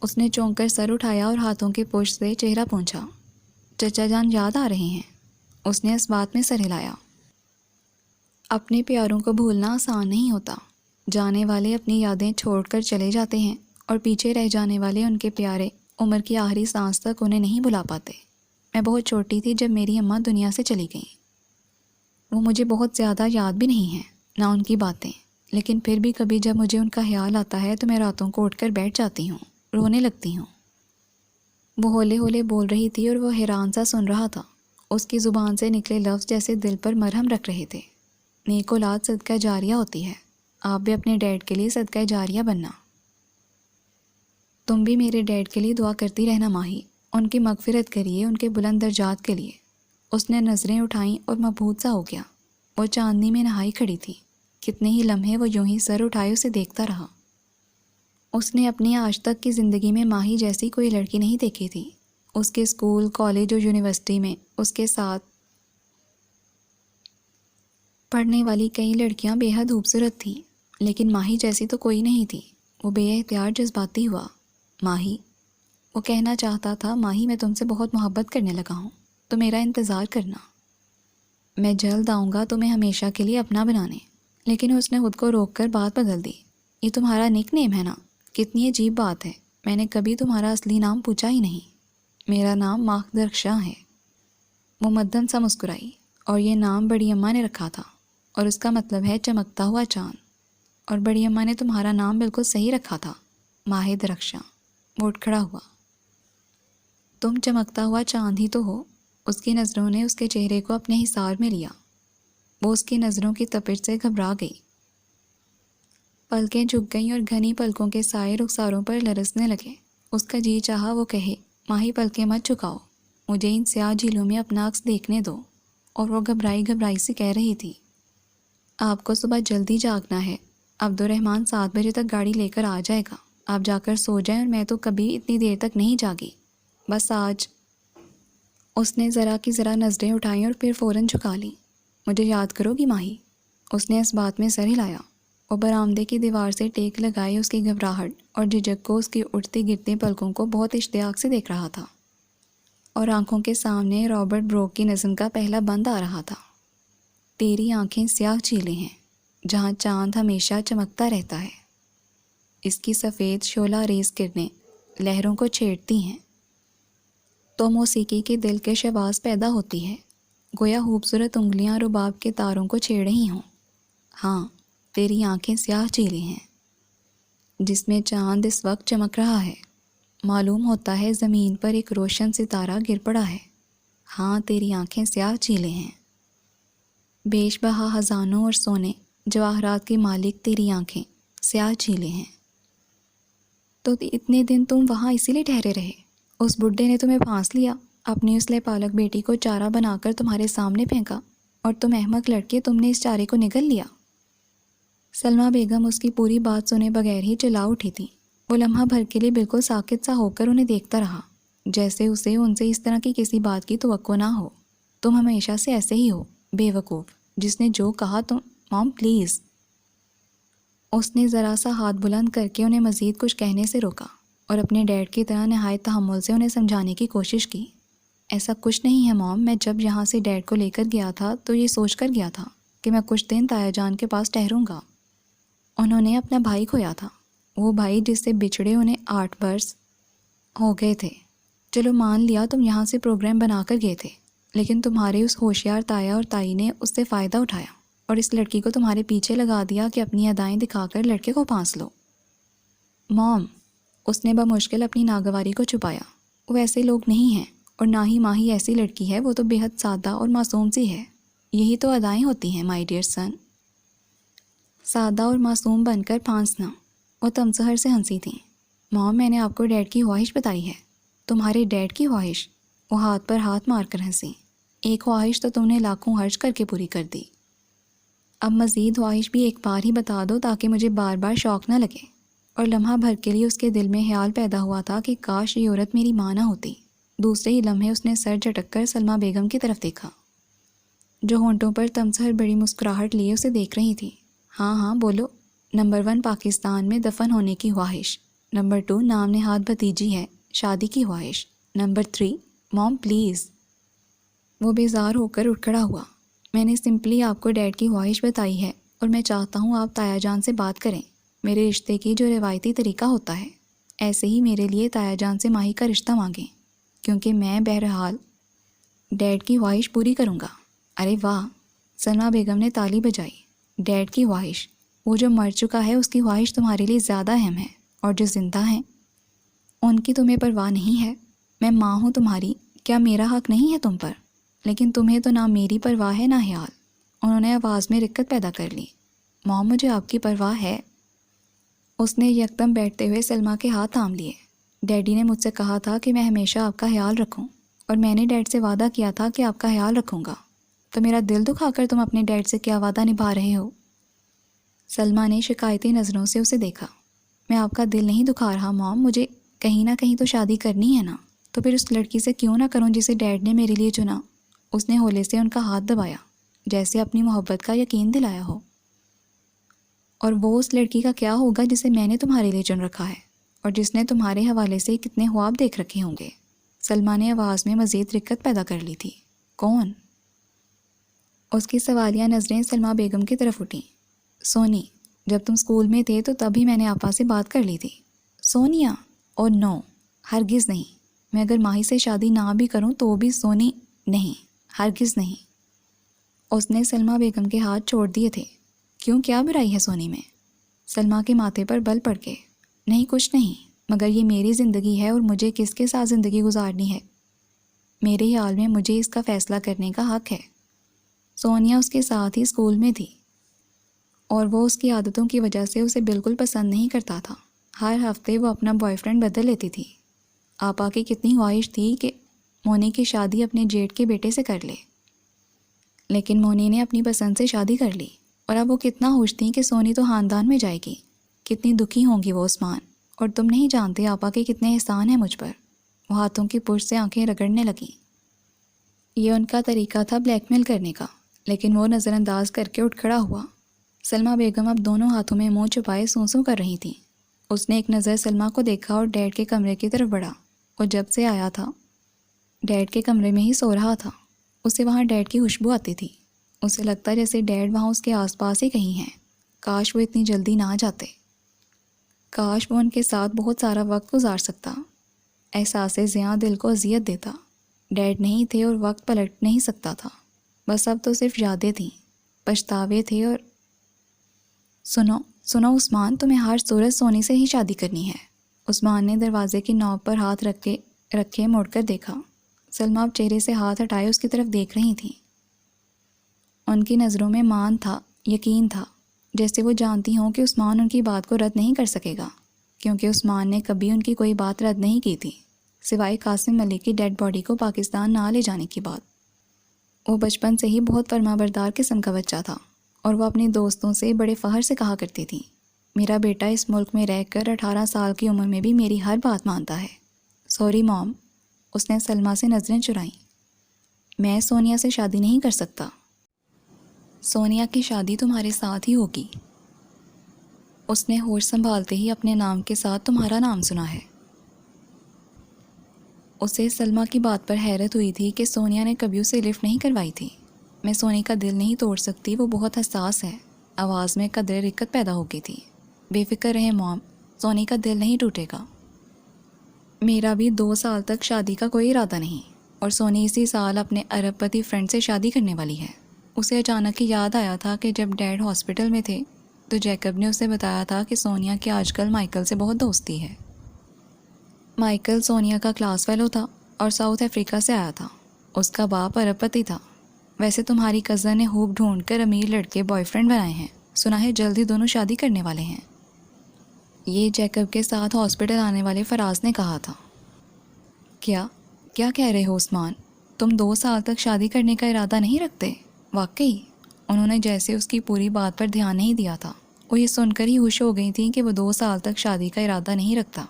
اس نے چونک کر سر اٹھایا اور ہاتھوں کی پشت سے چہرہ پونچھا۔ چچا جان یاد آ رہے ہیں؟ اس نے اس بات میں سر ہلایا۔ اپنے پیاروں کو بھولنا آسان نہیں ہوتا۔ جانے والے اپنی یادیں چھوڑ کر چلے جاتے ہیں، اور پیچھے رہ جانے والے ان کے پیارے عمر کی آخری سانس تک انہیں نہیں بھلا پاتے۔ میں بہت چھوٹی تھی جب میری اماں دنیا سے چلی گئیں۔ وہ مجھے بہت زیادہ یاد بھی نہیں ہیں، نہ ان کی باتیں، لیکن پھر بھی کبھی جب مجھے ان کا خیال آتا ہے تو میں راتوں کو اٹھ کر بیٹھ جاتی ہوں، رونے لگتی ہوں۔ وہ ہولے ہولے بول رہی تھی اور وہ حیران سا سن رہا تھا۔ اس کی زبان سے نکلے لفظ جیسے دل پر مرہم رکھ رہے تھے۔ نیک اولاد صدقہ جاریہ ہوتی ہے، آپ بھی اپنے ڈیڈ کے لیے صدقہ جاریہ بننا۔ تم بھی میرے ڈیڈ کے لیے دعا کرتی رہنا ماہی، ان کی مغفرت کریے، ان کے بلند درجات کے لیے۔ اس نے نظریں اٹھائیں اور مبہوت سا ہو گیا۔ وہ چاندنی میں نہائی کھڑی تھی۔ کتنے ہی لمحے وہ یوں ہی سر اٹھائے اسے دیکھتا رہا۔ اس نے اپنی آج تک کی زندگی میں ماہی جیسی کوئی لڑکی نہیں دیکھی تھی۔ اس کے اسکول، کالج اور یونیورسٹی میں اس کے ساتھ پڑھنے والی کئی لڑکیاں بے حد خوبصورت تھیں، لیکن ماہی جیسی تو کوئی نہیں تھی۔ وہ بے اختیار جذباتی ہوا۔ ماہی، وہ کہنا چاہتا تھا، ماہی میں تم سے بہت محبت کرنے لگا ہوں، تو میرا انتظار کرنا، میں جلد آؤں گا تمہیں ہمیشہ کے لیے اپنا بنانے۔ لیکن اس نے خود کو روک کر بات بدل دی۔ یہ تمہارا نک نیم ہے نا؟ کتنی عجیب بات ہے، میں نے کبھی تمہارا اصلی نام پوچھا ہی نہیں۔ میرا نام ماہ درخشاں ہے۔ وہ مدھم سا مسکرائی۔ اور یہ نام بڑی اماں نے رکھا تھا، اور اس کا مطلب ہے چمکتا ہوا چاند، اور بڑی اماں نے تمہارا نام بالکل صحیح رکھا تھا، ماہ درخشاں۔ وہ اٹھ کھڑا ہوا۔ تم چمکتا ہوا چاند ہی تو ہو۔ اس کی نظروں نے اس کے چہرے کو اپنے حصار میں لیا۔ وہ اس کی نظروں کی تپش سے گھبرا گئی۔ پلکیں جھک گئیں اور گھنی پلکوں کے سائے رخساروں پر لرزنے لگے۔ اس کا جی چاہا وہ کہے، ماہی پلکیں مت جھکاؤ، مجھے ان سیاہ جھیلوں میں اپنا عکس دیکھنے دو۔ اور وہ گھبرائی گھبرائی سی کہہ رہی تھی، آپ کو صبح جلدی جاگنا ہے، عبد الرحمن 7 بجے تک گاڑی لے کر آ جائے گا، آپ جا کر سو جائیں، اور میں تو کبھی اتنی دیر تک نہیں جاگی، بس آج۔ اس نے ذرا کی ذرا نظریں اٹھائیں اور پھر فوراً جھکا لیں۔ مجھے یاد کرو گی ماہی؟ اس نے اس بات میں سر ہلایا۔ وہ برآمدے کی دیوار سے ٹیک لگائے اس کی گھبراہٹ اور جھجک کو، اس کی اٹھتی گرتی پلکوں کو بہت اشتیاق سے دیکھ رہا تھا، اور آنکھوں کے سامنے رابرٹ بروک کی نظم کا پہلا بند آ رہا تھا، تیری آنکھیں سیاہ جھیلیں ہیں جہاں چاند ہمیشہ چمکتا رہتا ہے، اس کی سفید شعلہ ریز کرنیں لہروں کو چھیڑتی ہیں، تو موسیقی کے دل کے شواز پیدا ہوتی ہے، گویا خوبصورت انگلیاں رباب کے تاروں کو چھیڑ رہی ہوں۔ ہاں، تیری آنکھیں سیاہ جھیلیں ہیں جس میں چاند اس وقت چمک رہا ہے، معلوم ہوتا ہے زمین پر ایک روشن ستارہ گر پڑا ہے۔ ہاں، تیری آنکھیں سیاہ جھیلیں ہیں، بیش بہا خزانوں اور سونے جواہرات کی مالک تیری آنکھیں سیاہ جھیلیں ہیں۔ تو اتنے دن تم وہاں اسی لیے ٹھہرے رہے؟ اس بڈھے نے تمہیں پھانس لیا، اپنی اس لے پالک بیٹی کو چارہ بنا کر تمہارے سامنے پھینکا، اور تم احمق لڑکے، تم نے اس چارے کو نگل لیا۔ سلمیٰ بیگم اس کی پوری بات سنے بغیر ہی چلا اٹھی تھی۔ وہ لمحہ بھر کے لیے بالکل ساکت سا ہو کر انہیں دیکھتا رہا، جیسے اسے ان سے اس طرح کی کسی بات کی توقع نہ ہو۔ تم ہمیشہ سے ایسے ہی ہو، بے وقوف، جس نے جو کہا تم۔ مام پلیز۔ اس نے ذرا سا ہاتھ بلند کر کے انہیں مزید کچھ کہنے سے روکا، اور اپنے ڈیڈ کی طرح نہایت تحمل سے انہیں سمجھانے کی کوشش کی۔ ایسا کچھ نہیں ہے مام، میں جب یہاں سے ڈیڈ کو لے کر گیا تھا تو یہ سوچ کر گیا تھا کہ میں کچھ دن تایا جان کے پاس ٹھہروں گا۔ انہوں نے اپنا بھائی کھویا تھا، وہ بھائی جس سے بچھڑے انہیں 8 برس ہو گئے تھے۔ چلو مان لیا تم یہاں سے پروگرام بنا کر گئے تھے، لیکن تمہارے اس ہوشیار تایا اور تائی نے اس سے فائدہ اٹھایا اور اس لڑکی کو تمہارے پیچھے لگا دیا کہ اپنی ادائیں دکھا کر لڑکے کو پھانس لو۔ مام، اس نے بمشکل اپنی ناگواری کو چھپایا، وہ ایسے لوگ نہیں ہیں، اور نہ ہی ماہی ایسی لڑکی ہے، وہ تو بے حد سادہ اور معصوم سی ہے۔ یہی تو ادائیں ہوتی ہیں مائی ڈیئر سن، سادہ اور معصوم بن کر پھانسنا۔ وہ تمسخر سے ہنسی تھیں۔ مام، میں نے آپ کو ڈیڈ کی خواہش بتائی ہے۔ تمہارے ڈیڈ کی خواہش؟ وہ ہاتھ پر ہاتھ مار کر ہنسی۔ ایک خواہش تو تم نے لاکھوں خرچ کر کے پوری کر دی، اب مزید خواہش بھی ایک بار ہی بتا دو تاکہ مجھے بار بار شوق نہ لگے۔ اور لمحہ بھر کے لیے اس کے دل میں خیال پیدا ہوا تھا کہ کاش یہ عورت میری ماں نہ ہوتی۔ دوسرے ہی لمحے اس نے سر جھٹک کر سلمیٰ بیگم کی طرف دیکھا، جو ہونٹوں پر تمسخر بڑی مسکراہٹ لیے اسے دیکھ رہی تھی۔ ہاں ہاں بولو۔ نمبر 1 پاکستان میں دفن ہونے کی خواہش، نمبر 2 نام نہاد بھتیجی ہے، شادی کی خواہش، نمبر 3 مام پلیز۔ وہ بیزار ہو کر اٹھ کھڑا ہوا۔ میں نے سمپلی آپ کو ڈیڈ کی خواہش بتائی ہے، اور میں چاہتا ہوں آپ تایا جان سے بات کریں، میرے رشتے کی جو روایتی طریقہ ہوتا ہے، ایسے ہی میرے لیے تایا جان سے ماہی کا رشتہ مانگیں، کیونکہ میں بہرحال ڈیڈ کی خواہش پوری کروں گا۔ ارے واہ! سلمیٰ بیگم نے تالی بجائی۔ ڈیڈ کی خواہش؟ وہ جو مر چکا ہے اس کی خواہش تمہارے لیے زیادہ اہم ہے، اور جو زندہ ہیں ان کی تمہیں پرواہ نہیں ہے؟ میں ماں ہوں تمہاری، کیا میرا حق نہیں ہے تم پر؟ لیکن تمہیں تو نہ میری پرواہ ہے نہ خیال۔ انہوں نے آواز میں رکت پیدا کر لی۔ مام مجھے آپ کی پرواہ ہے۔ اس نے یکدم بیٹھتے ہوئے سلمیٰ کے ہاتھ تھام لیے۔ ڈیڈی نے مجھ سے کہا تھا کہ میں ہمیشہ آپ کا خیال رکھوں، اور میں نے ڈیڈ سے وعدہ کیا تھا کہ آپ کا خیال رکھوں گا، تو میرا دل دکھا کر تم اپنے ڈیڈ سے کیا وعدہ نبھا رہے ہو؟ سلمیٰ نے شکایتی نظروں سے اسے دیکھا۔ میں آپ کا دل نہیں دکھا رہا مام، مجھے کہیں نہ کہیں تو شادی کرنی ہے نا، تو پھر اس لڑکی سے کیوں نہ کروں جسے ڈیڈ نے میرے لیے چنا۔ اس نے ہولے سے ان کا ہاتھ دبایا، جیسے اپنی محبت کا یقین دلایا ہو۔ اور وہ اس لڑکی کا کیا ہوگا جسے میں نے تمہارے لیے چن رکھا ہے، اور جس نے تمہارے حوالے سے کتنے خواب دیکھ رکھے ہوں گے؟ سلمیٰ نے آواز میں مزید رکت پیدا کر لی تھی۔ کون؟ اس کی سوالیہ نظریں سلمیٰ بیگم کی طرف اٹھیں۔ سونی، جب تم اسکول میں تھے تو تبھی میں نے آپا سے بات کر لی تھی۔ سونیا؟ اور نو، ہرگز نہیں۔ میں اگر ماہی سے شادی نہ بھی کروں تو بھی سونی نہیں، ہرگز نہیں۔ اس نے سلمیٰ بیگم کے ہاتھ چھوڑ دیے تھے۔ کیوں، کیا برائی ہے سونی میں؟ سلمیٰ کے ماتھے پر بل پڑ گئے۔ نہیں، کچھ نہیں، مگر یہ میری زندگی ہے اور مجھے کس کے ساتھ زندگی گزارنی ہے، میرے خیال میں مجھے اس کا فیصلہ کرنے کا حق ہے۔ سونیا اس کے ساتھ ہی اسکول میں تھی، اور وہ اس کی عادتوں کی وجہ سے اسے بالکل پسند نہیں کرتا تھا۔ ہر ہفتے وہ اپنا بوائے فرینڈ بدل لیتی تھی۔ آپا کی کتنی خواہش تھی کہ مونی کی شادی اپنے جیٹ کے بیٹے سے کر لے، لیکن مونی نے اپنی پسند سے شادی کر لی، اور اب وہ کتنا خوش تھیں کہ سونی تو خاندان میں جائے گی۔ کتنی دکھی ہوں گی وہ عثمان، اور تم نہیں جانتے آپا کے کتنے احسان ہیں مجھ پر۔ وہ ہاتھوں کی پشت سے آنکھیں رگڑنے لگیں۔ یہ ان کا طریقہ تھا بلیک میل کرنے کا، لیکن وہ نظر انداز کر کے اٹھ کھڑا ہوا۔ سلمیٰ بیگم اب دونوں ہاتھوں میں منہ چھپائے سوں کر رہی تھیں۔ اس نے ایک نظر سلمیٰ کو دیکھا اور ڈیڈ کے کمرے کی طرف بڑھا۔ وہ جب سے آیا تھا ڈیڈ کے کمرے میں ہی سو رہا تھا۔ اسے وہاں ڈیڈ کی خوشبو آتی تھی۔ اسے لگتا جیسے ڈیڈ وہاں اس کے آس پاس ہی کہیں ہیں۔ کاش وہ اتنی جلدی نہ جاتے، کاش وہ ان کے ساتھ بہت سارا وقت گزار سکتا۔ احساس زیاں دل کو اذیت دیتا۔ ڈیڈ نہیں تھے اور وقت پلٹ نہیں سکتا تھا، بس اب تو صرف یادیں تھیں، پچھتاوے تھے۔ اور سنو عثمان، تمہیں ہر صورت سونی سے ہی شادی کرنی ہے۔ عثمان نے دروازے کی نوب پر ہاتھ رکھے مڑ کر دیکھا۔ سلمیٰ اب چہرے سے ہاتھ ہٹائے اس کی طرف دیکھ رہی تھیں۔ ان کی نظروں میں مان تھا، یقین تھا، جیسے وہ جانتی ہوں کہ عثمان ان کی بات کو رد نہیں کر سکے گا، کیونکہ عثمان نے کبھی ان کی کوئی بات رد نہیں کی تھی، سوائے قاسم ملک کی ڈیڈ باڈی کو پاکستان نہ لے جانے کی بات۔ وہ بچپن سے ہی بہت فرما بردار قسم کا بچہ تھا، اور وہ اپنے دوستوں سے بڑے فخر سے کہا کرتی تھی، میرا بیٹا اس ملک میں رہ کر 18 سال کی عمر میں بھی میری ہر بات مانتا ہے۔ سوری موم، اس نے سلمیٰ سے نظریں چرائیں۔ میں سونیا سے شادی نہیں کر سکتا۔ سونیا کی شادی تمہارے ساتھ ہی ہوگی۔ اس نے ہوش سنبھالتے ہی اپنے نام کے ساتھ تمہارا نام سنا ہے۔ اسے سلمیٰ کی بات پر حیرت ہوئی تھی کہ سونیا نے کبھی اسے لفٹ نہیں کروائی تھی۔ میں سونی کا دل نہیں توڑ سکتی، وہ بہت حساس ہے۔ آواز میں قدرے رکت پیدا ہو گئی تھی۔ بے فکر رہے موم، سونی کا دل نہیں ٹوٹے گا۔ میرا بھی 2 سال تک شادی کا کوئی ارادہ نہیں، اور سونی اسی سال اپنے ارب پتی فرینڈ سے شادی کرنے والی ہے۔ اسے اچانک ہی یاد آیا تھا کہ جب ڈیڈ ہاسپٹل میں تھے تو جیکب نے اسے بتایا تھا کہ سونیا کی آج کل مائیکل سے بہت دوستی ہے۔ مائیکل سونیا کا کلاس فیلو تھا اور ساؤتھ افریقہ سے آیا تھا۔ اس کا باپ ارب پتی تھا۔ ویسے تمہاری کزن نے خوب ڈھونڈ کر امیر لڑکے بوائے فرینڈ بنائے ہیں، سنا ہے جلد ہی دونوں شادی کرنے والے ہیں۔ یہ جیکب کے ساتھ ہاسپٹل آنے والے فراز نے کہا تھا۔ کیا کہہ رہے ہو عثمان؟ تم 2 سال تک شادی کرنے کا ارادہ نہیں رکھتے؟ واقعی؟ انہوں نے جیسے اس کی پوری بات پر دھیان نہیں دیا تھا۔ وہ یہ سن کر ہی خوش ہو گئی تھیں کہ وہ 2 سال تک شادی کا ارادہ نہیں رکھتا۔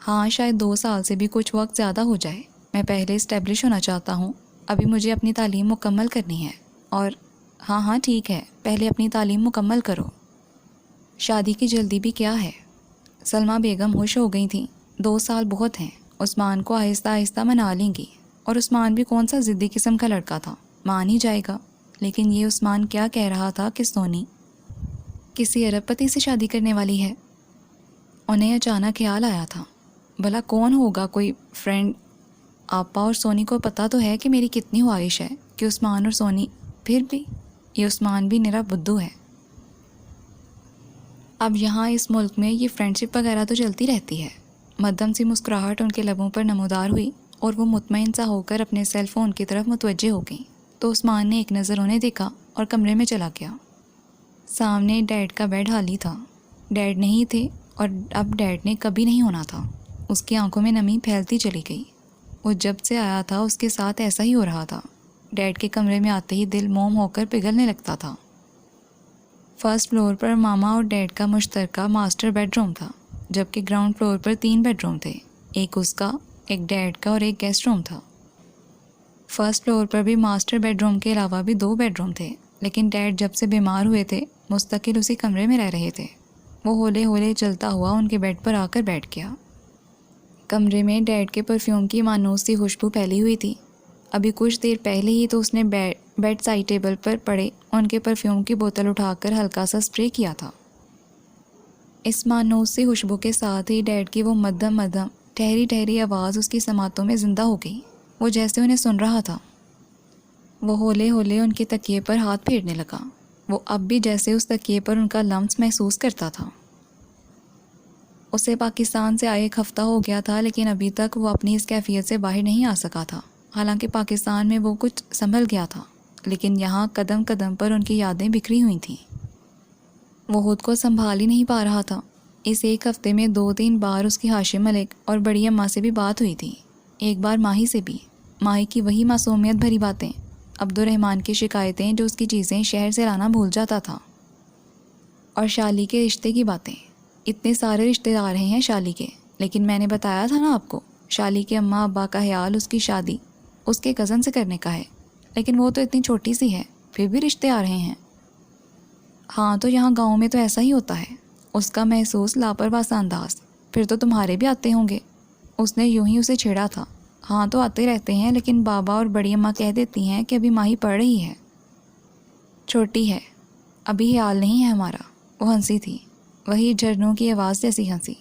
ہاں، شاید 2 سال سے بھی کچھ وقت زیادہ ہو جائے۔ میں پہلے اسٹیبلش ہونا چاہتا ہوں، ابھی مجھے اپنی تعلیم مکمل کرنی ہے۔ اور ہاں ٹھیک ہے، پہلے اپنی تعلیم مکمل کرو۔ شادی کی جلدی بھی کیا ہے؟ سلمیٰ بیگم خوش ہو گئی تھیں۔ 2 سال بہت ہیں، عثمان کو آہستہ آہستہ منا لیں گی، اور عثمان بھی کون سا ضدی قسم کا لڑکا تھا، مان ہی جائے گا۔ لیکن یہ عثمان کیا کہہ رہا تھا کہ سونی کسی ارب پتی سے شادی کرنے والی ہے؟ انہیں اچانک خیال آیا تھا، بھلا کون ہوگا، کوئی فرینڈ؟ آپا اور سونی کو پتہ تو ہے کہ میری کتنی خواہش ہے کہ عثمان اور سونی، پھر بھی یہ عثمان بھی نرا بدھو ہے۔ اب یہاں اس ملک میں یہ فرینڈ شپ وغیرہ تو چلتی رہتی ہے، مدھم سی مسکراہٹ ان کے لبوں پر نمودار ہوئی اور وہ مطمئن سا ہو کر اپنے سیل فون کی طرف متوجہ ہو گئیں تو عثمان نے ایک نظر انہیں دیکھا اور کمرے میں چلا گیا۔ سامنے ڈیڈ کا بیڈ خالی تھا۔ ڈیڈ نہیں تھے اور اب ڈیڈ نے کبھی نہیں ہونا تھا۔ اس کی آنکھوں میں نمی پھیلتی چلی گئی۔ وہ جب سے آیا تھا اس کے ساتھ ایسا ہی ہو رہا تھا۔ ڈیڈ کے کمرے میں آتے ہی دل موم ہو کر پگھلنے لگتا تھا۔ فرسٹ فلور پر ماما اور ڈیڈ کا مشترکہ ماسٹر بیڈ روم تھا، جبکہ گراؤنڈ فلور پر 3 بیڈ روم تھے، ایک اس کا، ایک ڈیڈ کا اور ایک گیسٹ روم تھا۔ فرسٹ فلور پر بھی ماسٹر بیڈ روم کے علاوہ بھی 2 بیڈ روم تھے، لیکن ڈیڈ جب سے بیمار ہوئے تھے مستقل اسی کمرے میں رہ رہے تھے۔ وہ ہولے ہولے چلتا ہوا ان کے بیڈ پر آ کر بیٹھ گیا۔ کمرے میں ڈیڈ کے پرفیوم کی مانوس سی خوشبو پھیلی ہوئی تھی۔ ابھی کچھ دیر پہلے ہی تو اس نے بیڈ سائڈ ٹیبل پر پڑے ان کے پرفیوم کی بوتل اٹھا کر ہلکا سا اسپرے کیا تھا۔ اس مانوس سی خوشبو کے ساتھ ہی ڈیڈ کی وہ مدھم ٹھہری ٹھہری آواز اس کی سماعتوں میں زندہ ہو گئی۔ وہ جیسے انہیں سن رہا تھا۔ وہ ہولے ہولے ان کے تکیے پر ہاتھ پھیرنے لگا۔ وہ اب بھی جیسے اس تکیے پر ان کا لمس محسوس کرتا تھا۔ اسے پاکستان سے آئے 1 ہفتہ ہو گیا تھا، لیکن ابھی تک وہ اپنی اس کیفیت سے باہر نہیں آ سکا تھا۔ حالانکہ پاکستان میں وہ کچھ سنبھل گیا تھا، لیکن یہاں قدم قدم پر ان کی یادیں بکھری ہوئی تھیں۔ وہ خود کو سنبھال ہی نہیں پا رہا تھا۔ اس 1 ہفتے میں 2-3 بار اس کی ہاشم ملک اور بڑی اماں سے بھی بات ہوئی تھی، ایک بار ماہی سے بھی۔ ماہی کی وہی معصومیت بھری باتیں، عبدالرحمن کی شکایتیں جو اس کی چیزیں شہر سے لانا بھول جاتا تھا، اور شالی کے رشتے کی باتیں۔ اتنے سارے رشتے آ رہے ہیں شالی کے، لیکن میں نے بتایا تھا نا آپ کو، شالی کے اماں ابا کا خیال اس کی شادی اس کے کزن سے کرنے کا ہے، لیکن وہ تو اتنی چھوٹی سی ہے، پھر بھی رشتے آ رہے ہیں۔ ہاں تو یہاں گاؤں میں تو ایسا ہی ہوتا ہے، اس کا محسوس لاپرواہ سا انداز۔ پھر تو تمہارے بھی آتے ہوں گے۔ اس نے یوں ہی اسے چھیڑا تھا۔ ہاں تو آتے رہتے ہیں، لیکن بابا اور بڑی اماں کہہ دیتی ہیں کہ ابھی ماہی پڑھ رہی ہے، چھوٹی ہے، ابھی خیال نہیں ہے ہمارا۔ وہ ہنسی تھی، وہی جھرنوں کی آواز جیسی ہنسی۔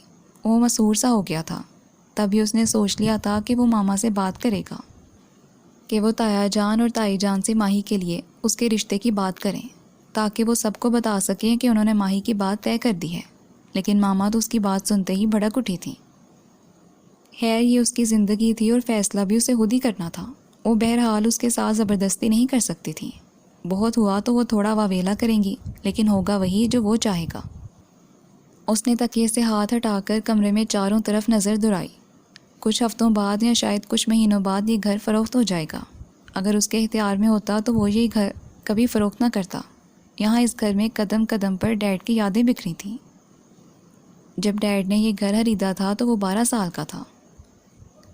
وہ مسحور سا ہو گیا تھا۔ تبھی اس نے سوچ لیا تھا کہ وہ ماما سے بات کرے گا، کہ وہ تایا جان اور تائی جان سے ماہی کے لیے اس کے رشتے کی بات کریں، تاکہ وہ سب کو بتا سکیں کہ انہوں نے ماہی کی بات طے کر دی ہے۔ لیکن ماما تو اس کی بات سنتے ہی بھڑک اٹھی تھی۔ خیر یہ اس کی زندگی تھی اور فیصلہ بھی اسے خود ہی کرنا تھا۔ وہ بہرحال اس کے ساتھ زبردستی نہیں کر سکتی تھی۔ بہت ہوا تو وہ تھوڑا واویلا کریں گی، لیکن ہوگا وہی جو وہ چاہے گا۔ اس نے تکیے سے ہاتھ ہٹا کر کمرے میں چاروں طرف نظر دوڑائی۔ کچھ ہفتوں بعد یا شاید کچھ مہینوں بعد یہ گھر فروخت ہو جائے گا۔ اگر اس کے اختیار میں ہوتا تو وہ یہ گھر کبھی فروخت نہ کرتا۔ یہاں اس گھر میں قدم قدم پر ڈیڈ کی یادیں بکھری تھیں۔ جب ڈیڈ نے یہ گھر خریدا تھا تو وہ 12 سال کا تھا۔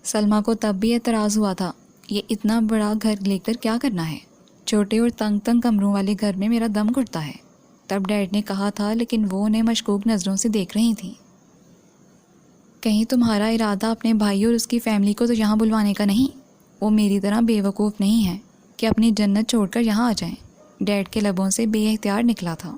سلمیٰ کو تب بھی اعتراض ہوا تھا، یہ اتنا بڑا گھر لے کر کیا کرنا ہے؟ چھوٹے اور تنگ تنگ کمروں والے گھر میں میرا دم گھٹتا ہے۔ تب ڈیڈ نے کہا تھا، لیکن وہ انہیں مشکوک نظروں سے دیکھ رہی تھیں۔ کہیں تمہارا ارادہ اپنے بھائی اور اس کی فیملی کو تو یہاں بلوانے کا نہیں؟ وہ میری طرح بے وقوف نہیں ہے کہ اپنی جنت چھوڑ کر یہاں آ جائیں۔ ڈیڈ کے لبوں سے بے اختیار نکلا تھا۔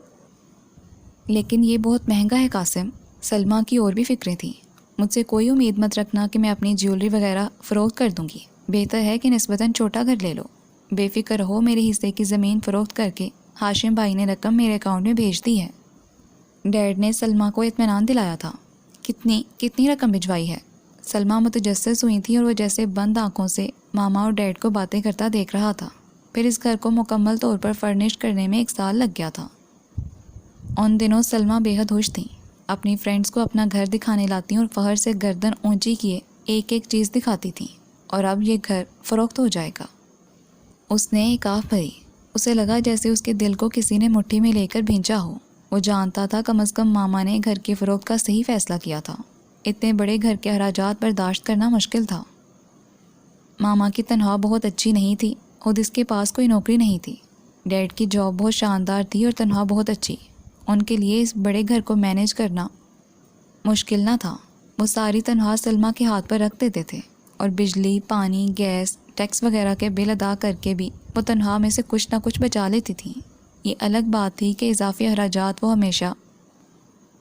لیکن یہ بہت مہنگا ہے قاسم۔ سلمیٰ کی اور بھی فکریں تھیں۔ مجھ سے کوئی امید مت رکھنا کہ میں اپنی جیولری وغیرہ فروخت کر دوں گی۔ بہتر ہے کہ نسبتاً چھوٹا گھر لے لو۔ بے فکر رہو، میرے حصے کی زمین فروخت کر کے ہاشم بھائی نے رقم میرے اکاؤنٹ میں بھیج دی ہے۔ ڈیڈ نے سلمیٰ کو اطمینان دلایا تھا۔ کتنی رقم بھجوائی ہے؟ سلمیٰ متجسس ہوئی تھی اور وہ جیسے بند آنکھوں سے ماما اور ڈیڈ کو باتیں کرتا دیکھ رہا تھا۔ پھر اس گھر کو مکمل طور پر فرنش کرنے میں 1 سال لگ گیا تھا۔ ان دنوں سلمیٰ بے حد خوش تھیں۔ اپنی فرینڈز کو اپنا گھر دکھانے لاتی اور فخر سے گردن اونچی کیے ایک ایک چیز دکھاتی تھیں، اور اب یہ گھر فروخت ہو جائے گا۔ اس نے ایک آہ بھری۔ اسے لگا جیسے اس کے دل کو کسی نے مٹھی میں لے کر بھینچا ہو۔ وہ جانتا تھا کم از کم ماما نے گھر کی فروخت کا صحیح فیصلہ کیا تھا۔ اتنے بڑے گھر کے اخراجات برداشت کرنا مشکل تھا۔ ماما کی تنخواہ بہت اچھی نہیں تھی، خود اس کے پاس کوئی نوکری نہیں تھی۔ ڈیڈ کی جاب بہت شاندار تھی اور تنخواہ بہت اچھی۔ ان کے لیے اس بڑے گھر کو مینیج کرنا مشکل نہ تھا۔ وہ ساری تنخواہ سلمیٰ کے ہاتھ پر رکھ دیتے تھے، اور بجلی، پانی، گیس، ٹیکس وغیرہ کے بل ادا کر کے بھی وہ تنخواہ میں سے کچھ نہ کچھ بچا لیتی تھیں۔ یہ الگ بات تھی کہ اضافی اخراجات وہ ہمیشہ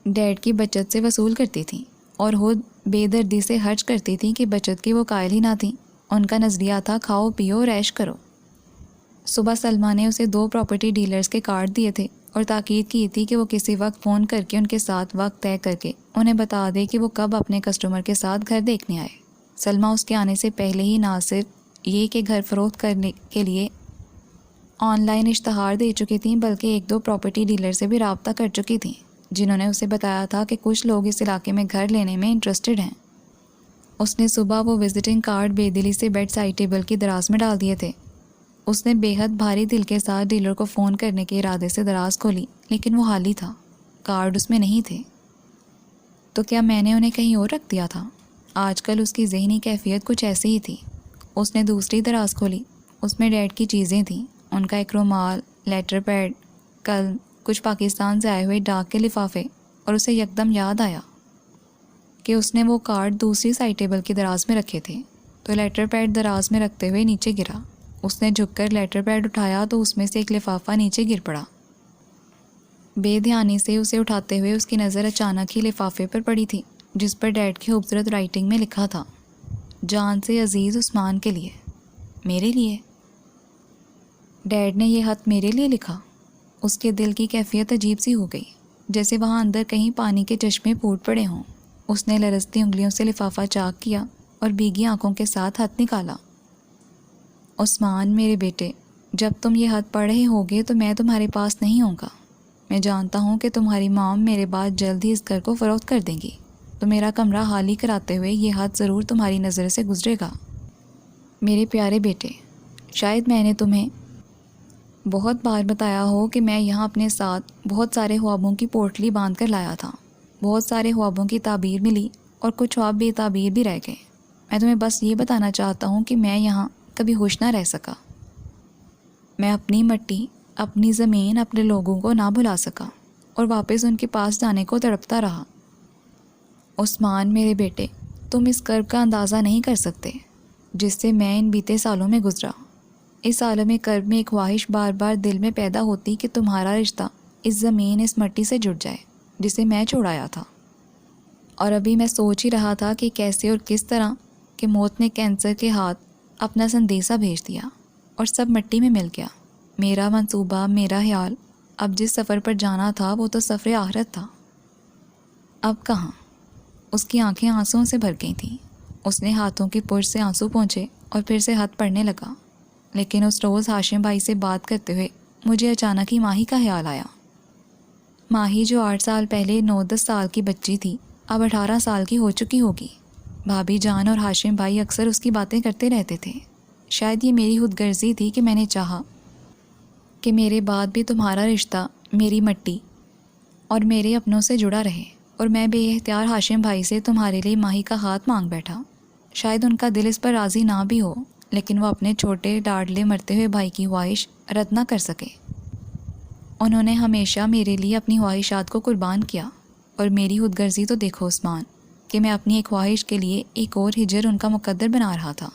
ڈیڈ کی بچت سے وصول کرتی تھیں، اور خود بے دردی سے خرچ کرتی تھیں کہ بچت کی وہ قائل ہی نہ تھیں۔ ان کا نظریہ تھا کھاؤ پیو اور عیش کرو۔ صبح سلمہ نے اسے 2 پراپرٹی ڈیلرز کے کارڈ دیے تھے اور تاکید کی تھی کہ وہ کسی وقت فون کر کے ان کے ساتھ وقت طے کر کے انہیں بتا دے کہ وہ کب اپنے کسٹمر کے ساتھ گھر دیکھنے آئے۔ سلمہ اس کے آنے سے پہلے ہی نہ صرف یہ کہ گھر فروخت کرنے کے لیے آن لائن اشتہار دے چکی تھیں بلکہ 1-2 پراپرٹی ڈیلر سے بھی رابطہ کر چکی تھیں جنہوں نے اسے بتایا تھا کہ کچھ لوگ اس علاقے میں گھر لینے میں انٹرسٹڈ ہیں۔ اس نے صبح وہ وزٹنگ کارڈ بے دلی سے بیڈ سائڈ ٹیبل کی دراز میں ڈال دیے تھے۔ اس نے بے حد بھاری دل کے ساتھ ڈیلر کو فون کرنے کے ارادے سے دراز کھولی، لیکن وہ خالی تھا، کارڈ اس میں نہیں تھے۔ تو کیا میں نے انہیں کہیں اور رکھ دیا تھا؟ آج کل اس کی ذہنی کیفیت کچھ ایسی ہی تھی۔ اس نے دوسری دراز کھولی، اس میں ڈیڈ کی چیزیں تھیں، ان کا ایک رومال، لیٹر پیڈ، قلم، کچھ پاکستان سے آئے ہوئے ڈاک کے لفافے، اور اسے یکدم یاد آیا کہ اس نے وہ کارڈ دوسری سائڈ ٹیبل کی دراز میں رکھے تھے۔ تو لیٹر پیڈ دراز میں رکھتے ہوئے نیچے گرا۔ اس نے جھک کر لیٹر پیڈ اٹھایا تو اس میں سے ایک لفافہ نیچے گر پڑا۔ بے دھیانی سے اسے اٹھاتے ہوئے اس کی نظر اچانک ہی لفافے پر پڑی تھی جس پر ڈیڈ کی خوبصورت رائٹنگ میں لکھا تھا، جان سے عزیز عثمان کے لیے، میرے لیے۔ ڈیڈ نے یہ خط میرے لیے لکھا؟ اس کے دل کی کیفیت عجیب سی ہو گئی، جیسے وہاں اندر کہیں پانی کے چشمے پھوٹ پڑے ہوں۔ اس نے لرزتی انگلیوں سے لفافہ چاک کیا اور بھیگی آنکھوں کے ساتھ خط نکالا۔ عثمان میرے بیٹے، جب تم یہ خط پڑھ رہے ہوگے تو میں تمہارے پاس نہیں ہوں گا۔ میں جانتا ہوں کہ تمہاری مام میرے بعد جلد ہی اس گھر کو فروخت کر دیں گی، تو میرا کمرہ خالی کراتے ہوئے یہ خط ضرور تمہاری نظر سے گزرے گا۔ میرے پیارے بیٹے، شاید میں نے تمہیں بہت بار بتایا ہو کہ میں یہاں اپنے ساتھ بہت سارے خوابوں کی پوٹلی باندھ کر لایا تھا۔ بہت سارے خوابوں کی تعبیر ملی اور کچھ خواب بے تعبیر بھی رہ گئے۔ میں تمہیں بس یہ بتانا چاہتا ہوں کہ میں یہاں کبھی خوش نہ رہ سکا۔ میں اپنی مٹی، اپنی زمین، اپنے لوگوں کو نہ بھلا سکا اور واپس ان کے پاس جانے کو تڑپتا رہا۔ عثمان میرے بیٹے، تم اس کرب کا اندازہ نہیں کر سکتے جس سے میں ان بیتے سالوں میں گزرا۔ اس عالم کرب میں ایک خواہش بار بار دل میں پیدا ہوتی کہ تمہارا رشتہ اس زمین، اس مٹی سے جڑ جائے جسے میں چھوڑایا تھا۔ اور ابھی میں سوچ ہی رہا تھا کہ کیسے اور کس طرح کہ موت نے کینسر کے ہاتھ اپنا سندیسہ بھیج دیا اور سب مٹی میں مل گیا۔ میرا منصوبہ، میرا خیال، اب جس سفر پر جانا تھا وہ تو سفر آخرت تھا۔ اب کہاں؟ اس کی آنکھیں آنسوؤں سے بھر گئی تھیں۔ اس نے ہاتھوں کی پرش سے آنسو پونچھے اور پھر سے ہاتھ پڑھنے لگا۔ لیکن اس روز ہاشم بھائی سے بات کرتے ہوئے مجھے اچانک ہی ماہی کا خیال آیا۔ ماہی جو 8 سال پہلے 9-10 سال کی بچی تھی، اب 18 سال کی ہو چکی ہوگی۔ بھابھی جان اور ہاشم بھائی اکثر اس کی باتیں کرتے رہتے تھے۔ شاید یہ میری خود غرضی تھی کہ میں نے چاہا کہ میرے بعد بھی تمہارا رشتہ میری مٹی اور میرے اپنوں سے جڑا رہے، اور میں بے اختیار ہاشم بھائی سے تمہارے لیے ماہی کا ہاتھ مانگ بیٹھا۔ شاید ان کا دل اس پر راضی نہ بھی ہو، لیکن وہ اپنے چھوٹے ڈاڈلے مرتے ہوئے بھائی کی خواہش رد نہ کر سکے۔ انہوں نے ہمیشہ میرے لیے اپنی خواہشات کو قربان کیا، اور میری خود غرضی تو دیکھو عثمان، کہ میں اپنی ایک خواہش کے لیے ایک اور ہجر ان کا مقدر بنا رہا تھا۔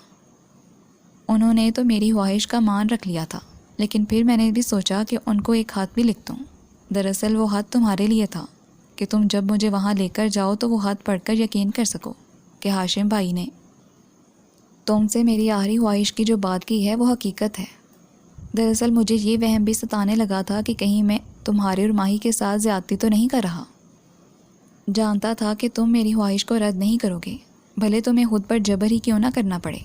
انہوں نے تو میری خواہش کا مان رکھ لیا تھا، لیکن پھر میں نے بھی سوچا کہ ان کو ایک خط بھی لکھ دوں۔ دراصل وہ خط تمہارے لیے تھا کہ تم جب مجھے وہاں لے کر جاؤ تو وہ خط پڑھ کر یقین کر سکو کہ ہاشم بھائی نے تم سے میری آخری خواہش کی جو بات کی ہے وہ حقیقت ہے۔ دراصل مجھے یہ وہم بھی ستانے لگا تھا کہ کہیں میں تمہارے اور ماہی کے ساتھ زیادتی تو نہیں کر رہا۔ جانتا تھا کہ تم میری خواہش کو رد نہیں کرو گے، بھلے تمہیں خود پر جبر ہی کیوں نہ کرنا پڑے۔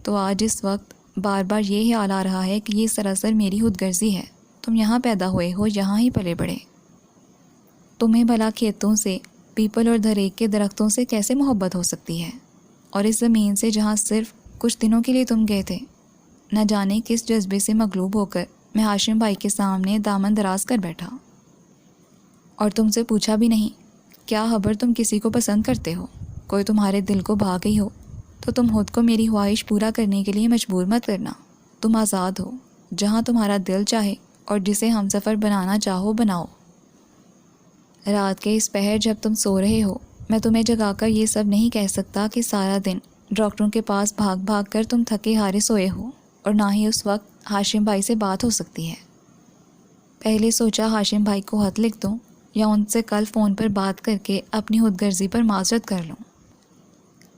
تو آج اس وقت بار بار یہ خیال آ رہا ہے کہ یہ سراسر میری خود غرضی ہے۔ تم یہاں پیدا ہوئے ہو، یہاں ہی پلے بڑھے۔ تمہیں بھلا کھیتوں سے، پیپل اور دھریک کے درختوں سے کیسے محبت ہو سکتی ہے؟ اور اس زمین سے جہاں صرف کچھ دنوں کے لیے تم گئے تھے؟ نہ جانے کس جذبے سے مغلوب ہو کر میں ہاشم بھائی کے سامنے دامن دراز کر بیٹھا، اور تم سے پوچھا بھی نہیں کیا خبر تم کسی کو پسند کرتے ہو، کوئی تمہارے دل کو بھا گئی ہو تو تم خود کو میری خواہش پورا کرنے کے لیے مجبور مت کرنا۔ تم آزاد ہو، جہاں تمہارا دل چاہے اور جسے ہم سفر بنانا چاہو بناؤ۔ رات کے اس پہر جب تم سو رہے ہو، میں تمہیں جگا کر یہ سب نہیں کہہ سکتا کہ سارا دن ڈاکٹروں کے پاس بھاگ بھاگ کر تم تھکے ہارے سوئے ہو، اور نہ ہی اس وقت ہاشم بھائی سے بات ہو سکتی ہے۔ پہلے سوچا ہاشم بھائی کو خط لکھ دوں یا ان سے کل فون پر بات کر کے اپنی خود غرضی پر معذرت کر لوں،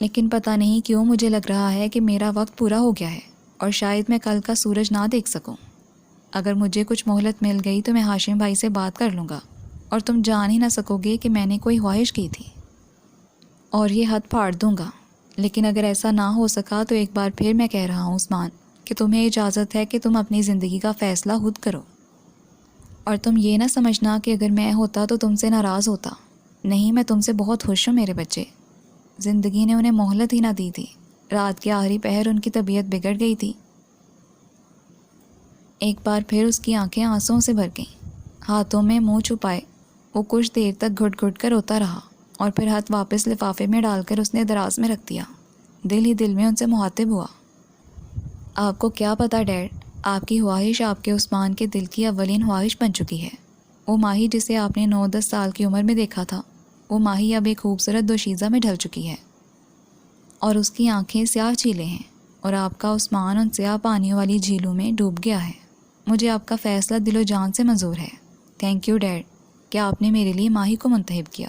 لیکن پتہ نہیں کیوں مجھے لگ رہا ہے کہ میرا وقت پورا ہو گیا ہے اور شاید میں کل کا سورج نہ دیکھ سکوں۔ اگر مجھے کچھ مہلت مل گئی تو میں ہاشم بھائی سے بات کر لوں گا اور تم جان ہی نہ سکو گے کہ میں نے کوئی خواہش کی تھی، اور یہ حد پھاڑ دوں گا۔ لیکن اگر ایسا نہ ہو سکا تو ایک بار پھر میں کہہ رہا ہوں عثمان کہ تمہیں اجازت ہے کہ تم اپنی زندگی کا فیصلہ خود کرو، اور تم یہ نہ سمجھنا کہ اگر میں ہوتا تو تم سے ناراض ہوتا۔ نہیں، میں تم سے بہت خوش ہوں میرے بچے۔ زندگی نے انہیں مہلت ہی نہ دی تھی۔ رات کے آخری پہر ان کی طبیعت بگڑ گئی تھی۔ ایک بار پھر اس کی آنکھیں آنسوؤں سے بھر گئیں، ہاتھوں میں منہ چھپائے وہ کچھ دیر تک گھٹ گھٹ کر روتا رہا، اور پھر ہاتھ واپس لفافے میں ڈال کر اس نے دراز میں رکھ دیا۔ دل ہی دل میں ان سے مخاطب ہوا، آپ کو کیا پتا ڈیڈ، آپ کی خواہش آپ کے عثمان کے دل کی اولین خواہش بن چکی ہے۔ وہ ماہی جسے آپ نے 9-10 سال کی عمر میں دیکھا تھا، وہ ماہی اب ایک خوبصورت دوشیزہ میں ڈھل چکی ہے، اور اس کی آنکھیں سیاہ چیلیں ہیں، اور آپ کا عثمان ان سیاہ پانیوں والی جھیلوں میں ڈوب گیا ہے۔ مجھے آپ کا فیصلہ دل و جان سے منظور ہے۔ تھینک یو ڈیڈ کہ آپ نے میرے لیے ماہی کو منتخب کیا۔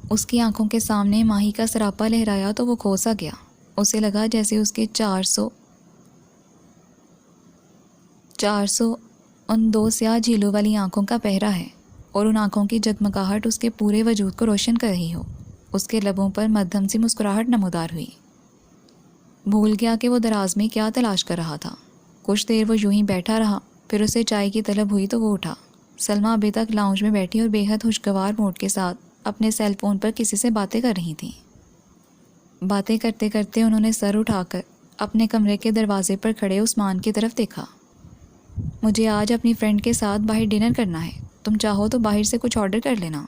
اس کی آنکھوں کے سامنے ماہی کا سراپا لہرایا تو وہ کھو سا گیا۔ اسے لگا جیسے اس کے 400 ان 2 سیاہ جھیلوں والی آنکھوں کا پہرا ہے، اور ان آنکھوں کی جگمگاہٹ اس کے پورے وجود کو روشن کر رہی ہو۔ اس کے لبوں پر مدھم سی مسکراہٹ نمودار ہوئی۔ بھول گیا کہ وہ دراز میں کیا تلاش کر رہا تھا۔ کچھ دیر وہ یوں ہی بیٹھا رہا، پھر اسے چائے کی طلب ہوئی تو وہ اٹھا۔ سلمیٰ ابھی تک لاؤنج میں بیٹھی اور بے حد خوشگوار موڈ کے ساتھ اپنے سیل فون پر کسی سے باتیں کر رہی تھیں۔ باتیں کرتے کرتے انہوں نے سر اٹھا کر اپنے کمرے کے دروازے پر کھڑے عثمان کی طرف دیکھا۔ مجھے آج اپنی فرینڈ کے ساتھ باہر ڈنر کرنا ہے، تم چاہو تو باہر سے کچھ آرڈر کر لینا۔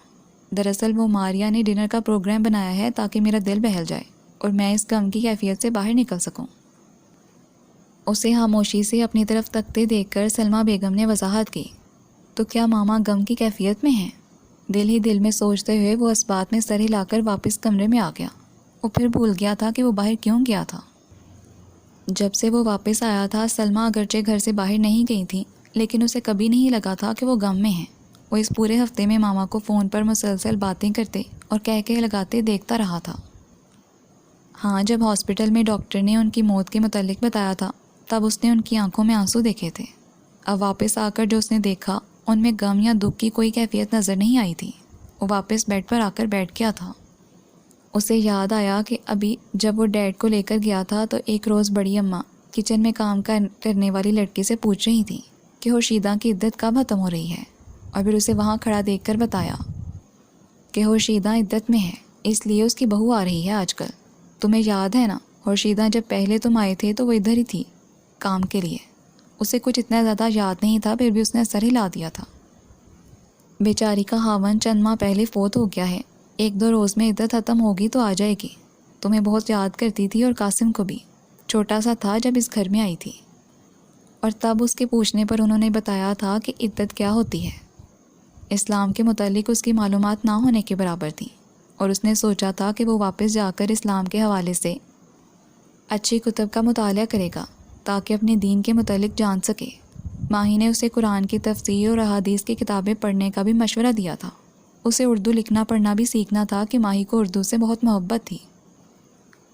دراصل وہ ماریا نے ڈنر کا پروگرام بنایا ہے تاکہ میرا دل بہل جائے اور میں اس غم کی کیفیت سے باہر نکل سکوں۔ اسے خاموشی سے اپنی طرف تکتے دیکھ کر سلمیٰ بیگم نے وضاحت کی، تو کیا ماما غم کی کیفیت میں ہیں؟ دل ہی دل میں سوچتے ہوئے وہ اس بات میں سر ہلا کر واپس کمرے میں آ گیا۔ وہ پھر بھول گیا تھا کہ وہ باہر کیوں گیا تھا۔ جب سے وہ واپس آیا تھا سلمیٰ اگرچہ گھر سے باہر نہیں گئی تھی، لیکن اسے کبھی نہیں لگا تھا کہ وہ غم میں ہیں۔ وہ اس پورے ہفتے میں ماما کو فون پر مسلسل باتیں کرتے اور کہہ لگاتے دیکھتا رہا تھا۔ ہاں، جب ہاسپٹل میں ڈاکٹر نے ان کی موت کے متعلق بتایا تھا تب اس نے ان کی آنکھوں میں آنسو دیکھے تھے۔ اب واپس آ کر جو اس نے دیکھا ان میں غم یا دکھ کی کوئی کیفیت نظر نہیں آئی تھی۔ وہ واپس بیڈ پر آ کر بیٹھ گیا تھا۔ اسے یاد آیا کہ ابھی جب وہ ڈیڈ کو لے کر گیا تھا تو ایک روز بڑی اماں کچن میں کام کرنے والی لڑکی سے پوچھ رہی تھی کہ خورشیدہ کی عدت کب ختم ہو رہی ہے، اور پھر اسے وہاں کھڑا دیکھ کر بتایا کہ خورشیدہ عدت میں ہے، اس لیے اس کی بہو آ رہی ہے آج کل۔ تمہیں یاد ہے نا، خورشیدہ جب پہلے تم آئے تھے تو وہ ادھر ہی تھی کام کے لیے۔ اسے کچھ اتنا زیادہ یاد نہیں تھا، پھر بھی اس نے سر ہلا دیا تھا۔ بیچاری کا خاوند چند ماہ پہلے فوت ہو گیا ہے، 1-2 روز میں عدت ختم ہوگی تو آ جائے گی۔ تمہیں بہت یاد کرتی تھی اور قاسم کو بھی، چھوٹا سا تھا جب اس گھر میں آئی تھی۔ اور تب اس کے پوچھنے پر انہوں نے بتایا تھا کہ عدت کیا ہوتی ہے۔ اسلام کے متعلق اس کی معلومات نہ ہونے کے برابر تھی، اور اس نے سوچا تھا کہ وہ واپس جا کر اسلام کے حوالے سے اچھی کتب کا مطالعہ کرے گا تاکہ اپنے دین کے متعلق جان سکے۔ ماہی نے اسے قرآن کی تفسیر اور احادیث کی کتابیں پڑھنے کا بھی مشورہ دیا تھا۔ اسے اردو لکھنا پڑھنا بھی سیکھنا تھا کہ ماہی کو اردو سے بہت محبت تھی۔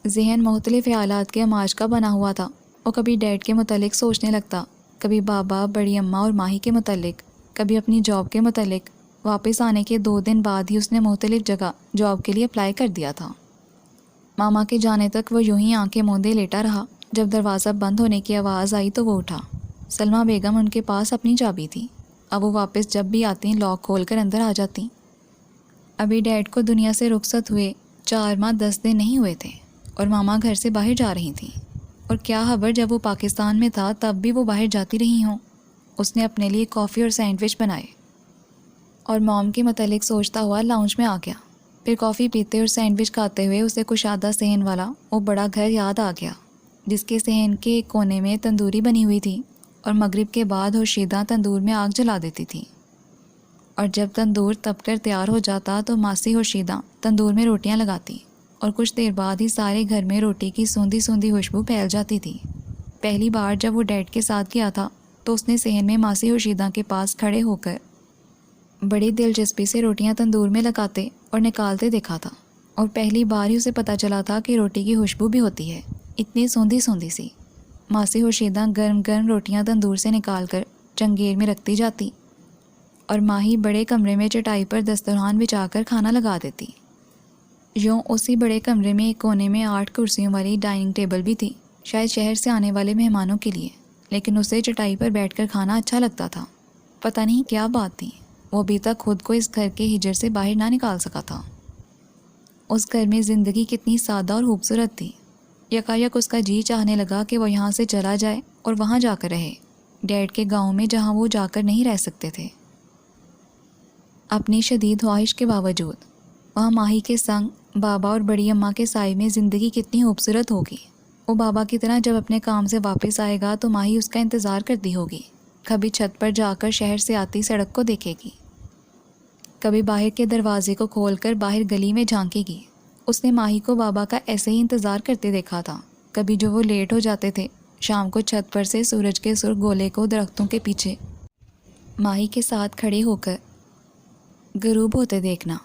ذہن مختلف خیالات کے اماج کا بنا ہوا تھا۔ وہ کبھی ڈیڈ کے متعلق سوچنے لگتا، کبھی بابا، بڑی اماں اور ماہی کے متعلق، کبھی اپنی جاب کے متعلق۔ واپس آنے کے 2 دن بعد ہی اس نے مختلف جگہ جاب کے لیے اپلائی کر دیا تھا۔ ماما کے جانے تک وہ یوں ہی آنکھیں موندے لیٹا رہا۔ جب دروازہ بند ہونے کی آواز آئی تو وہ اٹھا۔ سلمیٰ بیگم ان کے پاس اپنی چابی تھی۔ اب وہ واپس جب بھی آتی لاک کھول کر اندر آ جاتی۔ ابھی ڈیڈ کو دنیا سے رخصت ہوئے 4 ماہ 10 دن نہیں ہوئے تھے، اور ماما گھر سے باہر جا رہی تھیں۔ اور کیا خبر جب وہ پاکستان میں تھا تب بھی وہ باہر جاتی رہی ہوں۔ اس نے اپنے لیے کافی اور سینڈوچ بنائے اور موم کے متعلق سوچتا ہوا لاؤنج میں آ گیا۔ پھر کافی پیتے اور سینڈوچ کھاتے ہوئے اسے کشادہ صحن والا وہ بڑا گھر یاد آ گیا، جس کے صحن کے ایک کونے میں تندوری بنی ہوئی تھی، اور مغرب کے بعد خورشیدہ تندور میں آگ جلا دیتی تھی، اور جب تندور تپ کر تیار ہو جاتا تو ماسی خورشیدہ تندور میں روٹیاں لگاتی، اور کچھ دیر بعد ہی سارے گھر میں روٹی کی سوندھی سوندھی خوشبو پھیل جاتی تھی۔ پہلی بار جب وہ ڈیڈ کے ساتھ گیا تھا تو اس نے صحن میں ماسی خورشیدہ کے پاس کھڑے ہو کر بڑی دلچسپی سے روٹیاں تندور میں لگاتے اور نکالتے دیکھا تھا، اور پہلی بار ہی اسے پتہ چلا تھا کہ روٹی کی خوشبو بھی ہوتی ہے، اتنی سوندھی سوندھی سی۔ ماسی خورشیدہ گرم گرم روٹیاں تندور سے نکال کر چنگیر میں رکھتی جاتی اور ماہی بڑے کمرے میں چٹائی پر دسترخوان بچھا کر کھانا لگا دیتی۔ یوں اسی بڑے کمرے میں ایک کونے میں 8 کرسیوں والی ڈائننگ ٹیبل بھی تھی، شاید شہر سے آنے والے مہمانوں کے لیے، لیکن اسے چٹائی پر بیٹھ کر کھانا اچھا لگتا تھا۔ پتہ نہیں کیا بات تھی، وہ ابھی تک خود کو اس گھر کے ہجر سے باہر نہ نکال سکا تھا۔ اس گھر میں زندگی کتنی سادہ اور خوبصورت تھی۔ یکایک اس کا جی چاہنے لگا کہ وہ یہاں سے چلا جائے اور وہاں جا کر رہے، ڈیڈ کے گاؤں میں جہاں وہ جا کر نہیں رہ سکتے تھے۔ اپنی شدید خواہش کے باوجود وہاں ماہی کے سنگ بابا اور بڑی اماں کے سائے میں زندگی کتنی خوبصورت ہوگی۔ وہ بابا کی طرح جب اپنے کام سے واپس آئے گا تو ماہی اس کا انتظار کرتی ہوگی، کبھی چھت پر جا کر شہر سے آتی سڑک کو دیکھے گی، کبھی باہر کے دروازے کو کھول کر باہر گلی میں جھانکے گی۔ اس نے ماہی کو بابا کا ایسے ہی انتظار کرتے دیکھا تھا، کبھی جو وہ لیٹ ہو جاتے تھے شام کو چھت پر سے سورج کے سرخ گولے کو درختوں کے پیچھے ماہی کے ساتھ کھڑے ہو کر غروب ہوتے دیکھنا۔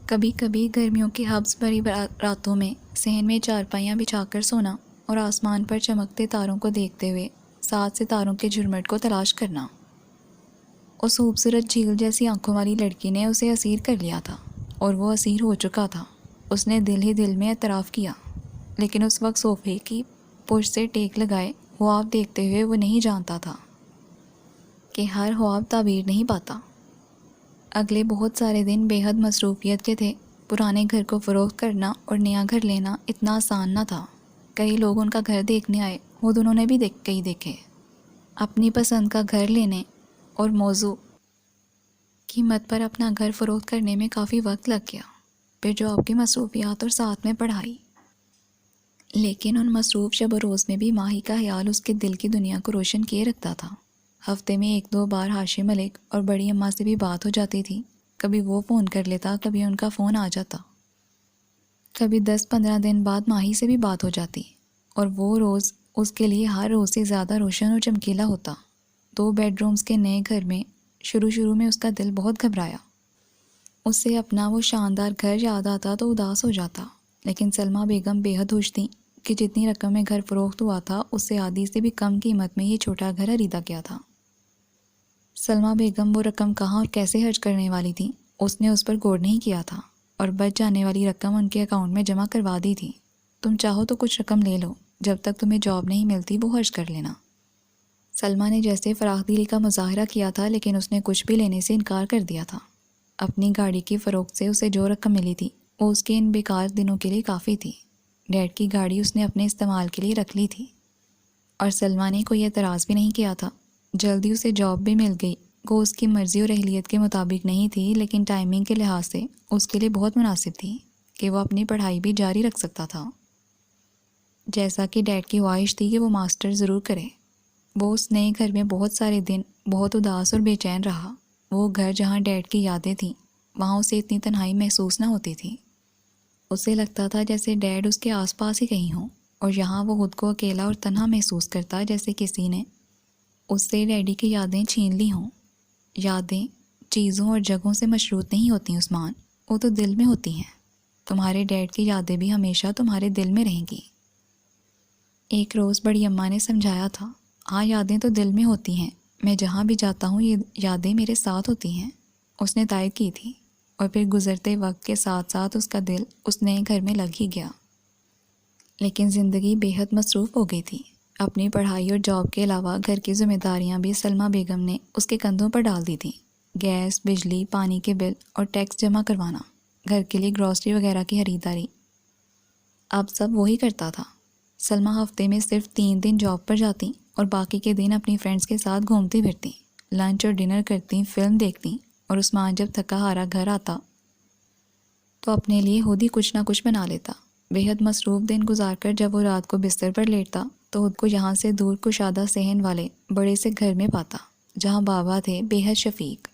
کبھی کبھی گرمیوں کی حبس بھری راتوں میں صحن میں چارپائیاں بچھا کر سونا اور آسمان پر چمکتے تاروں کو دیکھتے ہوئے 7 ستاروں کے جھرمٹ کو تلاش کرنا۔ اس خوبصورت جھیل جیسی آنکھوں والی لڑکی نے اسے اسیر کر لیا تھا اور وہ اسیر ہو چکا تھا۔ اس نے دل ہی دل میں اعتراف کیا، لیکن اس وقت صوفے کی پشت سے ٹیک لگائے خواب دیکھتے ہوئے وہ نہیں جانتا تھا کہ ہر خواب تعبیر نہیں پاتا۔ اگلے بہت سارے دن بے حد مصروفیت کے تھے۔ پرانے گھر کو فروخت کرنا اور نیا گھر لینا اتنا آسان نہ تھا۔ کئی لوگ ان کا گھر دیکھنے آئے، خود انہوں نے بھی کئی دیکھے۔ اپنی پسند کا گھر لینے اور موزوں قیمت پر اپنا گھر فروخت کرنے میں کافی وقت لگ گیا، پھر جاب کی مصروفیات اور ساتھ میں پڑھائی۔ لیکن ان مصروف شب و روز میں بھی ماہی کا خیال اس کے دل کی دنیا کو روشن کیے رکھتا تھا۔ ہفتے میں 1-2 بار ہاشم ملک اور بڑی اماں سے بھی بات ہو جاتی تھی۔ کبھی وہ فون کر لیتا، کبھی ان کا فون آ جاتا، کبھی 10-15 دن بعد ماہی سے بھی بات ہو جاتی، اور وہ روز اس کے لیے ہر روز سے زیادہ روشن اور چمکیلا ہوتا۔ 2 بیڈ رومز کے نئے گھر میں شروع میں اس کا دل بہت گھبرایا۔ اس سے اپنا وہ شاندار گھر یاد آتا تو اداس ہو جاتا، لیکن سلمیٰ بیگم بے حد خوش تھیں کہ جتنی رقم میں گھر فروخت ہوا تھا اس سے آدھی سے بھی کم قیمت میں یہ چھوٹا گھر خریدا گیا تھا۔ سلمیٰ بیگم وہ رقم کہاں اور کیسے خرچ کرنے والی تھی اس نے اس پر غور نہیں کیا تھا، اور بچ جانے والی رقم ان کے اکاؤنٹ میں جمع کروا دی تھی۔ تم چاہو تو کچھ رقم لے لو، جب تک تمہیں جاب نہیں ملتی وہ خرچ کر لینا۔ سلمیٰ نے جیسے فراخ دلی کا مظاہرہ کیا تھا، لیکن اس نے کچھ بھی لینے سے انکار کر دیا تھا۔ اپنی گاڑی کی فروخت سے اسے جو رقم ملی تھی وہ اس کے ان بیکار دنوں کے لیے کافی تھی۔ ڈیڈ کی گاڑی اس نے اپنے استعمال کے لیے رکھ لی تھی، اور سلمیٰ نے کوئی اعتراض بھی نہیں کیا تھا۔ جلدی اسے جاب بھی مل گئی۔ وہ اس کی مرضی اور اہلیت کے مطابق نہیں تھی، لیکن ٹائمنگ کے لحاظ سے اس کے لیے بہت مناسب تھی کہ وہ اپنی پڑھائی بھی جاری رکھ سکتا تھا، جیسا کہ ڈیڈ کی خواہش تھی کہ وہ ماسٹر ضرور کرے۔ وہ اس نئے گھر میں بہت سارے دن بہت اداس اور بے چین رہا۔ وہ گھر جہاں ڈیڈ کی یادیں تھیں، وہاں اسے اتنی تنہائی محسوس نہ ہوتی تھی۔ اسے لگتا تھا جیسے ڈیڈ اس کے آس پاس ہی کہیں ہوں، اور یہاں وہ خود کو اکیلا اور تنہا محسوس کرتا، جیسے کسی نے اس سے ڈیڈی کی یادیں چھین لی ہوں۔ یادیں چیزوں اور جگہوں سے مشروط نہیں ہوتی عثمان، وہ تو دل میں ہوتی ہیں۔ تمہارے ڈیڈ کی یادیں بھی ہمیشہ تمہارے دل میں رہیں گی۔ ایک روز بڑی اماں نے سمجھایا تھا، ہاں یادیں تو دل میں ہوتی ہیں، میں جہاں بھی جاتا ہوں یہ یادیں میرے ساتھ ہوتی ہیں، اس نے تائید کی تھی، اور پھر گزرتے وقت کے ساتھ ساتھ اس کا دل اس نئے گھر میں لگ ہی گیا۔ لیکن زندگی بے حد مصروف ہو گئی تھی۔ اپنی پڑھائی اور جاب کے علاوہ گھر کی ذمہ داریاں بھی سلمیٰ بیگم نے اس کے کندھوں پر ڈال دی تھیں۔ گیس، بجلی، پانی کے بل اور ٹیکس جمع کروانا، گھر کے لیے گروسری وغیرہ کی خریداری، اب سب وہی کرتا تھا۔ سلمیٰ ہفتے میں صرف 3 دن جاب پر جاتی اور باقی کے دن اپنی فرینڈز کے ساتھ گھومتی پھرتی، لنچ اور ڈنر کرتی، فلم دیکھتی، اور عثمان جب تھکا ہارا گھر آتا تو اپنے لیے خود ہی کچھ نہ کچھ بنا لیتا۔ بے حد مصروف دن گزار کر جب وہ رات کو بستر پر لیٹتا تو خود کو یہاں سے دور کشادہ صحن والے بڑے سے گھر میں پاتا، جہاں بابا تھے بے حد شفیق،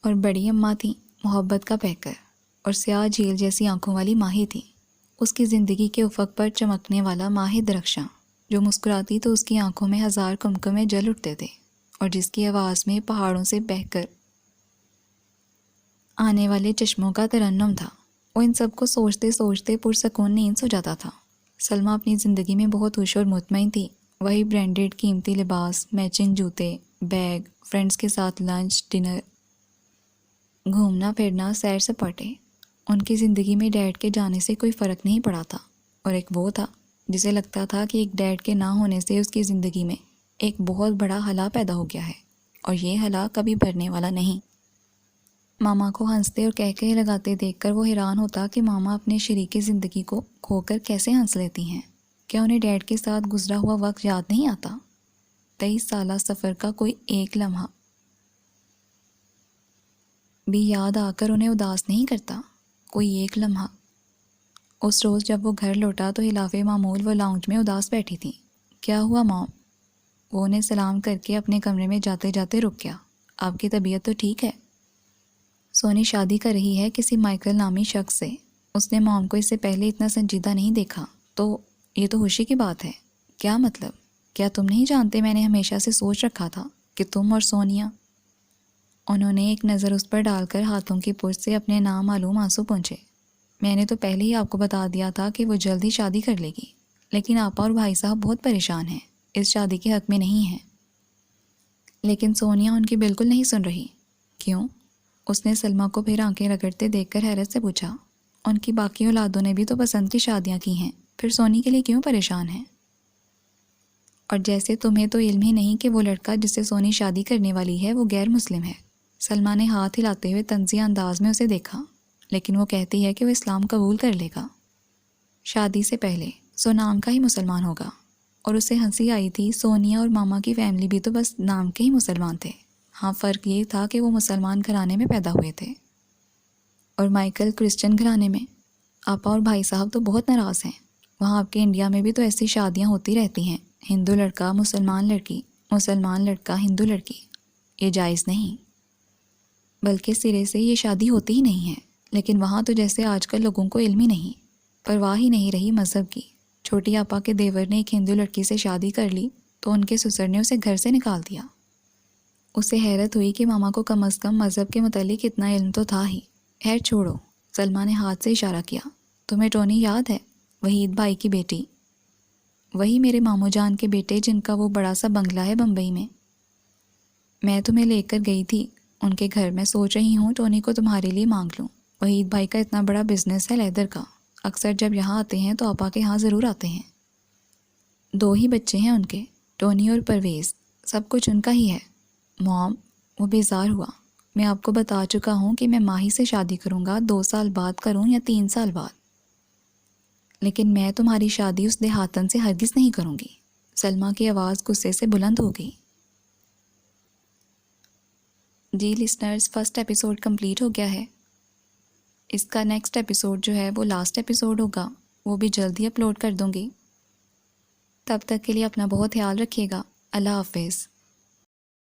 اور بڑی اماں تھیں محبت کا پیکر، اور سیاہ جھیل جیسی آنکھوں والی ماہی تھی، اس کی زندگی کے افق پر چمکنے والا ماہ درخشاں، جو مسکراتی تو اس کی آنکھوں میں 1000 کمکمے جل اٹھتے تھے، اور جس کی آواز میں پہاڑوں سے بہہ کر آنے والے چشموں کا ترنم تھا۔ وہ ان سب کو سوچتے سوچتے پرسکون نیند سو جاتا تھا۔ سلمیٰ اپنی زندگی میں بہت خوش اور مطمئن تھی۔ وہی برانڈڈ قیمتی لباس، میچنگ جوتے، بیگ، فرینڈس کے ساتھ لنچ، ڈنر، گھومنا پھرنا، سیر سپاٹے۔ ان کی زندگی میں ڈیڈ کے جانے سے کوئی فرق نہیں پڑا تھا، اور ایک وہ تھا جسے لگتا تھا کہ ایک ڈیڈ کے نہ ہونے سے اس کی زندگی میں ایک بہت بڑا خلا پیدا ہو گیا ہے، اور یہ خلا کبھی بھرنے والا نہیں۔ ماما کو ہنستے اور کہکہے لگاتے دیکھ کر وہ حیران ہوتا کہ ماما اپنے شریک زندگی کو کھو کر کیسے ہنس لیتی ہیں۔ کیا انہیں ڈیڈ کے ساتھ گزرا ہوا وقت یاد نہیں آتا؟ 23 سالہ سفر کا کوئی ایک لمحہ بھی یاد آ کر انہیں اداس نہیں کرتا؟ کوئی ایک لمحہ؟ اس روز جب وہ گھر لوٹا تو خلاف معمول وہ لاؤنج میں اداس بیٹھی تھی۔ کیا ہوا مام؟ وہ انہیں سلام کر کے اپنے کمرے میں جاتے جاتے رک گیا۔ آپ کی طبیعت تو ٹھیک ہے؟ سونی شادی کر رہی ہے کسی مائیکل نامی شخص سے۔ اس نے مام کو اس سے پہلے اتنا سنجیدہ نہیں دیکھا۔ تو یہ تو خوشی کی بات ہے۔ کیا مطلب؟ کیا تم نہیں جانتے میں نے ہمیشہ سے سوچ رکھا تھا کہ تم اور سونیا… انہوں نے ایک نظر اس پر ڈال کر ہاتھوں کی پشت سے اپنے نامعلوم آنسو پونچھے۔ میں نے تو پہلے ہی آپ کو بتا دیا تھا کہ وہ جلد ہی شادی کر لے گی، لیکن آپا اور بھائی صاحب بہت پریشان ہیں، اس شادی کے حق میں نہیں ہیں۔ لیکن سونیا ان کی بالکل نہیں سن رہی۔ کیوں؟ اس نے سلمیٰ کو پھر آنکھیں رگڑتے دیکھ کر حیرت سے پوچھا۔ ان کی باقی اولادوں نے بھی تو پسند کی شادیاں کی ہیں، پھر سونی کے لیے کیوں پریشان ہیں؟ اور جیسے تمہیں تو علم ہی نہیں کہ وہ لڑکا جس سے سونی شادی کرنے والی ہے وہ غیر مسلم ہے۔ سلمیٰ نے ہاتھ ہلاتے ہوئے طنزیہ انداز میں اسے دیکھا۔ لیکن وہ کہتی ہے کہ وہ اسلام قبول کر لے گا، شادی سے پہلے سو نام کا ہی مسلمان ہوگا۔ اور اسے ہنسی آئی تھی۔ سونیا اور ماما کی فیملی بھی تو بس نام کے ہی مسلمان تھے۔ ہاں، فرق یہ تھا کہ وہ مسلمان گھرانے میں پیدا ہوئے تھے اور مائیکل کرسچن گھرانے میں۔ آپا اور بھائی صاحب تو بہت ناراض ہیں۔ وہاں آپ کے انڈیا میں بھی تو ایسی شادیاں ہوتی رہتی ہیں، ہندو لڑکا مسلمان لڑکی، مسلمان لڑکا ہندو لڑکی۔ یہ جائز نہیں، بلکہ سرے سے یہ شادی ہوتی ہی نہیں ہے۔ لیکن وہاں تو جیسے آج کل لوگوں کو علم ہی نہیں، پرواہ ہی نہیں رہی مذہب کی۔ چھوٹی آپا کے دیور نے ایک ہندو لڑکی سے شادی کر لی تو ان کے سسر نے اسے گھر سے نکال دیا۔ اسے حیرت ہوئی کہ ماما کو کم از کم مذہب کے متعلق اتنا علم تو تھا ہی۔ خیر چھوڑو، سلمیٰ نے ہاتھ سے اشارہ کیا۔ تمہیں ٹونی یاد ہے؟ وحید بھائی کی بیٹی، وہی میرے ماموں جان کے بیٹے جن کا وہ بڑا سا بنگلہ ہے بمبئی میں تمہیں لے کر گئی تھی ان کے گھر۔ میں سوچ رہی ہوں ٹونی کو تمہارے لیے مانگ لوں۔ وحید بھائی کا اتنا بڑا بزنس ہے لیدر کا، اکثر جب یہاں آتے ہیں تو آپا کے ہاں ضرور آتے ہیں۔ 2 ہی بچے ہیں ان کے، ٹونی اور پرویز، سب کچھ ان کا ہی ہے۔ مام، وہ بیزار ہوا۔ میں آپ کو بتا چکا ہوں کہ میں ماہی سے شادی کروں گا، 2 سال بعد کروں یا 3 سال بعد، لیکن میں تمہاری شادی اس دیہاتن سے ہرگز نہیں کروں گی۔ سلمیٰ کی آواز غصے سے بلند ہو گئی۔ جی لسنرز، فرسٹ ایپیسوڈ کمپلیٹ ہو گیا ہے۔ اس کا نیکسٹ ایپیسوڈ جو ہے وہ لاسٹ ایپیسوڈ ہوگا، وہ بھی جلد ہی اپلوڈ کر دوں گی۔ تب تک کے لیے اپنا بہت خیال رکھیے گا۔ اللہ حافظ۔